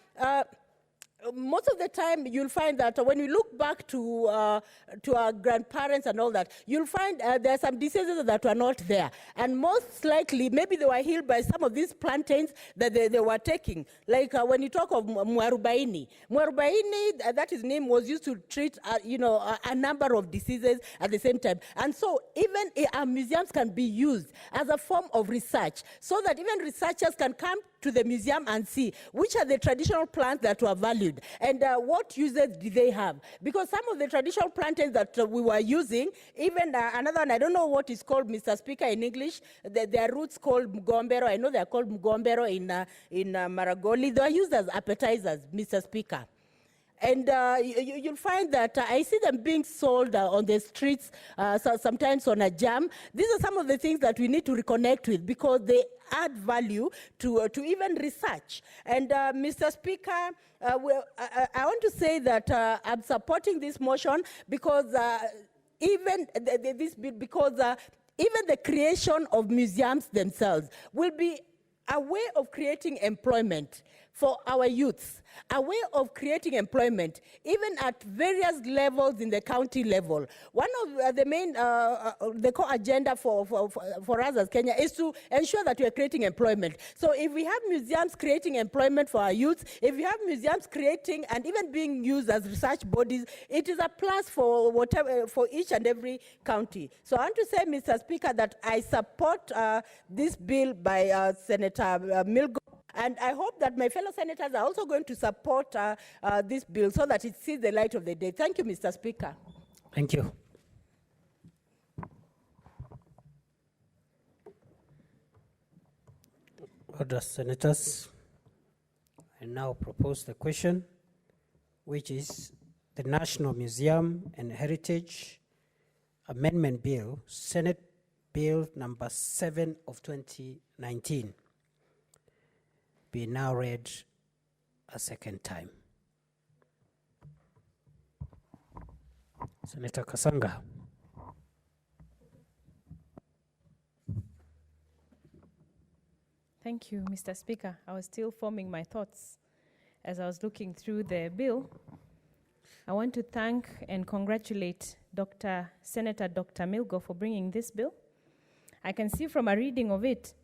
most of the time, you'll find that when we look back to our grandparents and all that, you'll find there are some diseases that were not there. And most likely, maybe they were healed by some of these plantains that they were taking. Like when you talk of muarubaini. Muarubaini, that his name, was used to treat, a number of diseases at the same time. And so even our museums can be used as a form of research, so that even researchers can come to the museum and see which are the traditional plants that were valued and what uses do they have. Because some of the traditional plantains that we were using, even another one, I don't know what is called, Mr. Speaker, in English, their roots called mugombero. I know they're called mugombero in Maragoli. They are used as appetizers, Mr. Speaker. And you'll find that I see them being sold on the streets, sometimes on a jam. These are some of the things that we need to reconnect with, because they add value to even research. And Mr. Speaker, I want to say that I'm supporting this motion because even the creation of museums themselves will be a way of creating employment for our youth, a way of creating employment, even at various levels in the county level. One of the main, the core agenda for us as Kenya is to ensure that we are creating employment. So if we have museums creating employment for our youth, if we have museums creating and even being used as research bodies, it is a plus for whatever, for each and every county. So I want to say, Mr. Speaker, that I support this bill by Senator Milgo. And I hope that my fellow senators are also going to support this bill so that it sees the light of the day. Thank you, Mr. Speaker. Thank you. Order, senators. I now propose the question, which is the National Museum and Heritage Amendment Bill, Senate Bill number 7 of 2019. Be now read a second time. Senator Kasanga. Thank you, Mr. Speaker. I was still forming my thoughts as I was looking through the bill. I want to thank and congratulate Senator Dr. Milgo for bringing this bill. I can see from a reading of it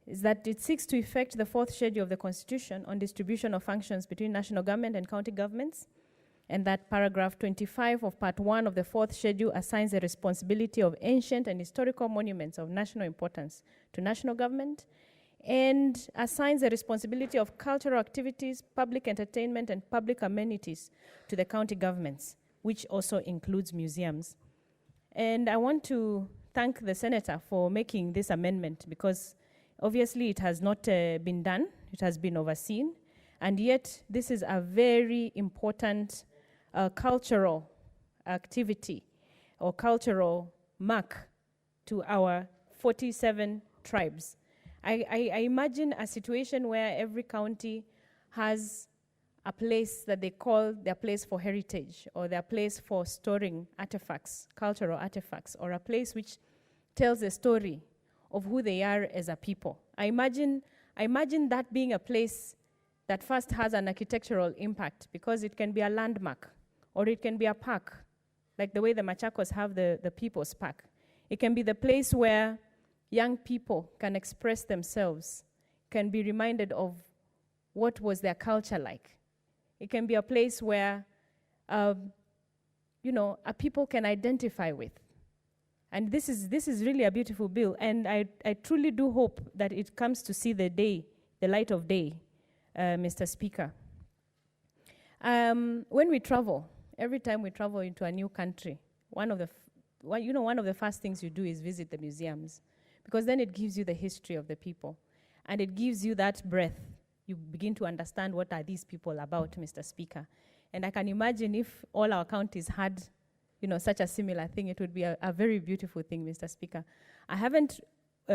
is that it seeks to effect the 4th schedule of the Constitution on distribution of functions between national government and county governments, and that paragraph 25 of part 1 of the 4th schedule assigns the responsibility of ancient and historical monuments of national importance to national government, and assigns the responsibility of cultural activities, public entertainment, and public amenities to the county governments, which also includes museums. And I want to thank the senator for making this amendment, because obviously it has not been done, it has been overseen, and yet this is a very important cultural activity or cultural mark to our 47 tribes. I imagine a situation where every county has a place that they call their place for heritage, or their place for storing artifacts, cultural artifacts, or a place which tells a story of who they are as a people. I imagine that being a place that first has an architectural impact, because it can be a landmark, or it can be a park, like the way the Machakos have the People's Park. It can be the place where young people can express themselves, can be reminded of what was their culture like. It can be a place where, a people can identify with. And this is really a beautiful bill, and I truly do hope that it comes to see the light of day, Mr. Speaker. When we travel, every time we travel into a new country, one of the first things you do is visit the museums, because then it gives you the history of the people, and it gives you that breath. You begin to understand what are these people about, Mr. Speaker. And I can imagine if all our counties had such a similar thing, it would be a very beautiful thing, Mr. Speaker. I haven't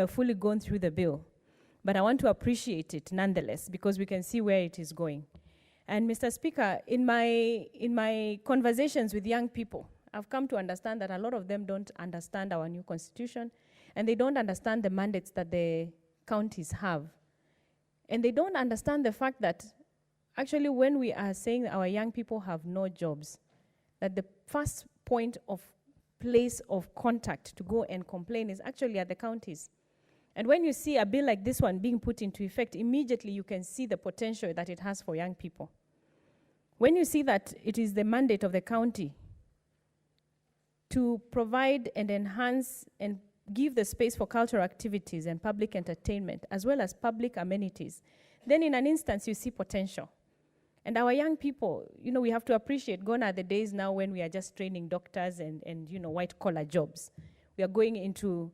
fully gone through the bill, but I want to appreciate it nonetheless, because we can see where it is going. And Mr. Speaker, in my conversations with young people, I've come to understand that a lot of them don't understand our new constitution, and they don't understand the mandates that the counties have. And they don't understand the fact that actually when we are saying our young people have no jobs, that the first point of place of contact to go and complain is actually at the counties. And when you see a bill like this one being put into effect, immediately you can see the potential that it has for young people. When you see that it is the mandate of the county to provide and enhance and give the space for cultural activities and public entertainment, as well as public amenities, then in an instance you see potential. And our young people, we have to appreciate, gone are the days now when we are just training doctors and white-collar jobs. We are going into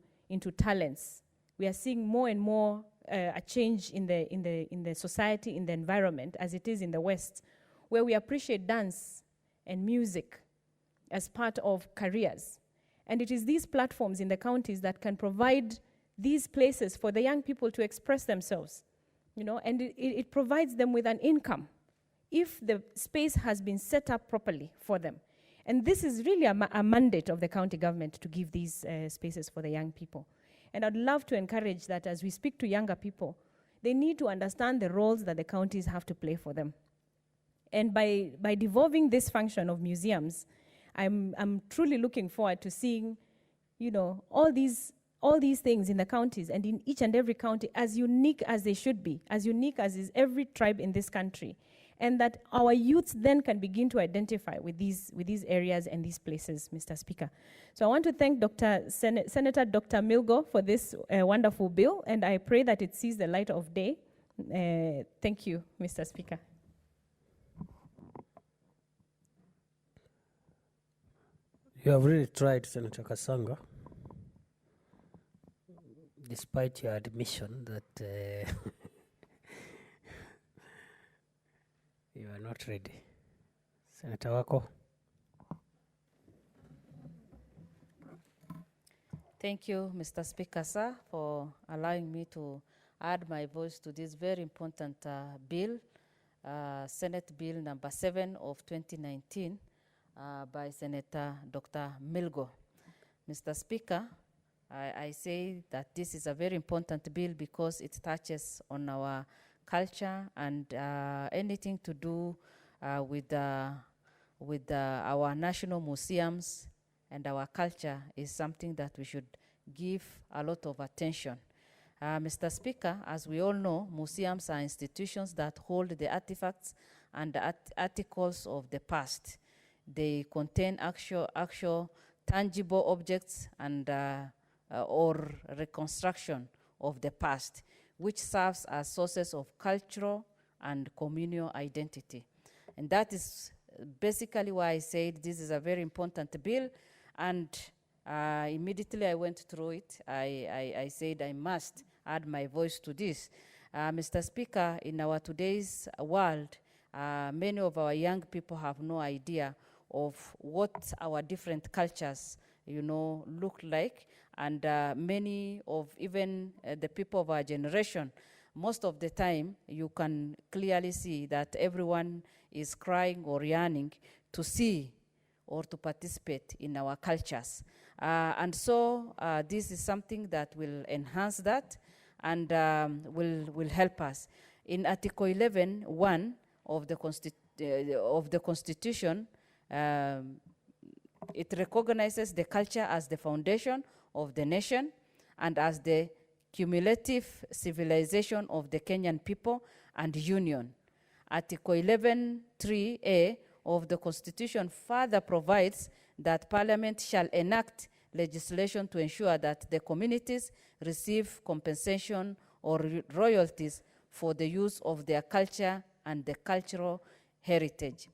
talents. We are seeing more and more a change in the society, in the environment, as it is in the West, where we appreciate dance and music as part of careers. And it is these platforms in the counties that can provide these places for the young people to express themselves, and it provides them with an income if the space has been set up properly for them. And this is really a mandate of the county government to give these spaces for the young people. And I'd love to encourage that as we speak to younger people, they need to understand the roles that the counties have to play for them. And by devolving this function of museums, I'm truly looking forward to seeing, you know, all these things in the counties and in each and every county as unique as they should be, as unique as is every tribe in this country, and that our youths then can begin to identify with these areas and these places, Mr. Speaker. So I want to thank Senator Dr. Milgo for this wonderful bill, and I pray that it sees the light of day. Thank you, Mr. Speaker. You have really tried, Senator Kasanga, despite your admission that you are not ready. Senator Wako. Thank you, Mr. Speaker, sir, for allowing me to add my voice to this very important bill, Senate Bill number 7 of 2019 by Senator Dr. Milgo. Mr. Speaker, I say that this is a very important bill because it touches on our culture and anything to do with our national museums and our culture is something that we should give a lot of attention. Mr. Speaker, as we all know, museums are institutions that hold the artifacts and the articles of the past. They contain actual tangible objects and or reconstruction of the past, which serves as sources of cultural and communal identity. And that is basically why I said this is a very important bill, and immediately I went through it. I said I must add my voice to this. Mr. Speaker, in our today's world, many of our young people have no idea of what our different cultures, you know, look like, and many of even the people of our generation, most of the time you can clearly see that everyone is crying or yearning to see or to participate in our cultures. And so this is something that will enhance that and will help us. In Article 11(1) of the Constitution, it recognizes the culture as the foundation of the nation and as the cumulative civilization of the Kenyan people and union. Article 11(3)(a) of the Constitution further provides that Parliament shall enact legislation to ensure that the communities receive compensation or royalties for the use of their culture and the cultural heritage.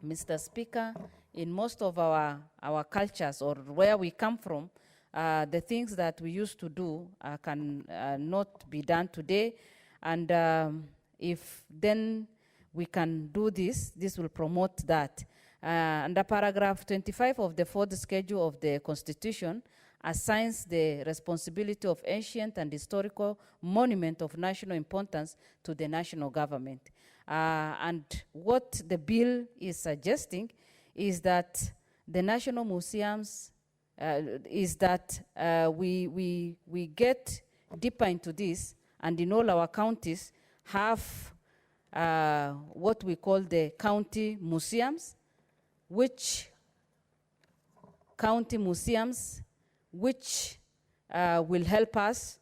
Mr. Speaker, in most of our cultures or where we come from, the things that we used to do can not be done today. And if then we can do this, this will promote that. Under paragraph 25 of the 4th schedule of the Constitution assigns the responsibility of ancient and historical monument of national importance to the national government. And what the bill is suggesting is that the national museums, we get deeper into this, and in all our counties have what we call the county museums, which will help us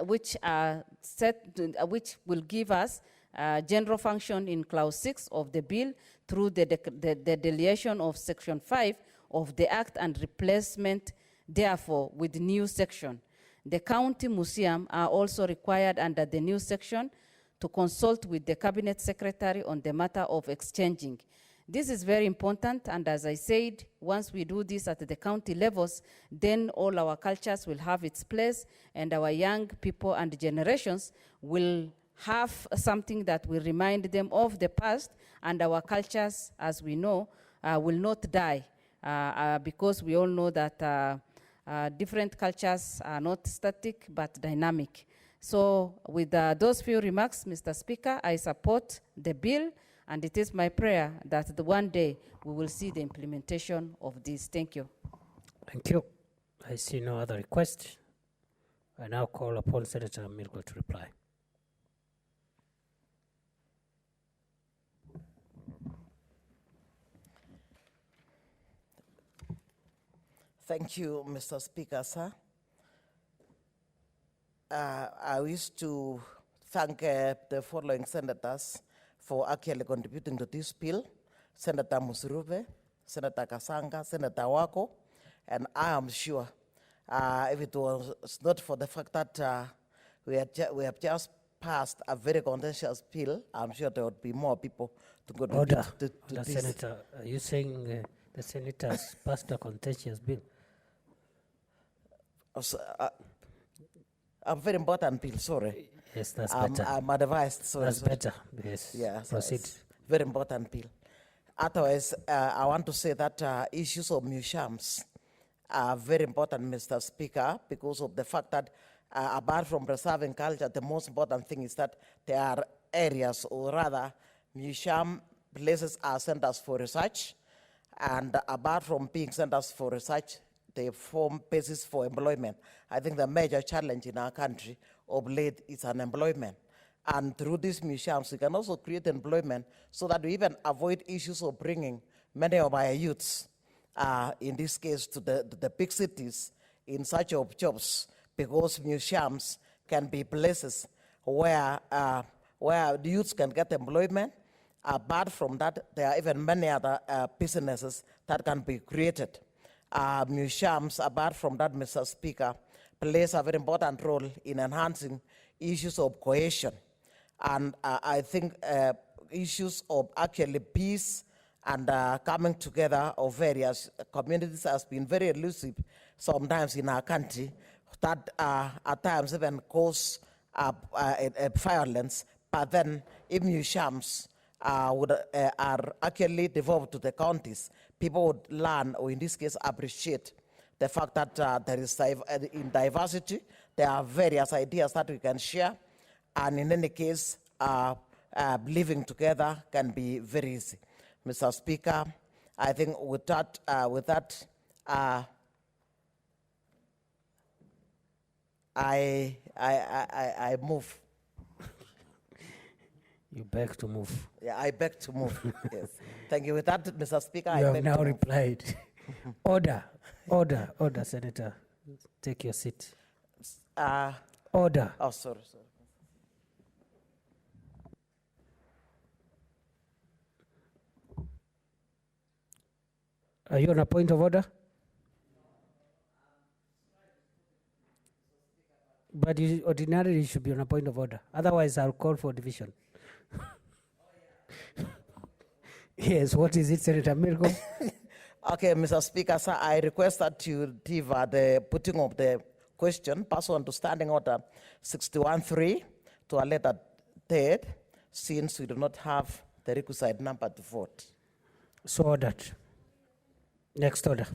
which will give us general function in clause 6 of the bill through the deletion of section 5 of the act and replacement therefore with new section. The county museum are also required under the new section to consult with the cabinet secretary on the matter of exchanging. This is very important, and as I said, once we do this at the county levels, then all our cultures will have its place, and our young people and generations will have something that will remind them of the past, and our cultures, as we know, will not die, because we all know that different cultures are not static but dynamic. So with those few remarks, Mr. Speaker, I support the bill, and it is my prayer that one day we will see the implementation of this. Thank you. Thank you. I see no other request. I now call upon Senator Mirko to reply. Thank you, Mr. Speaker, sir. I wish to thank the following senators for actually contributing to this bill: Senator Musurube, Senator Kasanga, Senator Wako, and I am sure if it was not for the fact that we have just passed a very contentious bill, I'm sure there would be more people to contribute Order. to Order, this. Senator, are you saying the senators passed a contentious bill? A very important bill, sorry. Yes, that's better. I'm advised. So That's better. Yes. Yeah, so Proceed. it's very important bill. Otherwise, I want to say that issues of museums are very important, Mr. Speaker, because of the fact that apart from preserving culture, the most important thing is that there are areas, or rather, museum places are centers for research, and apart from being centers for research, they form basis for employment. I think the major challenge in our country of late is unemployment. And through these museums, we can also create employment so that we even avoid issues of bringing many of our youths, in this case, to the big cities in search of jobs, because museums can be places where the youths can get employment. Apart from that, there are even many other businesses that can be created. Museums, apart from that, Mr. Speaker, plays a very important role in enhancing issues of cohesion. And I think issues of actually peace and coming together of various communities has been very elusive sometimes in our country, that at times even cause violence. But then if museums are actually devolved to the counties, people would learn, or in this case appreciate, the fact that there is in diversity, there are various ideas that we can share, and in any case, living together can be very easy. Mr. Speaker, I think with that, I move. You beg to move. Yeah, I beg to move. Yes. Thank you. With that, Mr. Speaker, You I have beg now to move. replied. Order, order, order, Senator. Take your seat. Order. Oh, sorry. Are you on a point of order? But you ordinarily should be on a point of order. Otherwise, I'll call for division. Yes, what is it, Senator Mirko? Okay, Mr. Speaker, sir, I request that you defer the putting of the question pursuant to Standing Order 61.3 to a later date, since we do not have the requisite number to vote. So ordered. Next order.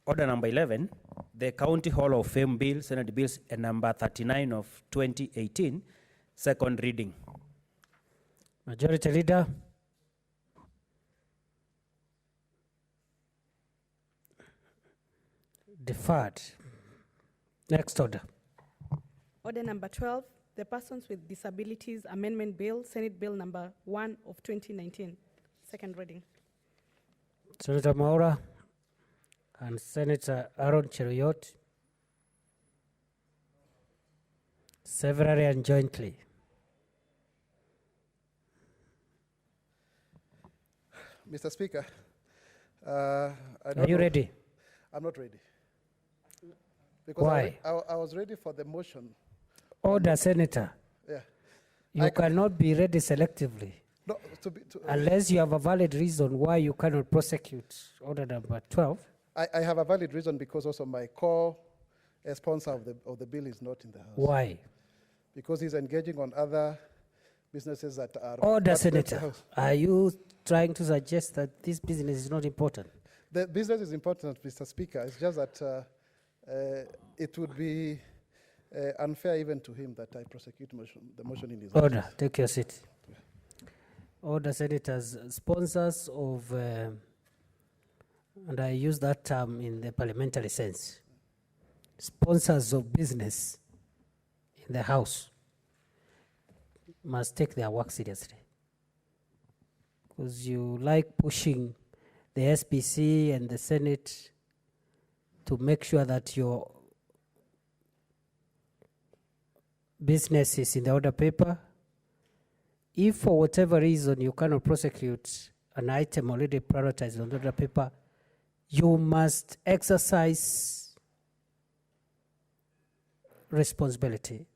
Order number 11, the County Hall of Fame Bill, Senate Bills number 39 of 2018, second reading. Majority Leader. Deferred. Next order. Order number 12, the Persons with Disabilities Amendment Bill, Senate Bill number 1 of 2019, second reading. Senator Maura and Senator Aaron Cheruiyot, severally and jointly. Mr. Speaker, Are you ready? I'm not ready. Because Why? I was ready for the motion. Order, Senator. Yeah. You cannot be ready selectively. No, unless you have a valid reason why you cannot prosecute order number 12. I have a valid reason, because also my co-sponsor of the bill is not in the House. Why? Because he's engaging on other businesses that are... Order, not in the Senator. House. Are you trying to suggest that this business is not important? The business is important, Mr. Speaker. It's just that it would be unfair even to him that I prosecute the motion in his Order. absence. Take your seat. Order, Senators. Sponsors of and I use that term in the parliamentary sense, sponsors of business in the House must take their work seriously. Because you like pushing the SPC and the Senate to make sure that your business is in the order paper. If for whatever reason you cannot prosecute an item already prioritized on the order paper, you must exercise responsibility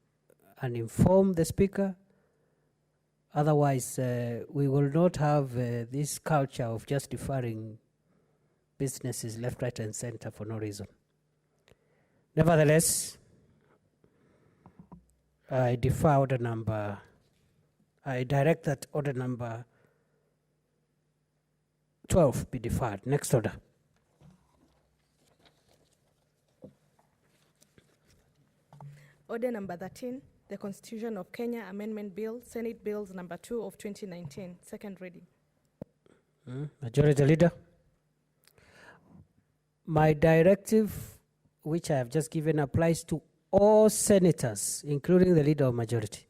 and inform the Speaker. Otherwise, we will not have this culture of just deferring businesses left, right, and center for no reason. Nevertheless, I defer order number, I direct that order number 12 be deferred. Next order. Order number 13, the Constitution of Kenya Amendment Bill, Senate Bills number 2 of 2019, second reading. Majority Leader. My directive, which I have just given, applies to all senators, including the Leader of Majority.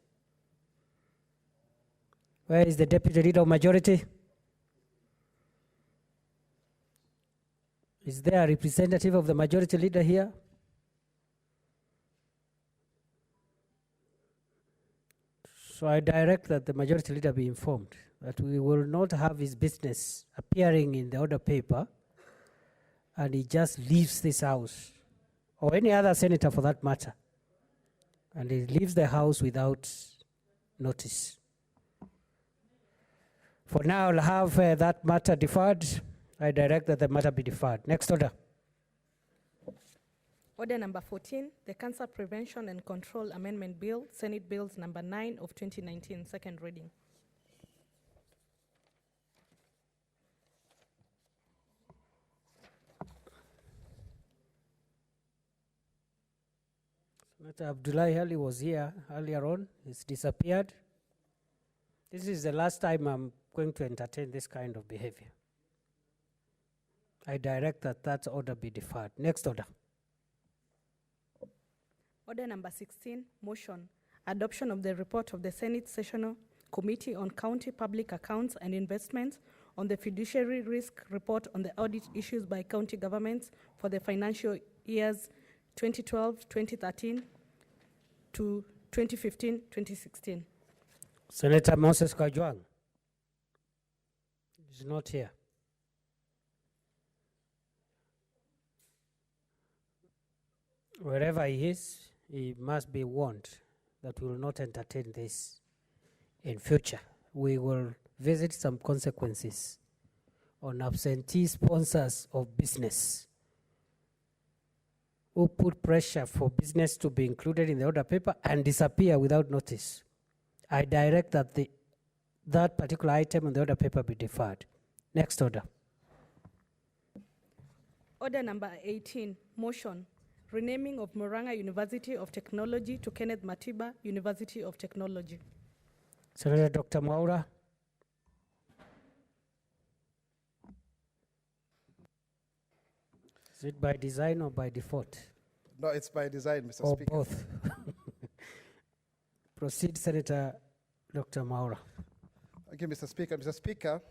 Where is the Deputy Leader of Majority? Is there a representative of the Majority Leader here? So I direct that the Majority Leader be informed that we will not have his business appearing in the order paper and he just leaves this House, or any other senator for that matter, and he leaves the House without notice. For now, I'll have that matter deferred. I direct that the matter be deferred. Next order. Order number 14, the Cancer Prevention and Control Amendment Bill, Senate Bills number 9 of 2019, second reading. Senator Abdullahi Ali was here earlier on. He's disappeared. This is the last time I'm going to entertain this kind of behavior. I direct that that order be deferred. Next order. Order number 16, motion, adoption of the report of the Senate Sessional Committee on County Public Accounts and Investments on the fiduciary risk report on the audit issues by county governments for the financial years 2012, 2013 to 2015, 2016. Senator Moses Kajwang is not here. Wherever he is, he must be warned that we will not entertain this in future. We will visit some consequences on absentee sponsors of business who put pressure for business to be included in the order paper and disappear without notice. I direct that that particular item on the order paper be deferred. Next order. Order number 18, motion, renaming of Murang'a University of Technology to Kenneth Matiba University of Technology. Senator Dr. Mwaura. Is it by design or by default? No, it's by design, Mr. Or Speaker. both? Proceed, Senator Dr. Mwaura. Thank you, Mr. Speaker. Mr. Speaker,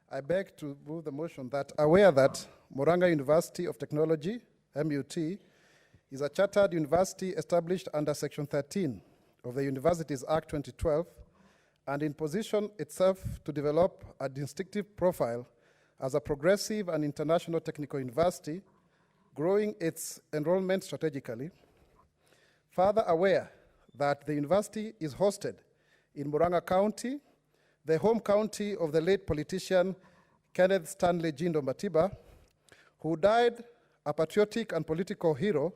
I beg to move the motion that aware that Murang'a University of Technology, MUT, is a chartered university established under Section 13 of the Universities Act 2012 and in position itself to develop a distinctive profile as a progressive and international technical university, growing its enrollment strategically. Further aware that the university is hosted in Murang'a County, the home county of the late politician Kenneth Stanley Jindo Matiba, who died a patriotic and political hero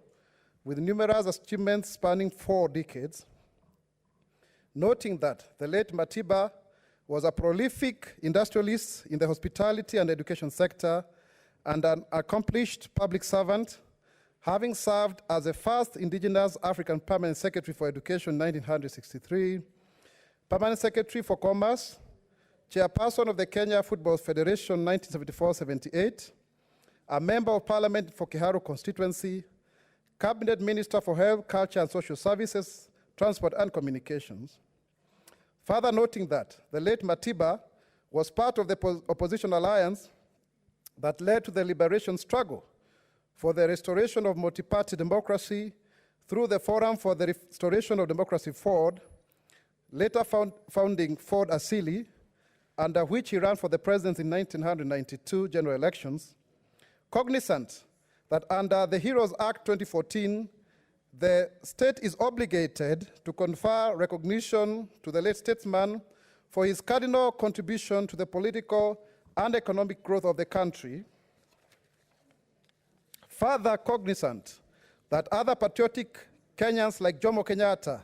with numerous achievements spanning 4 decades. Noting that the late Matiba was a prolific industrialist in the hospitality and education sector and an accomplished public servant, having served as the first indigenous African Permanent Secretary for Education in 1963, Permanent Secretary for Commerce, Chairperson of the Kenya Football Federation 1974-78, a member of parliament for Kiharu constituency, cabinet minister for health, culture and social services, transport and communications. Further noting that the late Matiba was part of the opposition alliance that led to the liberation struggle for the restoration of multi-party democracy through the Forum for the Restoration of Democracy Ford, later founding Ford Asili, under which he ran for the presidency in 1992 general elections, cognizant that under the Heroes Act 2014, the state is obligated to confer recognition to the late statesman for his cardinal contribution to the political and economic growth of the country. Further cognizant that other patriotic Kenyans like Jomo Kenyatta,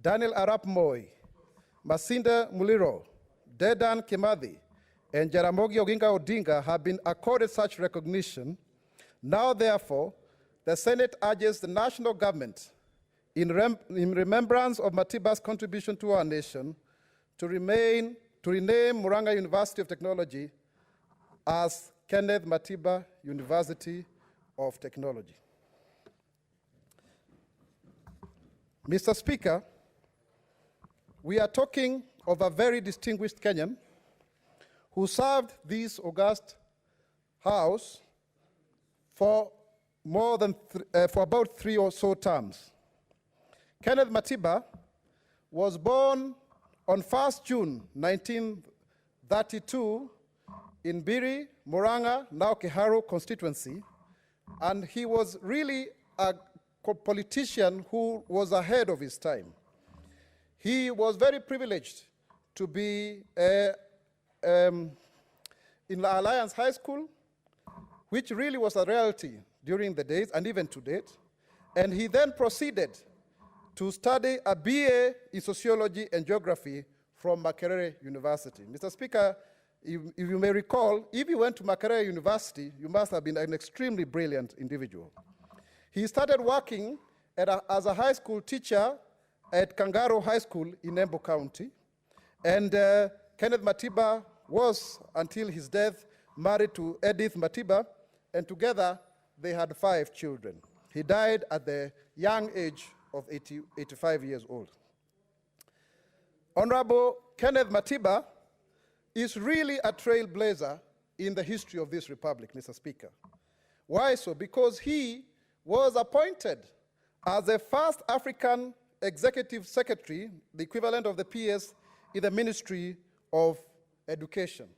Daniel Arap Moi, Masinde Muliro, Dedan Kimathi, and Jaramogi Oginga Odinga have been accorded such recognition. Now, therefore, the Senate urges the national government, in remembrance of Matiba's contribution to our nation, to rename Murang'a University of Technology as Kenneth Matiba University of Technology. Mr. Speaker, we are talking of a very distinguished Kenyan who served this august House for for about 3 or so terms. Kenneth Matiba was born on 1st June 1932 in Biri, Murang'a, now Kiharu constituency, and he was really a politician who was ahead of his time. He was very privileged to be in La Alliance High School, which really was a reality during the days and even to date. And he then proceeded to study a BA in sociology and geography from Makerere University. Mr. Speaker, if you may recall, if you went to Makerere University, you must have been an extremely brilliant individual. He started working as a high school teacher at Kangaro High School in Embu County. And Kenneth Matiba was, until his death, married to Edith Matiba, and together they had 5 children. He died at the young age of 85 years old. Honorable Kenneth Matiba is really a trailblazer in the history of this republic, Mr. Speaker. Why so? Because he was appointed as the first African executive secretary, the equivalent of the PS, in the Ministry of Education.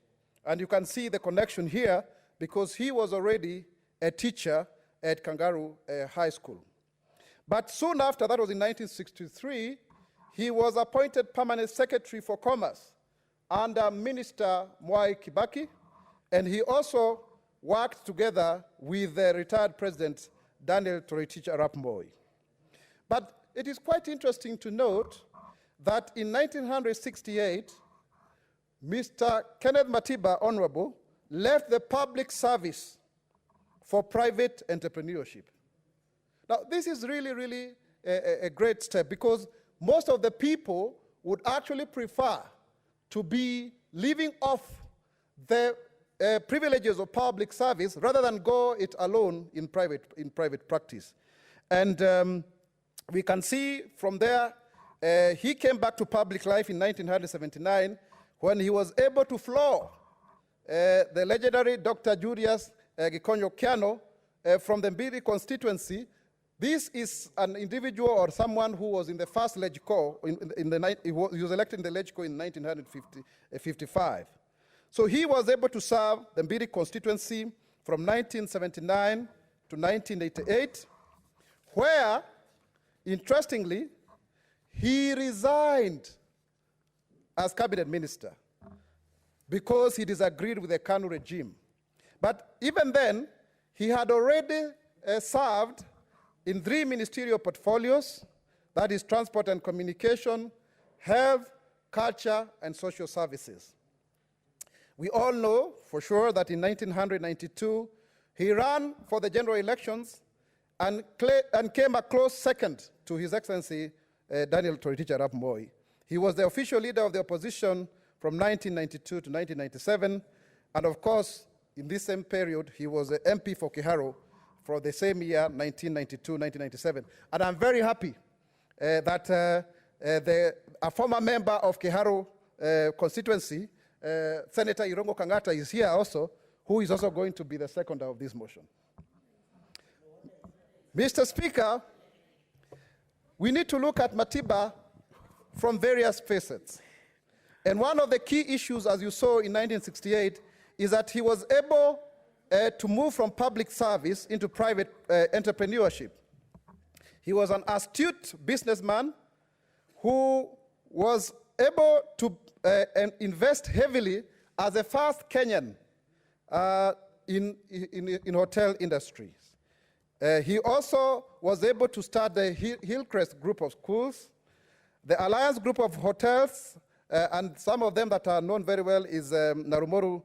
And you can see the connection here because he was already a teacher at Kangaroo High School. But soon after, that was in 1963, he was appointed permanent secretary for commerce under Minister Mwai Kibaki, and he also worked together with the retired president, Daniel Toroitich Arap Moi. But it is quite interesting to note that in 1968, Mr. Kenneth Matiba, Honorable, left the public service for private entrepreneurship. Now, this is really, really a great step because most of the people would actually prefer to be living off the privileges of public service rather than go it alone in private practice. And we can see from there, he came back to public life in 1979 when he was able to floor the legendary Dr. Julius Gikonyo Kiano from the Mbiri constituency. This is an individual or someone who was in the first LegCo, he was elected in the LegCo in 1955. So he was able to serve the Mbiri constituency from 1979 to 1988, where, interestingly, he resigned as cabinet minister because he disagreed with the KANU regime. But even then, he had already served in 3 ministerial portfolios, that is transport and communication, health, culture, and social services. We all know for sure that in 1992, he ran for the general elections and came a close second to His Excellency Daniel Toroitich Arap Moi. He was the official leader of the opposition from 1992 to 1997, and of course, in this same period, he was an MP for Kiharu for the same year, 1992-1997. And I'm very happy that a former member of Kiharu constituency, Senator Irongo Kangata, is here also, who is also going to be the seconder of this motion. Mr. Speaker, we need to look at Matiba from various facets. And one of the key issues, as you saw in 1968, is that he was able to move from public service into private entrepreneurship. He was an astute businessman who was able to invest heavily as the first Kenyan in hotel industries. He also was able to start the Hillcrest group of schools, the Alliance group of hotels, and some of them that are known very well is Narumoru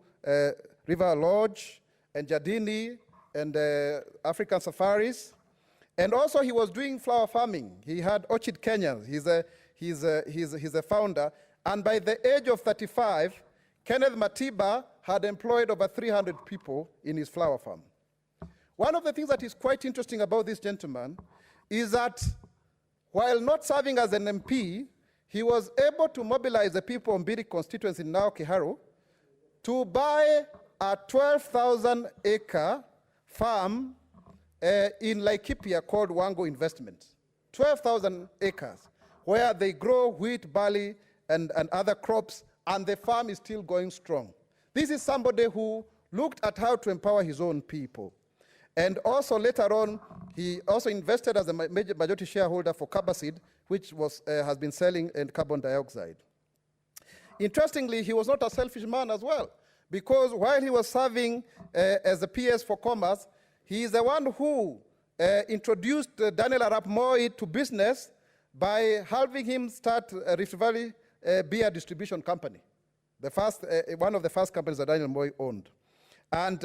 River Lodge, and Jardini, and African Safaris. And also he was doing flower farming. He had Orchid Kenya. He's a founder. And by the age of 35, Kenneth Matiba had employed over 300 people in his flower farm. One of the things that is quite interesting about this gentleman is that while not serving as an MP, he was able to mobilize the people of Mbiri constituency in now Kiharu to buy a 12,000-acre farm in Laikipia called Wango Investment. 12,000 acres, where they grow wheat, barley, and other crops, and the farm is still going strong. This is somebody who looked at how to empower his own people. And also later on, he also invested as a majority shareholder for Carbaseed, which has been selling in carbon dioxide. Interestingly, he was not a selfish man as well, because while he was serving as the PS for Commerce, he is the one who introduced Daniel Arap Moi to business by helping him start a Rift Valley beer distribution company, one of the first companies that Daniel Moi owned. And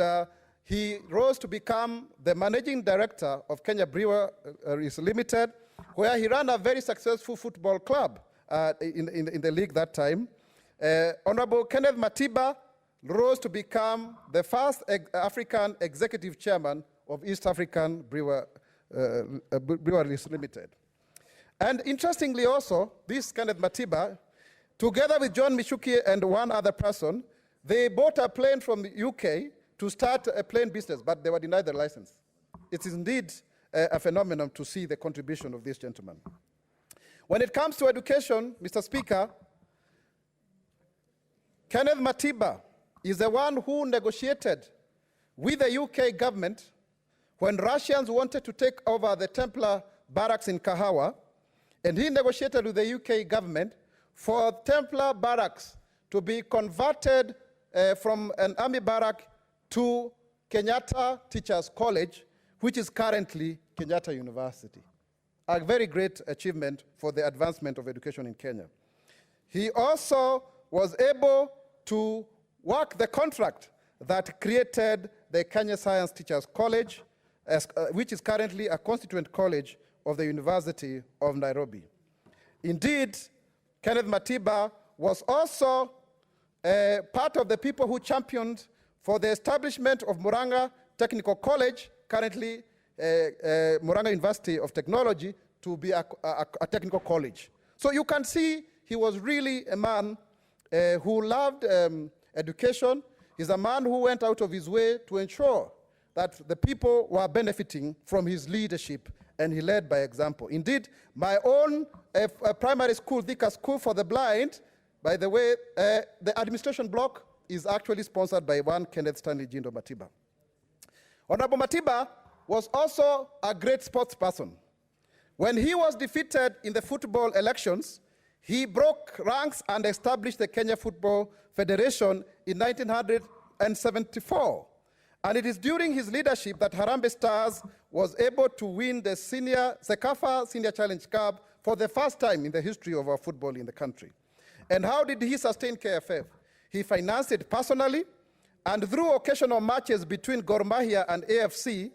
he rose to become the managing director of Kenya Breweries Limited, where he ran a very successful football club in the league that time. Honorable Kenneth Matiba rose to become the first African executive chairman of East African Breweries Limited. And interestingly also, this Kenneth Matiba, together with John Michuki and one other person, they bought a plane from the UK to start a plane business, but they were denied the license. It is indeed a phenomenon to see the contribution of this gentleman. When it comes to education, Mr. Speaker, Kenneth Matiba is the one who negotiated with the UK government when Russians wanted to take over the Templar barracks in Kahawa, and he negotiated with the UK government for Templar barracks to be converted from an army barrack to Kenyatta Teachers College, which is currently Kenyatta University. A very great achievement for the advancement of education in Kenya. He also was able to work the contract that created the Kenya Science Teachers College, which is currently a constituent college of the University of Nairobi. Indeed, Kenneth Matiba was also part of the people who championed for the establishment of Murang'a Technical College, currently Murang'a University of Technology, to be a technical college. So you can see he was really a man who loved education. He's a man who went out of his way to ensure that the people were benefiting from his leadership, and he led by example. Indeed, my own primary school, Thika School for the Blind, by the way, the administration block is actually sponsored by one Kenneth Stanley Jindo Matiba. Honorable Matiba was also a great sports person. When he was defeated in the football elections, he broke ranks and established the Kenya Football Federation in 1974. And it is during his leadership that Harambee Stars was able to win the Sekafa Senior Challenge Cup for the first time in the history of our football in the country. And how did he sustain KFF? He financed it personally, and through occasional matches between Gor Mahia and AFC,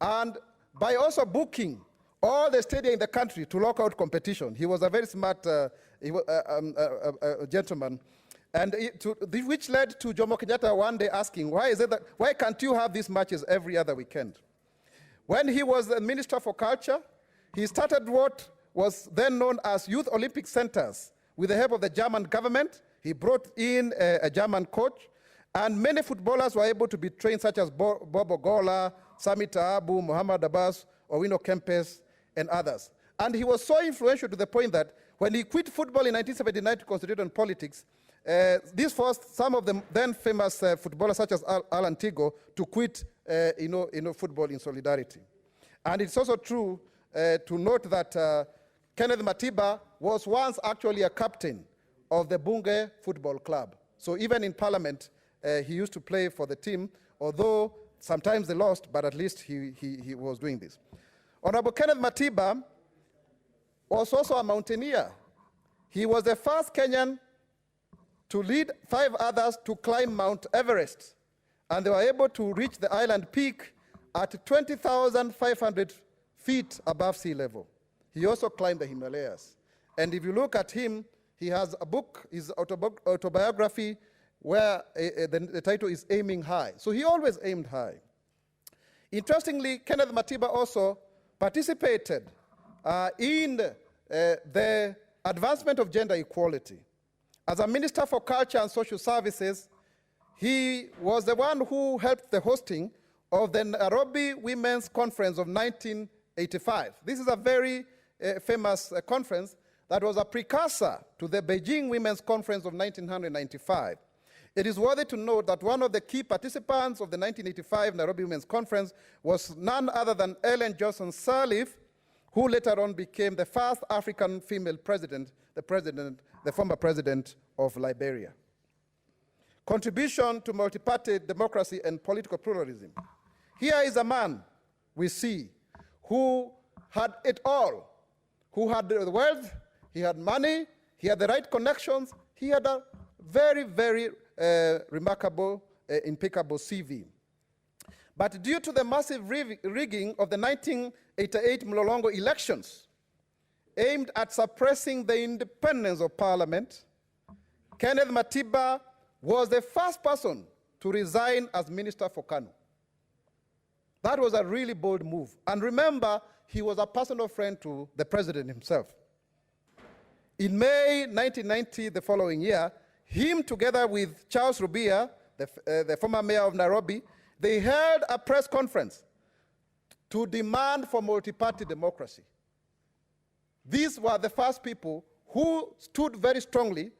and by also booking all the stadia in the country to lock out competition. He was a very smart gentleman. And which led to Jomo Kenyatta one day asking, why can't you have these matches every other weekend? When he was the Minister for Culture, he started what was then known as Youth Olympic Centers. With the help of the German government, he brought in a German coach, and many footballers were able to be trained, such as Bobo Gola, Sami Taabu, Muhammad Abbas, Owino Kempes, and others. And he was so influential to the point that when he quit football in 1979 to concentrate on politics, this forced some of the then famous footballers, such as Alan Tigo, to quit football in solidarity. And it's also true to note that Kenneth Matiba was once actually a captain of the Bunge Football Club. So even in Parliament, he used to play for the team, although sometimes they lost, but at least he was doing this. Honorable Kenneth Matiba was also a mountaineer. He was the first Kenyan to lead 5 others to climb Mount Everest, and they were able to reach the island peak at 20,500 feet above sea level. He also climbed the Himalayas. And if you look at him, he has a book, his autobiography, where the title is Aiming High. So he always aimed high. Interestingly, Kenneth Matiba also participated in the advancement of gender equality. As a Minister for Culture and Social Services, he was the one who helped the hosting of the Nairobi Women's Conference of 1985. This is a very famous conference that was a precursor to the Beijing Women's Conference of 1995. It is worthy to note that one of the key participants of the 1985 Nairobi Women's Conference was none other than Ellen Johnson Sirleaf, who later on became the first African female president, the former president of Liberia. Contribution to multi-party democracy and political pluralism. Here is a man we see who had it all, who had the wealth, he had money, he had the right connections, he had a very, very remarkable, impeccable CV. But due to the massive rigging of the 1988 Mlolongo elections, aimed at suppressing the independence of Parliament, Kenneth Matiba was the first person to resign as Minister for Kanu. That was a really bold move. And remember, he was a personal friend to the president himself. In May 1990, the following year, him together with Charles Rubia, the former mayor of Nairobi, they held a press conference to demand for multi-party democracy. These were the first people who stood very strongly,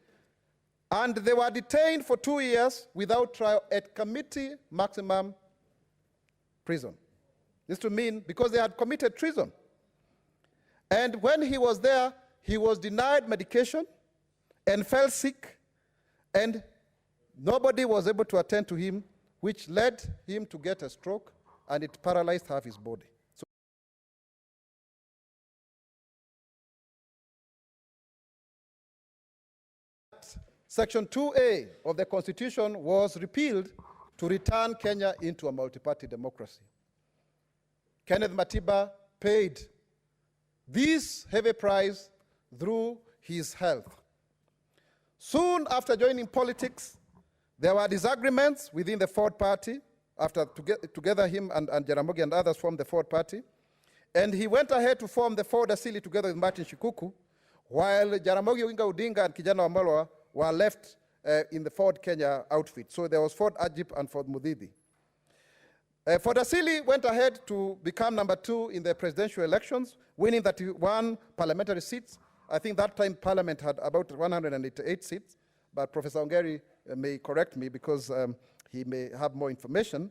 and they were detained for 2 years without trial at committee maximum prison. This to mean because they had committed treason. And when he was there, he was denied medication and fell sick, and nobody was able to attend to him, which led him to get a stroke, and it paralyzed half his body. Section 2A of the Constitution was repealed to return Kenya into a multi-party democracy. Kenneth Matiba paid this heavy price through his health. Soon after joining politics, there were disagreements within the Ford Party. After together him and Jaramogi and others formed the Ford Party. And he went ahead to form the Ford Asili together with Martin Shikuku, while Jaramogi Oginga Odinga and Kijana Wamalwa were left in the Ford Kenya outfit. So there was Ford Ajip and Ford Mudhidi. Ford Asili went ahead to become number 2 in the presidential elections, winning 31 parliamentary seats. I think that time Parliament had about 188 seats, but Professor Ongeri may correct me because he may have more information.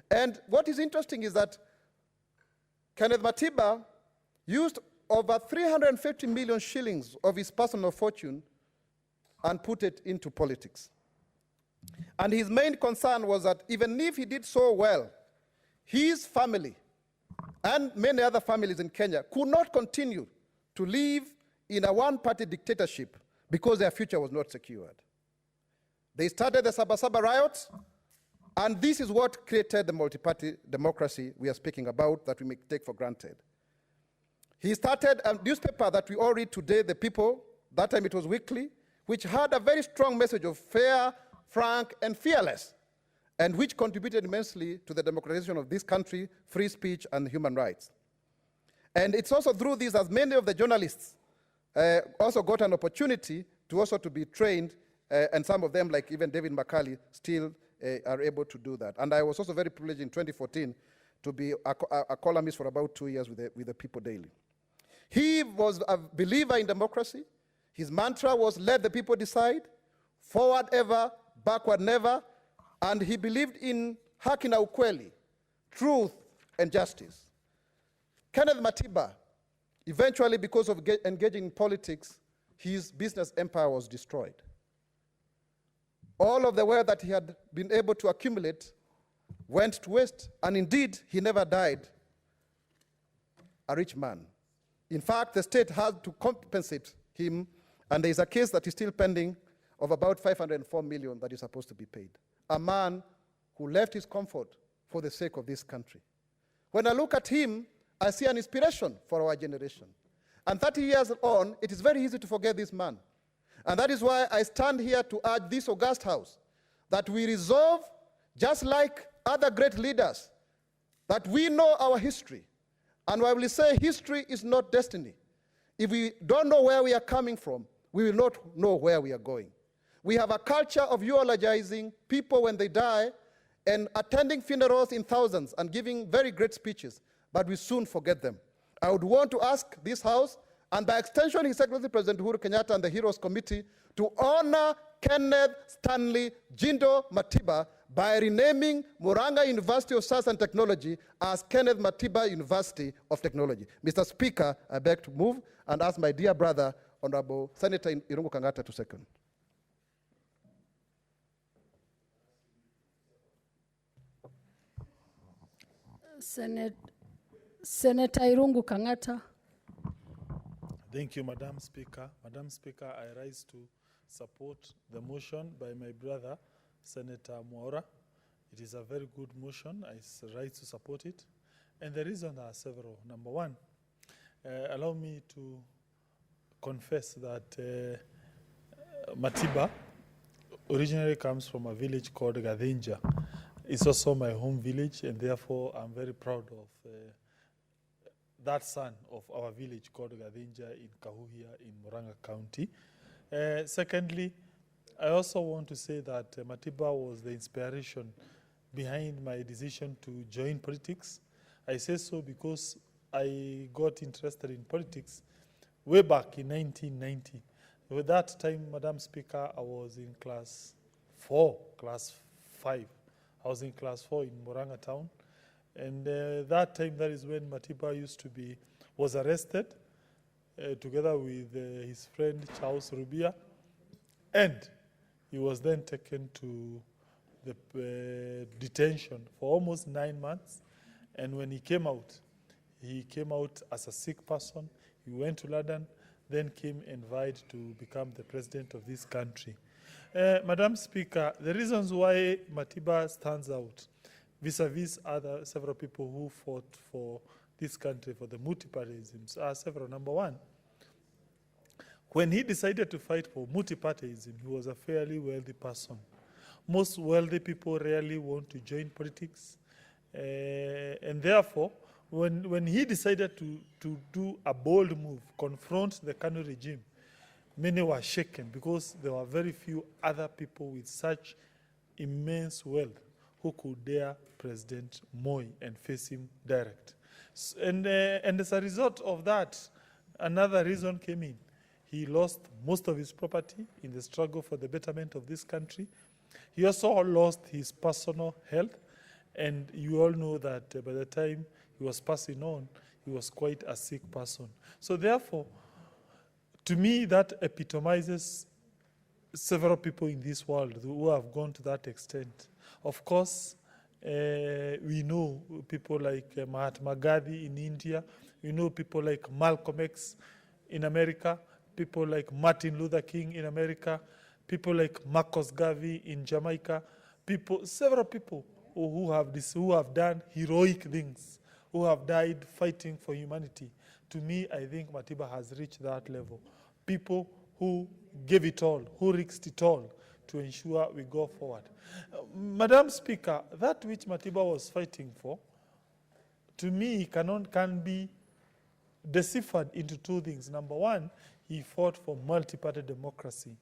And what is interesting is that Kenneth Matiba used over 350 million shillings of his personal fortune and put it into politics. And his main concern was that even if he did so well, his family and many other families in Kenya could not continue to live in a one-party dictatorship because their future was not secured. They started the Sabasaba riots, and this is what created the multi-party democracy we are speaking about that we may take for granted. He started a newspaper that we all read today, The People. That time it was weekly, which had a very strong message of fair, frank, and fearless, and which contributed immensely to the democratization of this country, free speech, and human rights. And it's also through this, as many of the journalists also got an opportunity to be trained, and some of them, like even David McCarley, still are able to do that. And I was also very privileged in 2014 to be a columnist for about 2 years with the People Daily. He was a believer in democracy. His mantra was, let the people decide, forward ever, backward never, and he believed in haki na ukweli, truth and justice. Kenneth Matiba, eventually because of engaging in politics, his business empire was destroyed. All of the wealth that he had been able to accumulate went to waste, and indeed, he never died a rich man. In fact, the state had to compensate him, and there is a case that is still pending of about 504 million that is supposed to be paid. A man who left his comfort for the sake of this country. When I look at him, I see an inspiration for our generation. And 30 years on, it is very easy to forget this man. And that is why I stand here to urge this august house that we resolve, just like other great leaders, that we know our history. And I will say history is not destiny. If we don't know where we are coming from, we will not know where we are going. We have a culture of eulogizing people when they die and attending funerals in thousands and giving very great speeches, but we soon forget them. I would want to ask this House, and by extension His Excellency President Uhuru Kenyatta and the Heroes Committee, to honor Kenneth Stanley Jindo Matiba by renaming Murang'a University of Science and Technology as Kenneth Matiba University of Technology. Mr. Speaker, I beg to move and ask my dear brother, Honorable Senator Irungu Kang'ata, to second. Senator Irungu Kang'ata. Thank you, Madam Speaker. Madam Speaker, I rise to support the motion by my brother, Senator Mwaura. It is a very good motion. I rise to support it. And the reasons are several. Number one, allow me to confess that Matiba originally comes from a village called Gadhinja. It's also my home village, and therefore I'm very proud of that son of our village called Gadhinja in Kahuhia in Murang'a County. Secondly, I also want to say that Matiba was the inspiration behind my decision to join politics. I say so because I got interested in politics way back in 1990. At that time, Madam Speaker, I was in class 5. I was in class 4 in Murang'a town. And that time, that is when Matiba was arrested together with his friend Charles Rubia. And he was then taken to the detention for almost 9 months. And when he came out as a sick person. He went to London, then came and vied to become the president of this country. Madam Speaker, the reasons why Matiba stands out vis-a-vis other several people who fought for this country, for the multipartyism, are several. Number one, when he decided to fight for multipartyism, he was a fairly wealthy person. Most wealthy people rarely want to join politics. And therefore, when he decided to do a bold move, confront the Kanu regime, many were shaken because there were very few other people with such immense wealth who could dare President Moi and face him direct. And as a result of that, another reason came in. He lost most of his property in the struggle for the betterment of this country. He also lost his personal health, and you all know that by the time he was passing on, he was quite a sick person. So therefore, to me, that epitomizes several people in this world who have gone to that extent. Of course, we know people like Mahatma Gandhi in India. We know people like Malcolm X in America, people like Martin Luther King in America, people like Marcus Garvey in Jamaica, several people who have done heroic things, who have died fighting for humanity. To me, I think Matiba has reached that level. People who gave it all, who risked it all to ensure we go forward. Madam Speaker, that which Matiba was fighting for, to me, can be deciphered into two things. Number one, he fought for multi-party democracy.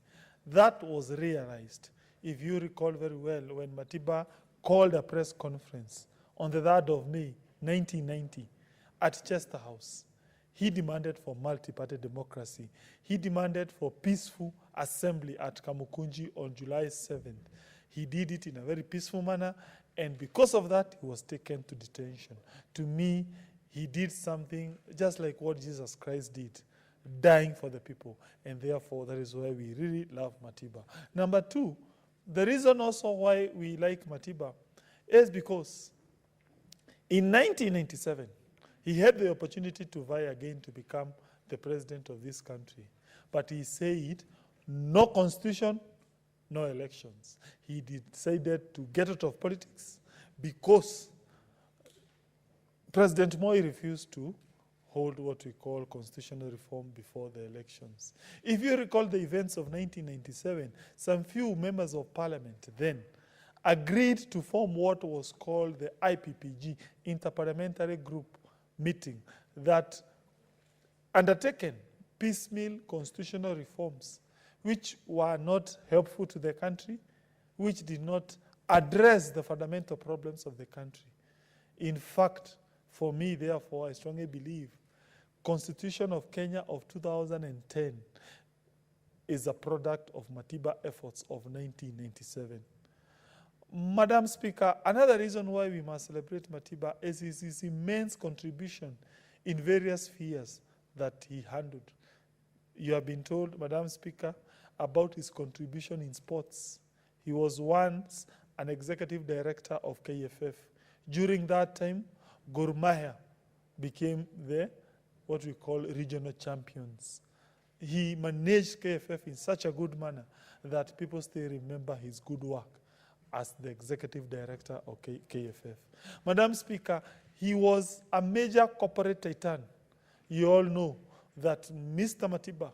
That was realized, if you recall very well, when Matiba called a press conference on the 3rd of May, 1990, at Chester House. He demanded for multi-party democracy. He demanded for peaceful assembly at Kamukunji on July 7th. He did it in a very peaceful manner, and because of that, he was taken to detention. To me, he did something just like what Jesus Christ did, dying for the people, and therefore that is why we really love Matiba. Number two, the reason also why we like Matiba is because in 1997, he had the opportunity to vie again to become the president of this country. But he said, no constitution, no elections. He decided to get out of politics because President Moi refused to hold what we call constitutional reform before the elections. If you recall the events of 1997, some few members of parliament then agreed to form what was called the IPPG, Interparliamentary Group Meeting, that undertaken piecemeal constitutional reforms which were not helpful to the country, which did not address the fundamental problems of the country. In fact, for me, therefore, I strongly believe Constitution of Kenya of 2010 is a product of Matiba efforts of 1997. Madam Speaker, another reason why we must celebrate Matiba is his immense contribution in various spheres that he handled. You have been told, Madam Speaker, about his contribution in sports. He was once an executive director of KFF. During that time, Gor Mahia became what we call regional champions. He managed KFF in such a good manner that people still remember his good work as the executive director of KFF. Madam Speaker, he was a major corporate titan. You all know that Mr. Matiba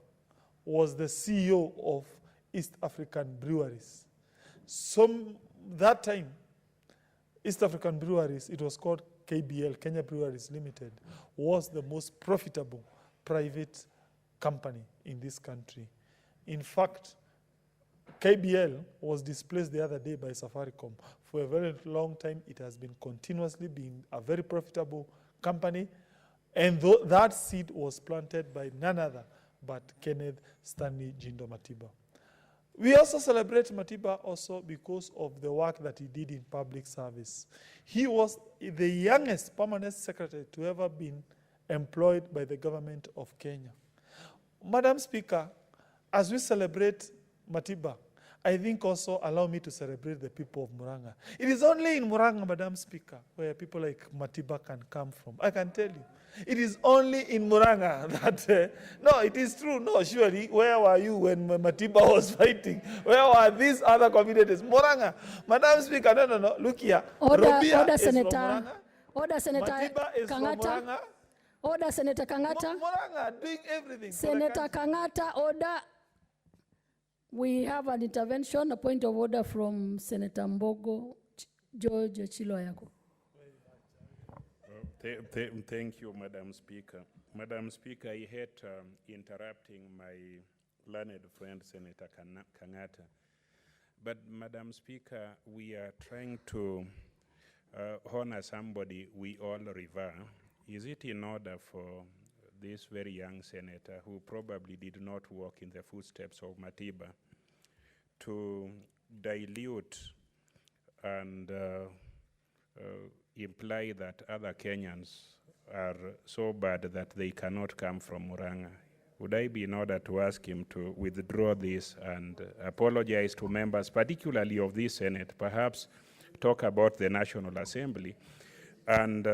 was the CEO of East African Breweries. That time, East African Breweries, it was called KBL, Kenya Breweries Limited, was the most profitable private company in this country. In fact, KBL was displaced the other day by Safaricom. For a very long time, it has been continuously being a very profitable company, and that seed was planted by none other but Kenneth Stanley Jindo Matiba. We also celebrate Matiba also because of the work that he did in public service. He was the youngest permanent secretary to ever been employed by the government of Kenya. Madam Speaker, as we celebrate Matiba, I think also allow me to celebrate the people of Murang'a. It is only in Murang'a, Madam Speaker, where people like Matiba can come from. I can tell you. It is only in Murang'a that, no, it is true. No, surely, where were you when Matiba was fighting? Where were these other communities? Murang'a. Madam Speaker, no, look here. Order, Senator. Order, Senator Matiba is Kangata. from Murang'a. Order, Senator Kangata. Murang'a doing everything. Senator Kangata, order. We have an intervention, a point of order from Senator Mbogo George Chiloyako. Thank you, Madam Speaker. Madam Speaker, I hate interrupting my learned friend, Senator Kangata. But, Madam Speaker, we are trying to honor somebody we all revere. Is it in order for this very young senator, who probably did not walk in the footsteps of Matiba, to dilute and imply that other Kenyans are so bad that they cannot come from Murang'a? Would I be in order to ask him to withdraw this and apologize to members, particularly of this Senate, perhaps talk about the National Assembly, and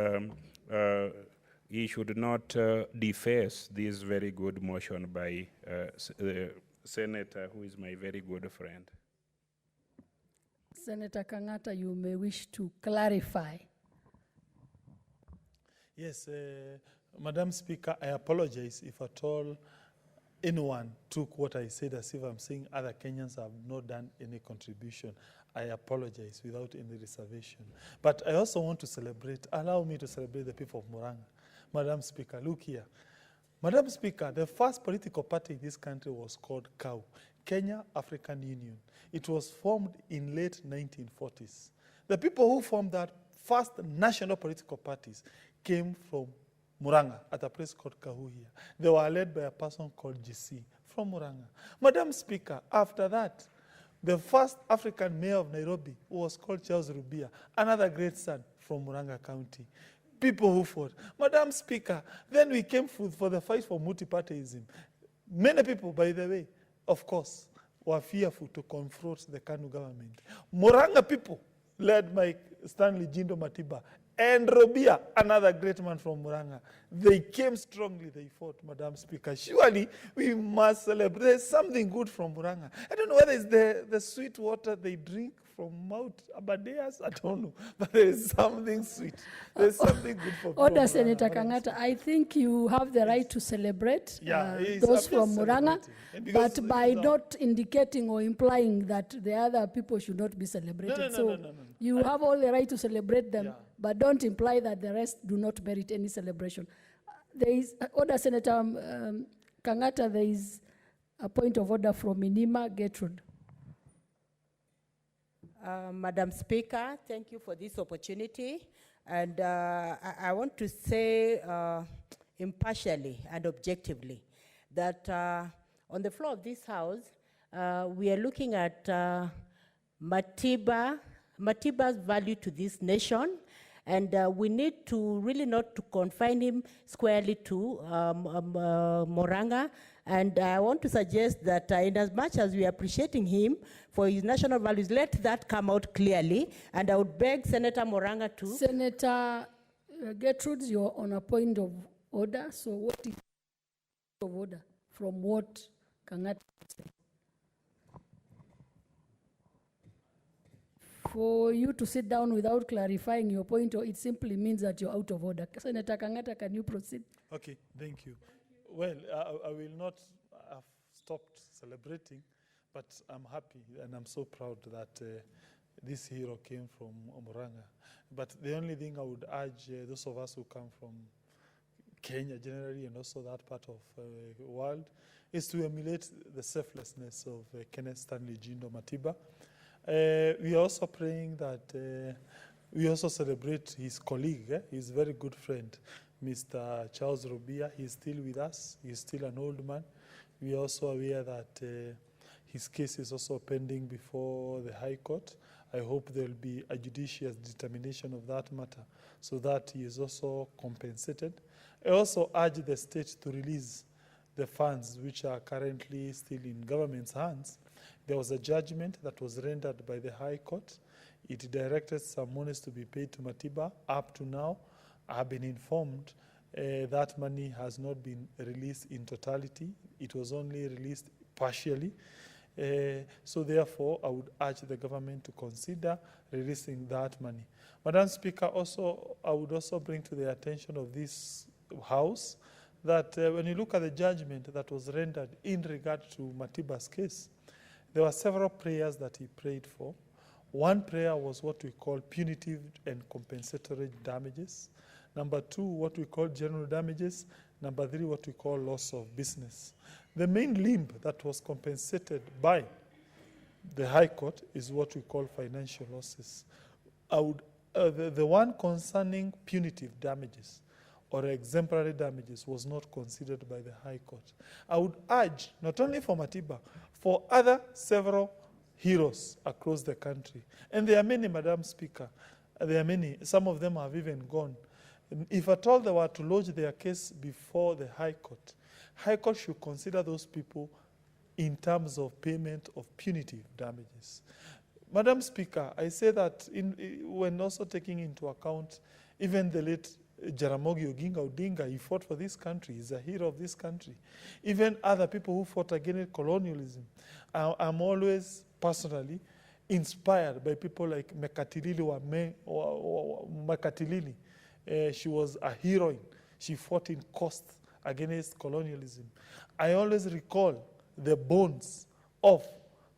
he should not deface this very good motion by Senator, who is my very good friend. Senator Kangata, you may wish to clarify. Yes, Madam Speaker, I apologize if at all anyone took what I said as if I'm saying other Kenyans have not done any contribution, I apologize without any reservation. But I also want to celebrate, allow me to celebrate the people of Murang'a. Madam Speaker, look here. Madam Speaker, the first political party in this country was called KAU, Kenya African Union. It was formed in late 1940s. The people who formed that first national political parties came from Murang'a at a place called Kahuhia. They were led by a person called GC from Murang'a. Madam Speaker, after that, the first African mayor of Nairobi was called Charles Rubia, another great son from Murang'a County. People who fought. Madam Speaker, then we came for the fight for multipartyism. Many people, by the way, of course, were fearful to confront the KANU government. Murang'a people, led by Stanley Jindo Matiba, and Robia, another great man from Murang'a. They came strongly, they fought, Madam Speaker. Surely we must celebrate. There's something good from Murang'a. I don't know whether it's the sweet water they drink from Mount Abadeas, I don't know. But there is something sweet. There's something good for Order, Senator Kangata. I think you have the right to celebrate those from Murang'a, but by not indicating or implying that the other people should not be celebrated. No. You have all the right to celebrate them, but don't imply that the rest do not merit any celebration. There is order, Senator Kangata. There is a point of order from Minima Gertrude. Madam Speaker, thank you for this opportunity. And I want to say impartially and objectively that on the floor of this House, we are looking at Matiba's value to this nation, and we need to really not to confine him squarely to Murang'a. And I want to suggest that in as much as we are appreciating him for his national values, let that come out clearly. And I would beg Senator Murang'a to... Senator Gertrude, you're on a point of order. So what is of order from what Kangata said? For you to sit down without clarifying your point, or it simply means that you're out of order. Senator Kangata, can you proceed? Okay, thank you. Well, I will not have stopped celebrating, but I'm happy and I'm so proud that this hero came from Murang'a. But the only thing I would urge those of us who come from Kenya generally and also that part of the world is to emulate the selflessness of Kenneth Stanley Jindo Matiba. We are also praying that we also celebrate his colleague, his very good friend, Mr. Charles Rubia. He's still with us. He's still an old man. We are also aware that his case is also pending before the High Court. I hope there will be a judicious determination of that matter so that he is also compensated. I also urge the state to release the funds which are currently still in government's hands. There was a judgment that was rendered by the High Court. It directed some monies to be paid to Matiba. Up to now, I have been informed that money has not been released in totality. It was only released partially. So therefore, I would urge the government to consider releasing that money. Madam Speaker, also, I would also bring to the attention of this House that when you look at the judgment that was rendered in regard to Matiba's case, there were several prayers that he prayed for. One prayer was what we call punitive and compensatory damages. Number two, what we call general damages. Number three, what we call loss of business. The main limb that was compensated by the High Court is what we call financial losses. The one concerning punitive damages or exemplary damages was not considered by the High Court. I would urge, not only for Matiba, for other several heroes across the country. And there are many, Madam Speaker. There are many. Some of them have even gone. If at all they were to lodge their case before the High Court should consider those people in terms of payment of punitive damages. Madam Speaker, I say that when also taking into account even the late Jaramogi Oginga Odinga, he fought for this country. He's a hero of this country. Even other people who fought against colonialism. I'm always personally inspired by people like Mekatilili Mekatilili. She was a heroine. She fought in coast against colonialism. I always recall the bones of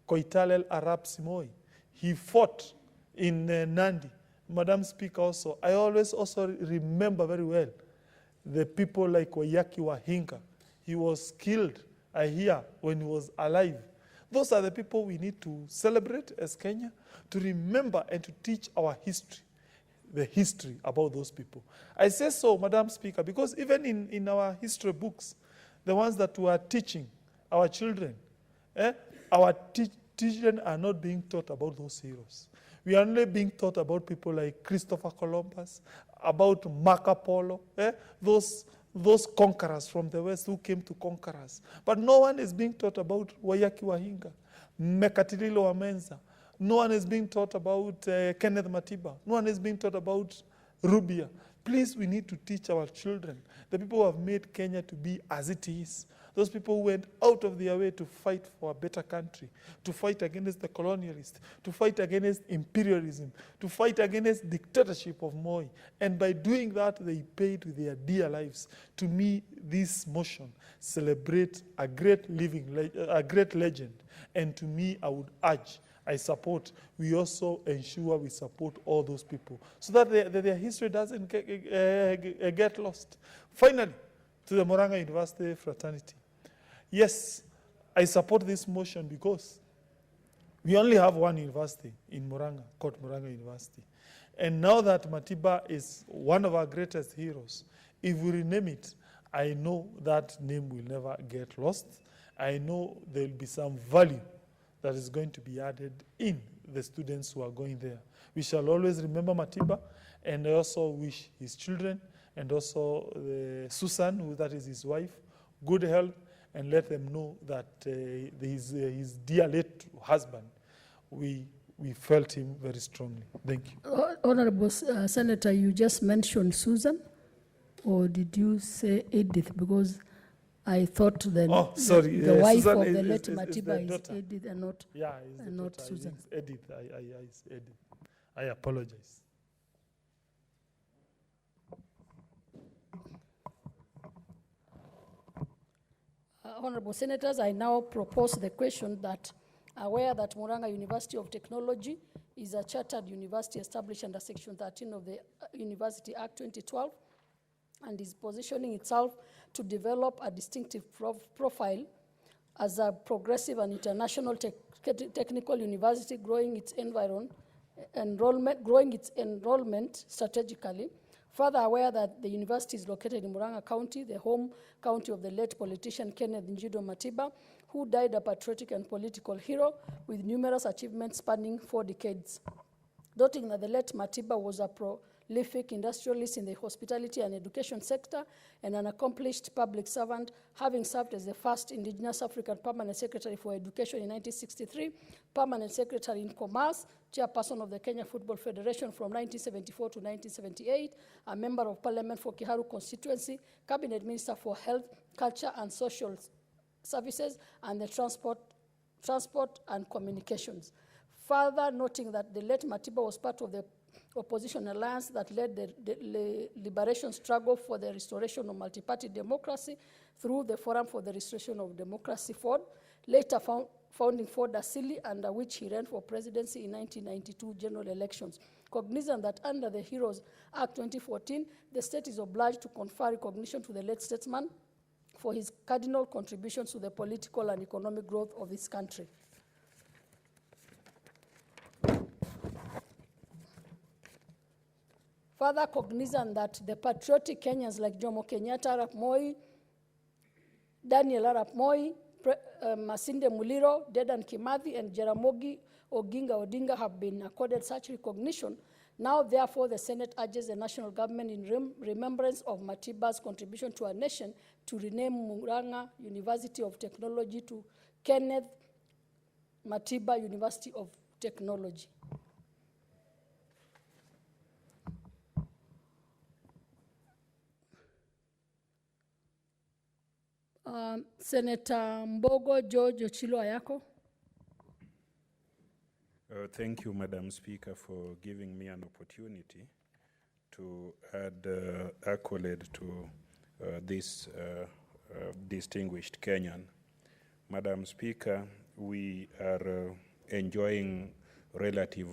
Koitalel Arap Simoy. He fought in Nandi. Madam Speaker also, I always also remember very well the people like Wayaki Wahinga. He was killed, I hear, when he was alive. Those are the people we need to celebrate as Kenya, to remember and to teach our history, the history about those people. I say so, Madam Speaker, because even in our history books, the ones that we are teaching our children, our children are not being taught about those heroes. We are only being taught about people like Christopher Columbus, about Marco Polo, those conquerors from the West who came to conquer us. But no one is being taught about Wayaki Wahinga, Mekatililo Wamenza. No one is being taught about Kenneth Matiba. No one is being taught about Rubia. Please, we need to teach our children, the people who have made Kenya to be as it is. Those people who went out of their way to fight for a better country, to fight against the colonialists, to fight against imperialism, to fight against dictatorship of Moi. And by doing that, they paid with their dear lives. To me, this motion celebrates a great legend. And to me, I would urge, I support, we also ensure we support all those people so that their history doesn't get lost. Finally, to the Murang'a University fraternity. Yes, I support this motion because we only have one university in Murang'a, called Murang'a University. And now that Matiba is one of our greatest heroes, if we rename it, I know that name will never get lost. I know there will be some value that is going to be added in the students who are going there. We shall always remember Matiba, and I also wish his children and also Susan, that is his wife, good health, and let them know that his dear late husband, we felt him very strongly. Thank you. Honorable Senator, you just mentioned Susan, or did you say Edith? Because I thought the wife Susan of the late Matiba is daughter. Edith and not, and not Susan. It's Edith. It's Edith. I apologize. Honorable Senators, I now propose the question that, aware that Murang'a University of Technology is a chartered university established under Section 13 of the University Act 2012 and is positioning itself to develop a distinctive profile as a progressive and international technical university, growing its enrollment strategically. Further, aware that the university is located in Murang'a County, the home county of the late politician Kenneth Njido Matiba, who died a patriotic and political hero with numerous achievements spanning 4 decades. Noting that the late Matiba was a prolific industrialist in the hospitality and education sector and an accomplished public servant, having served as the first indigenous African permanent secretary for education in 1963, permanent secretary in commerce, chairperson of the Kenya Football Federation from 1974 to 1978, a member of parliament for Kiharu constituency, cabinet minister for health, culture and social services, and the transport and communications. Further, noting that the late Matiba was part of the opposition alliance that led the liberation struggle for the restoration of multi-party democracy through the Forum for the Restoration of Democracy, FORD, later founding FORD Asili, under which he ran for presidency in 1992 general elections. Cognizant that under the Heroes Act 2014, the state is obliged to confer recognition to the late statesman for his cardinal contributions to the political and economic growth of this country. Further, cognizant that the patriotic Kenyans like Jomo Kenyatta Arap Moi, Daniel Arap Moi, Masinde Muliro, Dedan Kimathi, and Jaramogi Oginga Odinga have been accorded such recognition. Now, therefore, the Senate urges the national government in remembrance of Matiba's contribution to our nation to rename Murang'a University of Technology to Kenneth Matiba University of Technology. Senator Mbogo George Ochilo Ayako. Thank you, Madam Speaker, for giving me an opportunity to add accolade to this distinguished Kenyan. Madam Speaker, we are enjoying relative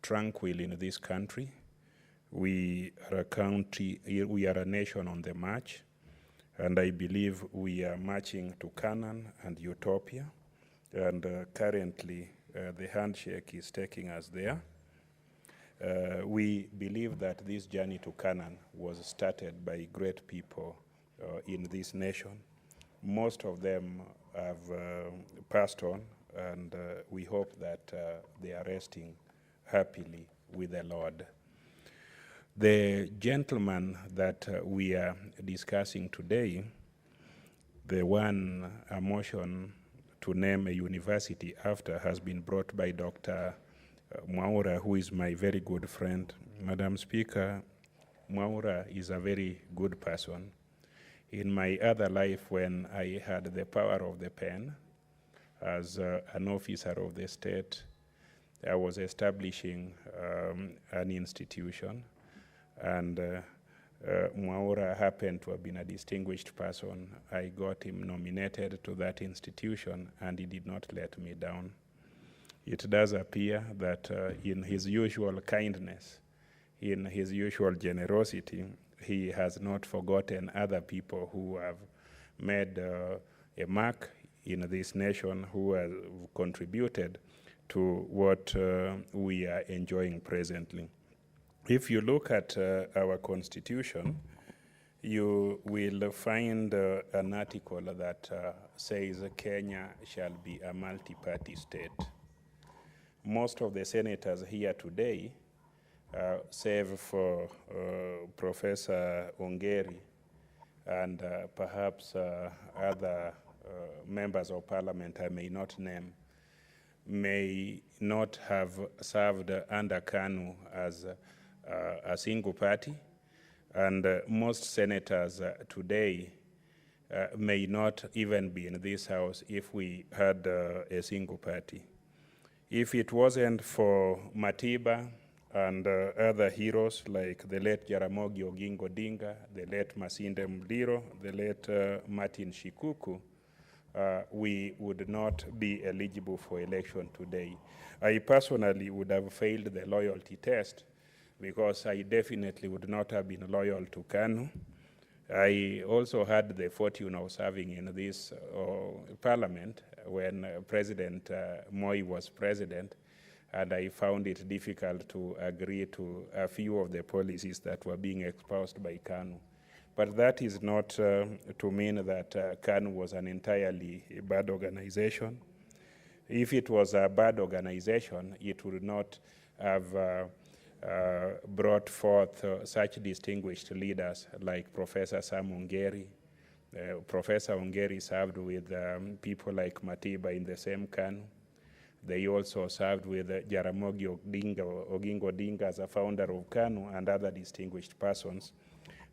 tranquil in this country. We are a country, we are a nation on the march, and I believe we are marching to Canaan and utopia, and currently the handshake is taking us there. We believe that this journey to Canaan was started by great people in this nation. Most of them have passed on, and we hope that they are resting happily with the Lord. The gentleman that we are discussing today, the one a motion to name a university after has been brought by Dr. Mwaura, who is my very good friend. Madam Speaker, Mwaura is a very good person. In my other life, when I had the power of the pen as an officer of the state, I was establishing an institution, and Mwaura happened to have been a distinguished person. I got him nominated to that institution, and he did not let me down. It does appear that in his usual kindness, in his usual generosity, he has not forgotten other people who have made a mark in this nation, who have contributed to what we are enjoying presently. If you look at our constitution, you will find an article that says Kenya shall be a multi-party state. Most of the senators here today, save for Professor Ongeri and perhaps other members of parliament I may not name, may not have served under KANU as a single party, and most senators today may not even be in this house if we had a single party. If it wasn't for Matiba and other heroes like the late Jaramogi Oginga Odinga, the late Masinde Muliro, the late Martin Shikuku, we would not be eligible for election today. I personally would have failed the loyalty test because I definitely would not have been loyal to KANU. I also had the fortune of serving in this parliament when President Moi was president, and I found it difficult to agree to a few of the policies that were being espoused by KANU. But that is not to mean that KANU was an entirely bad organization. If it was a bad organization, it would not have brought forth such distinguished leaders like Professor Sam Ongeri. Professor Ongeri served with people like Matiba in the same KANU. They also served with Jaramogi Oginga Odinga as a founder of KANU and other distinguished persons.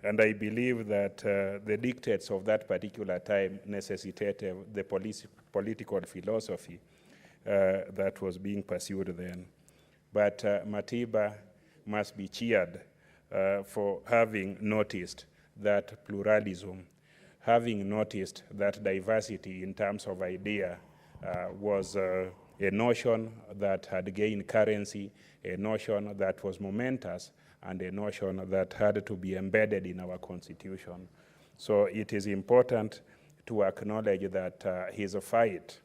And I believe that the dictates of that particular time necessitated the political philosophy that was being pursued then. But Matiba must be cheered for having noticed that pluralism, having noticed that diversity in terms of idea was a notion that had gained currency, a notion that was momentous, and a notion that had to be embedded in our constitution. So it is important to acknowledge that his fight,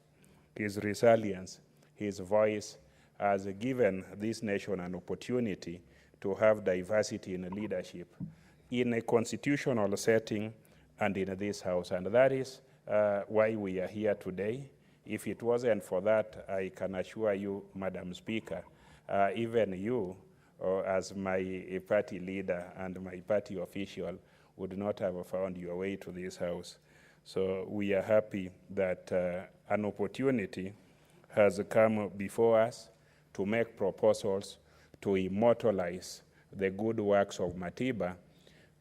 his resilience, his voice has given this nation an opportunity to have diversity in leadership in a constitutional setting and in this house. And that is why we are here today. If it wasn't for that, I can assure you, Madam Speaker, even you, as my party leader and my party official, would not have found your way to this house. So we are happy that an opportunity has come before us to make proposals to immortalize the good works of Matiba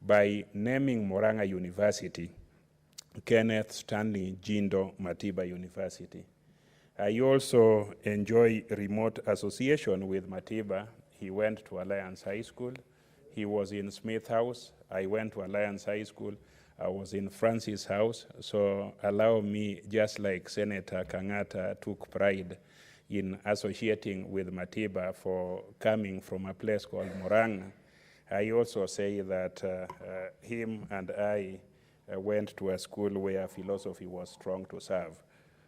by naming Moranga University Kenneth Stanley Jindo Matiba University. I also enjoy remote association with Matiba. He went to Alliance High School. He was in Smith House. I went to Alliance High School. I was in Francis' house, so allow me, just like Senator Kangata took pride in associating with Matiba for coming from a place called Murang'a, I also say that him and I went to a school where philosophy was strong to serve.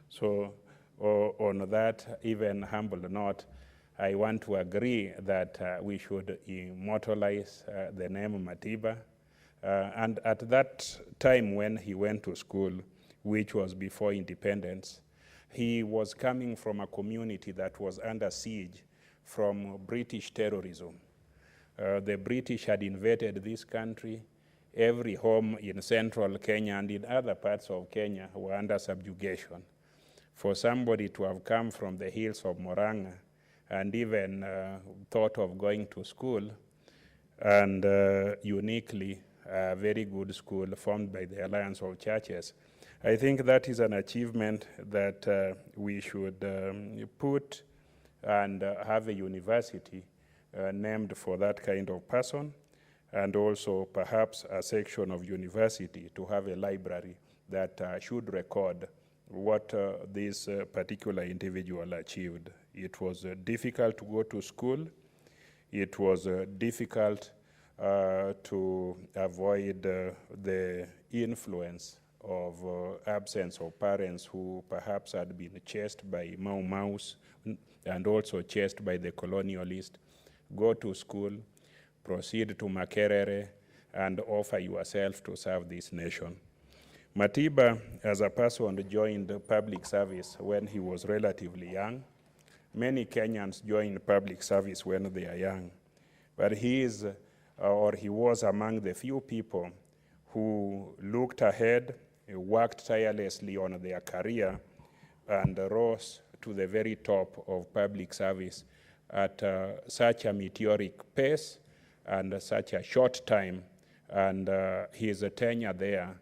So on that even humble note, I want to agree that we should immortalize the name Matiba. And at that time when he went to school, which was before independence, he was coming from a community that was under siege from British terrorism. The British had invaded this country. Every home in central Kenya and in other parts of Kenya were under subjugation. For somebody to have come from the hills of Murang'a and even thought of going to school, and uniquely a very good school formed by the Alliance of Churches, I think that is an achievement that we should put and have a university named for that kind of person, and also perhaps a section of university to have a library that should record what this particular individual achieved. It was difficult to go to school. It was difficult to avoid the influence of absence of parents who perhaps had been chased by Mau Maus and also chased by the colonialist. Go to school, proceed to Makerere, and offer yourself to serve this nation. Matiba, as a person, joined public service when he was relatively young. Many Kenyans join public service when they are young, but he was among the few people who looked ahead, worked tirelessly on their career, and rose to the very top of public service at such a meteoric pace and such a short time, and his tenure there,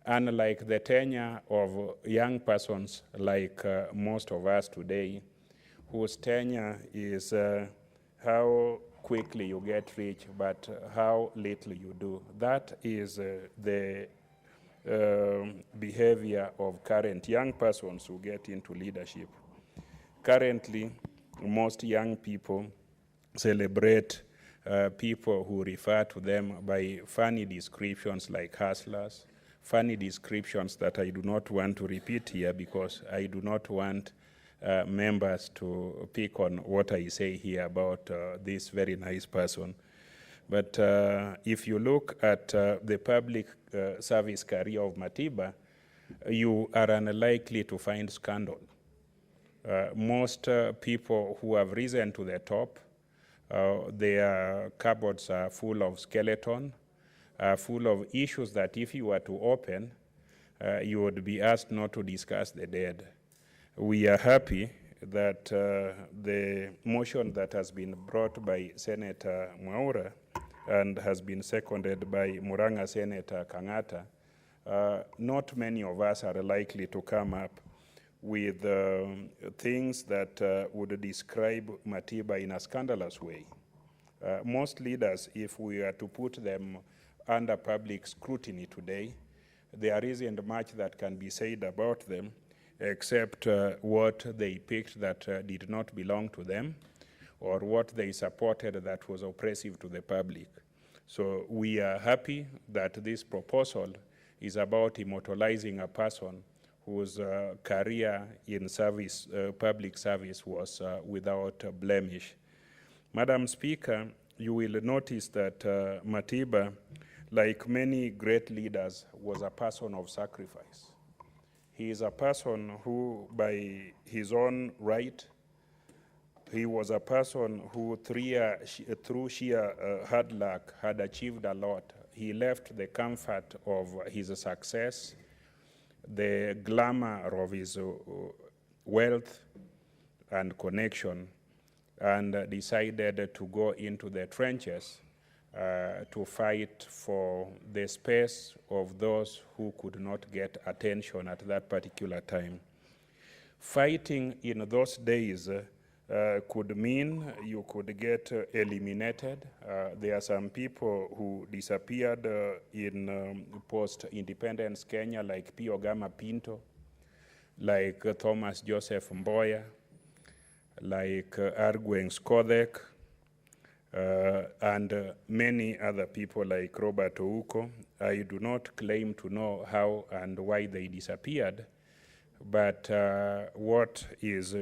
unlike the tenure of young persons like most of us today, whose tenure is how quickly you get rich, but how little you do. That is the behavior of current young persons who get into leadership. Currently, most young people celebrate people who refer to them by funny descriptions like hustlers, funny descriptions that I do not want to repeat here because I do not want members to pick on what I say here about this very nice person. But if you look at the public service career of Matiba, you are unlikely to find scandal. Most people who have risen to the top, their cupboards are full of skeleton, full of issues that if you were to open, you would be asked not to discuss the dead. We are happy that the motion that has been brought by Senator Mwaura and has been seconded by Murang'a Senator Kangata, not many of us are likely to come up with things that would describe Matiba in a scandalous way. Most leaders, if we are to put them under public scrutiny today, there isn't much that can be said about them except what they picked that did not belong to them, or what they supported that was oppressive to the public. So we are happy that this proposal is about immortalizing a person whose career in service, public service was without blemish. Madam Speaker, you will notice that Matiba, like many great leaders, was a person of sacrifice. He is a person who, by his own right, he was a person who, through sheer hard luck, had achieved a lot. He left the comfort of his success, the glamour of his wealth and connection, and decided to go into the trenches to fight for the space of those who could not get attention at that particular time. Fighting in those days could mean you could get eliminated. There are some people who disappeared in post-independence Kenya, like P. Ogama Pinto, like Thomas Joseph Mboya, like Argueng Skodek, and many other people like Robert Ouko. I do not claim to know how and why they disappeared, but what is